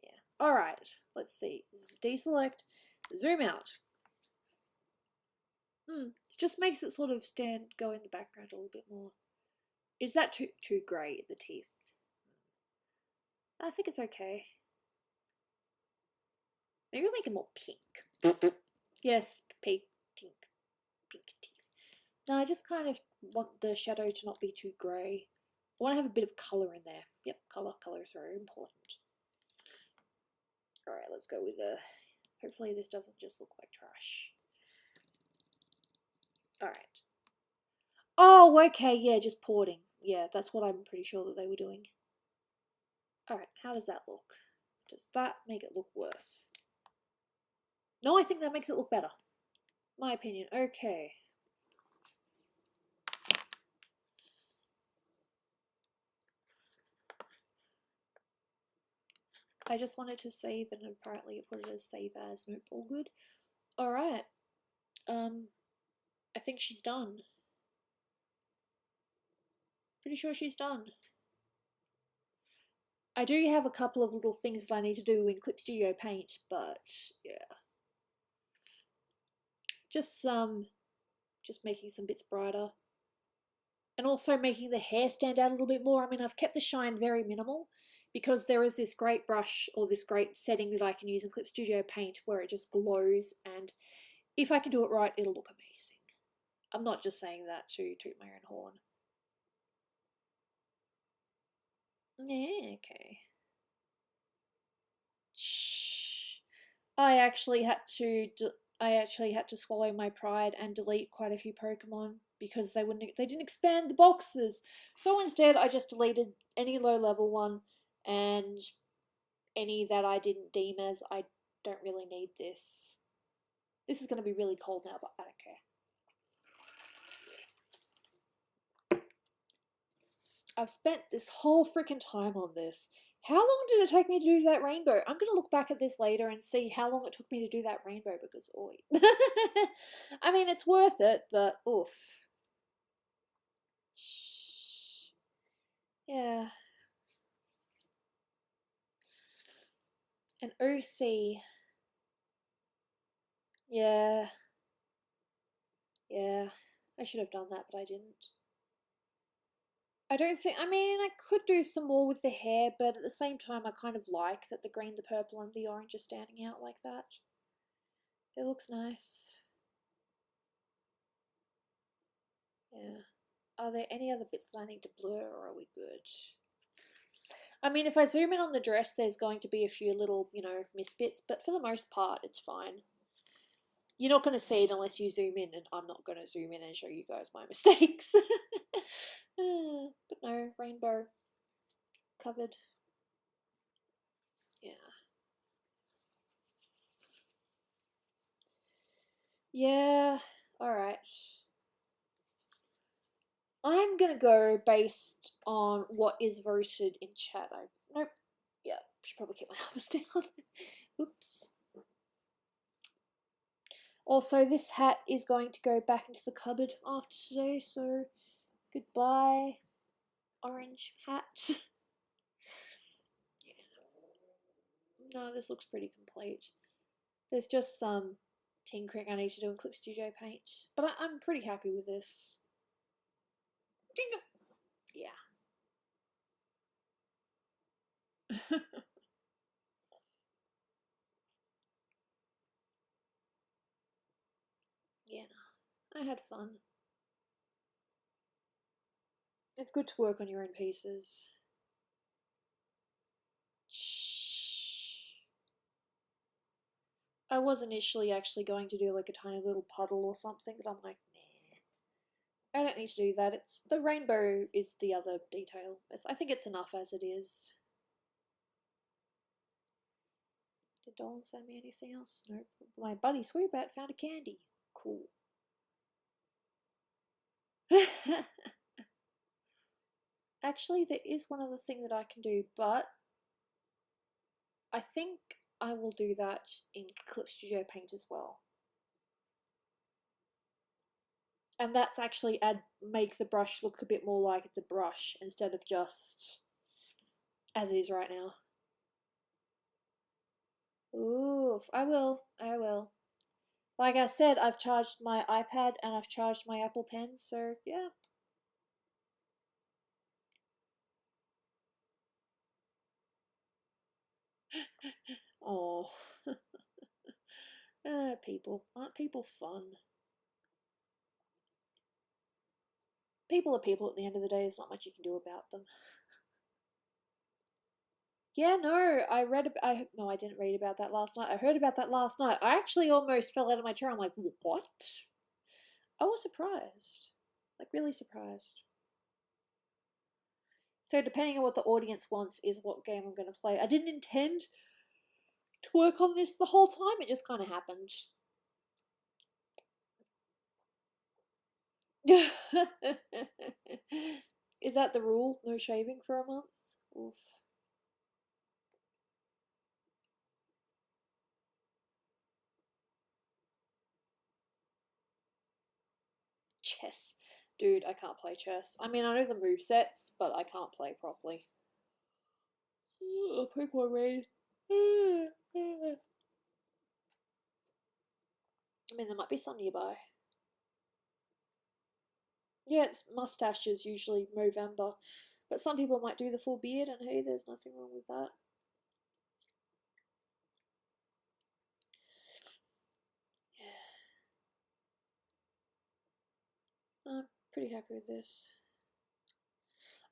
Speaker 2: Yeah. Alright. Let's see. Deselect. Zoom out. Just makes it sort of go in the background a little bit more. Is that too grey, the teeth? I think it's okay. Maybe we'll make it more pink. Yes, pink teeth. No, I just kind of want the shadow to not be too grey. I want to have a bit of colour in there. Yep, colour is very important. Alright, let's go with the... Hopefully this doesn't just look like trash. Alright. Oh, okay, yeah, just porting. Yeah, that's what I'm pretty sure that they were doing. Alright, how does that look? Does that make it look worse? No, I think that makes it look better. My opinion. Okay. I just wanted to save, and apparently it put it as save as. Nope, all good. Alright. I think she's done. Pretty sure she's done. I do have a couple of little things that I need to do in Clip Studio Paint, but yeah. Just making some bits brighter. And also making the hair stand out a little bit more. I mean, I've kept the shine very minimal because there is this great brush or this great setting that I can use in Clip Studio Paint where it just glows, and if I can do it right, it'll look amazing. I'm not just saying that to toot my own horn. Yeah, okay. Shh. I actually had to swallow my pride and delete quite a few Pokemon because they didn't expand the boxes. So instead I just deleted any low level one and any that I didn't deem as I don't really need this. This is going to be really cold now, but I don't care. I've spent this whole freaking time on this. How long did it take me to do that rainbow? I'm going to look back at this later and see how long it took me to do that rainbow because, oi. I mean, it's worth it, but oof. Yeah. An OC. Yeah. Yeah. I should have done that, but I didn't. I mean, I could do some more with the hair, but at the same time, I kind of like that the green, the purple, and the orange are standing out like that. It looks nice. Yeah. Are there any other bits that I need to blur, or are we good? I mean, if I zoom in on the dress, there's going to be a few little, missed bits, but for the most part, it's fine. You're not going to see it unless you zoom in, and I'm not going to zoom in and show you guys my mistakes. But no, rainbow. Covered. Yeah. Yeah, alright. I'm gonna go based on what is voted in chat. Nope. Yeah, should probably keep my arms down. Oops. Also, this hat is going to go back into the cupboard after today, so goodbye, orange hat. Yeah. No, this looks pretty complete. There's just some tinkering I need to do in Clip Studio Paint, but I'm pretty happy with this. Yeah. I had fun. It's good to work on your own pieces. Shh. I was initially actually going to do like a tiny little puddle or something, but I'm like, nah. I don't need to do that. It's the rainbow is the other detail. I think it's enough as it is. Did Dolan send me anything else? Nope. My buddy Sweetbat found a candy. Cool. Actually, there is one other thing that I can do, but I think I will do that in Clip Studio Paint as well. And that's actually make the brush look a bit more like it's a brush instead of just as it is right now. Ooh, I will. Like I said, I've charged my iPad and I've charged my Apple Pen, so yeah. Oh. People. Aren't people fun? People are people at the end of the day. There's not much you can do about them. Yeah, no, no, I didn't read about that last night. I heard about that last night. I actually almost fell out of my chair. I'm like, what? I was surprised. Like, really surprised. So, depending on what the audience wants, is what game I'm going to play. I didn't intend to work on this the whole time, it just kind of happened. Is that the rule? No shaving for a month? Oof. Chess. Dude, I can't play chess. I mean, I know the movesets, but I can't play properly. I'll pick one raid. I mean, there might be some nearby. Yeah, it's mustaches usually Movember. But some people might do the full beard, and hey, there's nothing wrong with that. Yeah. I'm pretty happy with this.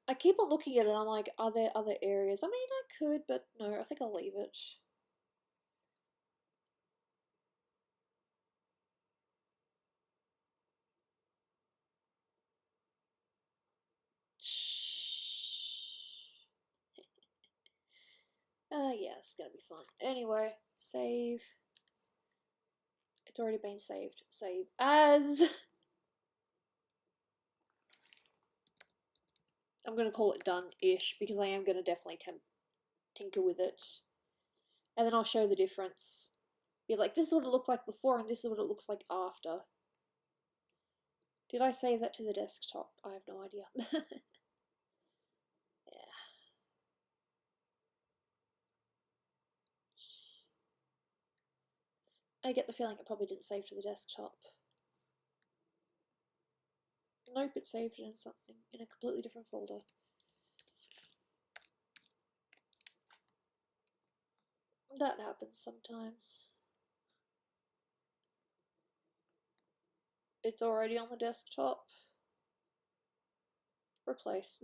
Speaker 2: I keep on looking at it and I'm like, are there other areas? I mean, I could, but no, I think I'll leave it. Yeah, it's gonna be fun. Anyway, save. It's already been saved. Save as. I'm gonna call it done-ish because I am gonna definitely tinker with it. And then I'll show the difference. Be like, this is what it looked like before and this is what it looks like after. Did I save that to the desktop? I have no idea. Yeah. I get the feeling it probably didn't save to the desktop. Nope, it saved it in something, in a completely different folder. That happens sometimes. It's already on the desktop. Replace.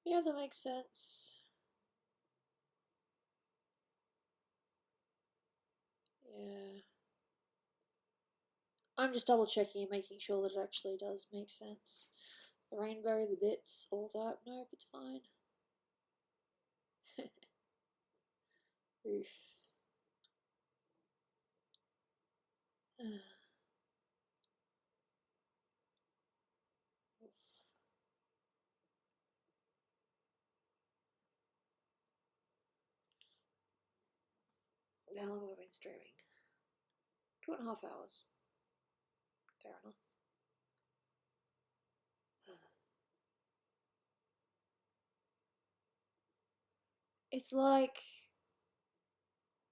Speaker 2: Yeah, that makes sense. Yeah. I'm just double checking and making sure that it actually does make sense. The rainbow, the bits, all that. Nope, it's fine. Oof. How long have I been streaming? 2.5 hours. Fair enough. It's like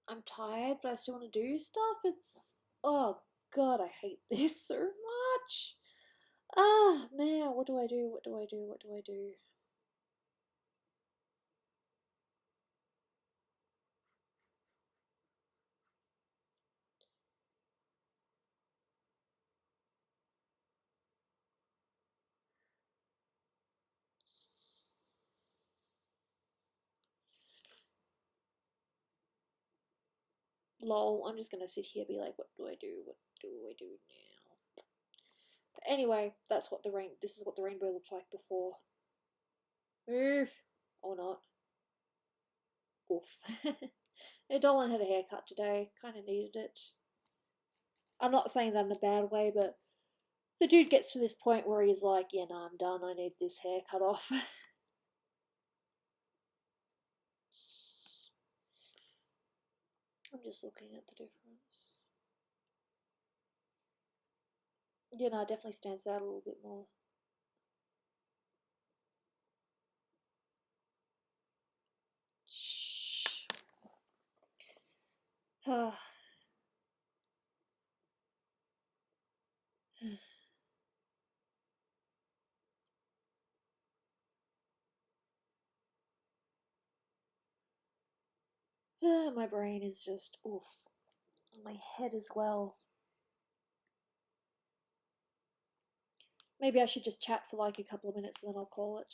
Speaker 2: I'm tired, but I still want to do stuff. It's oh god, I hate this so much. Ah man, what do I do? What do I do? What do I do? Lol, I'm just gonna sit here and be like, what do I do? What do I do now? But anyway, this is what the rainbow looked like before. Move! Or not. Oof. Dolan had a haircut today. Kind of needed it. I'm not saying that in a bad way, but the dude gets to this point where he's like, yeah, nah, I'm done. I need this hair cut off. I'm just looking at the difference. Yeah, no, it definitely stands out a little bit more. Shh. My brain is just oof. My head as well. Maybe I should just chat for like a couple of minutes and then I'll call it.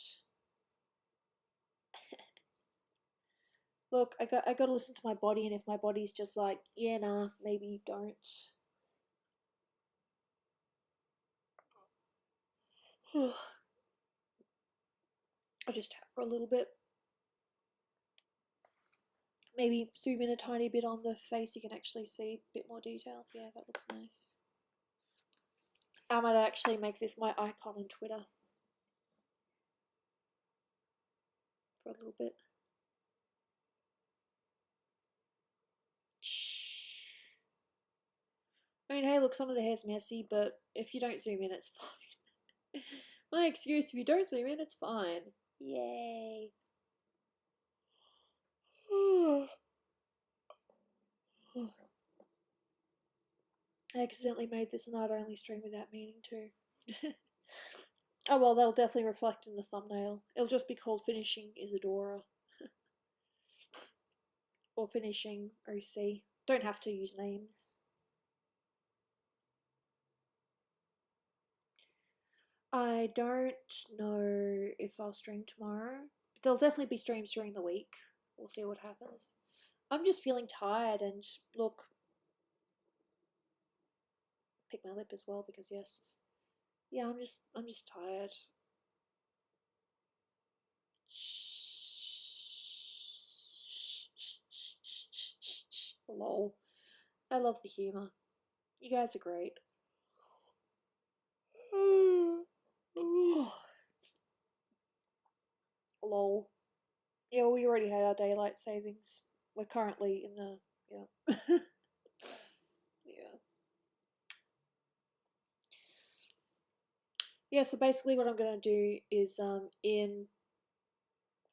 Speaker 2: Look, I got to listen to my body, and if my body's just like, yeah, nah, maybe you don't. I'll just tap for a little bit. Maybe zoom in a tiny bit on the face, you can actually see a bit more detail. Yeah, that looks nice. I might actually make this my icon on Twitter. For a little bit. I mean, hey, look, some of the hair's messy, but if you don't zoom in, it's fine. My excuse, if you don't zoom in, it's fine. Yay. I accidentally made this a night-only stream without meaning to. Oh well, that'll definitely reflect in the thumbnail. It'll just be called Finishing Isadora. Or Finishing OC. Don't have to use names. I don't know if I'll stream tomorrow. But there'll definitely be streams during the week. We'll see what happens. I'm just feeling tired, and look, pick my lip as well because yes. Yeah, I'm just tired. Lol. I love the humor. You guys are great. Lol. Yeah, we already had our daylight savings. We're currently in the yeah. Yeah. Yeah, so basically what I'm gonna do is in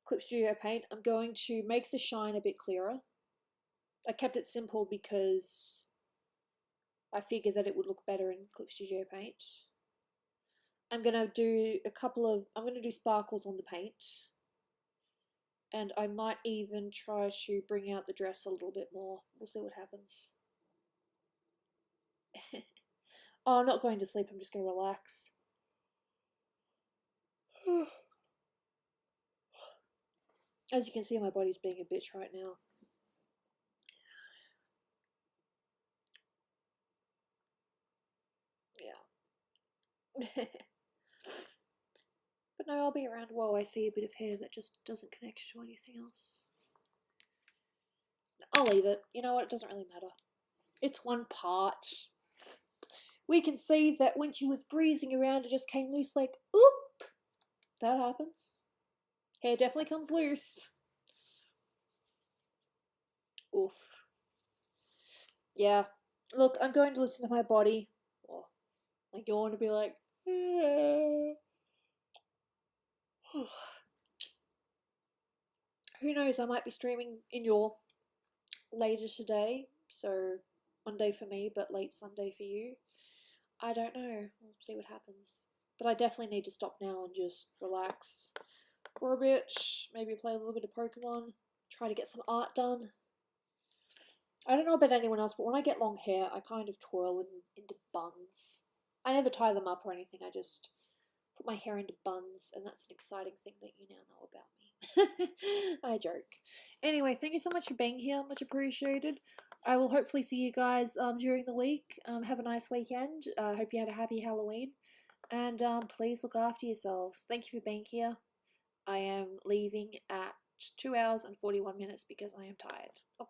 Speaker 2: Clip Studio Paint, I'm going to make the shine a bit clearer. I kept it simple because I figured that it would look better in Clip Studio Paint. I'm gonna do I'm gonna do sparkles on the paint. And I might even try to bring out the dress a little bit more. We'll see what happens. Oh, I'm not going to sleep, I'm just going to relax. As you can see, my body's being a bitch right now. Yeah. But no, I'll be around while I see a bit of hair that just doesn't connect to anything else. I'll leave it. You know what? It doesn't really matter. It's one part. We can see that when she was breezing around, it just came loose like, oop! That happens. Hair definitely comes loose. Oof. Yeah. Look, I'm going to listen to my body. Oh, my yawn to be like, who knows, I might be streaming in your later today, so Monday for me, but late Sunday for you. I don't know. We'll see what happens. But I definitely need to stop now and just relax for a bit. Maybe play a little bit of Pokemon. Try to get some art done. I don't know about anyone else, but when I get long hair, I kind of twirl them into buns. I never tie them up or anything, I just put my hair into buns, and that's an exciting thing that you now know about me. I joke. Anyway, thank you so much for being here. Much appreciated. I will hopefully see you guys during the week. Have a nice weekend. Hope you had a happy Halloween. And please look after yourselves. Thank you for being here. I am leaving at 2 hours and 41 minutes because I am tired.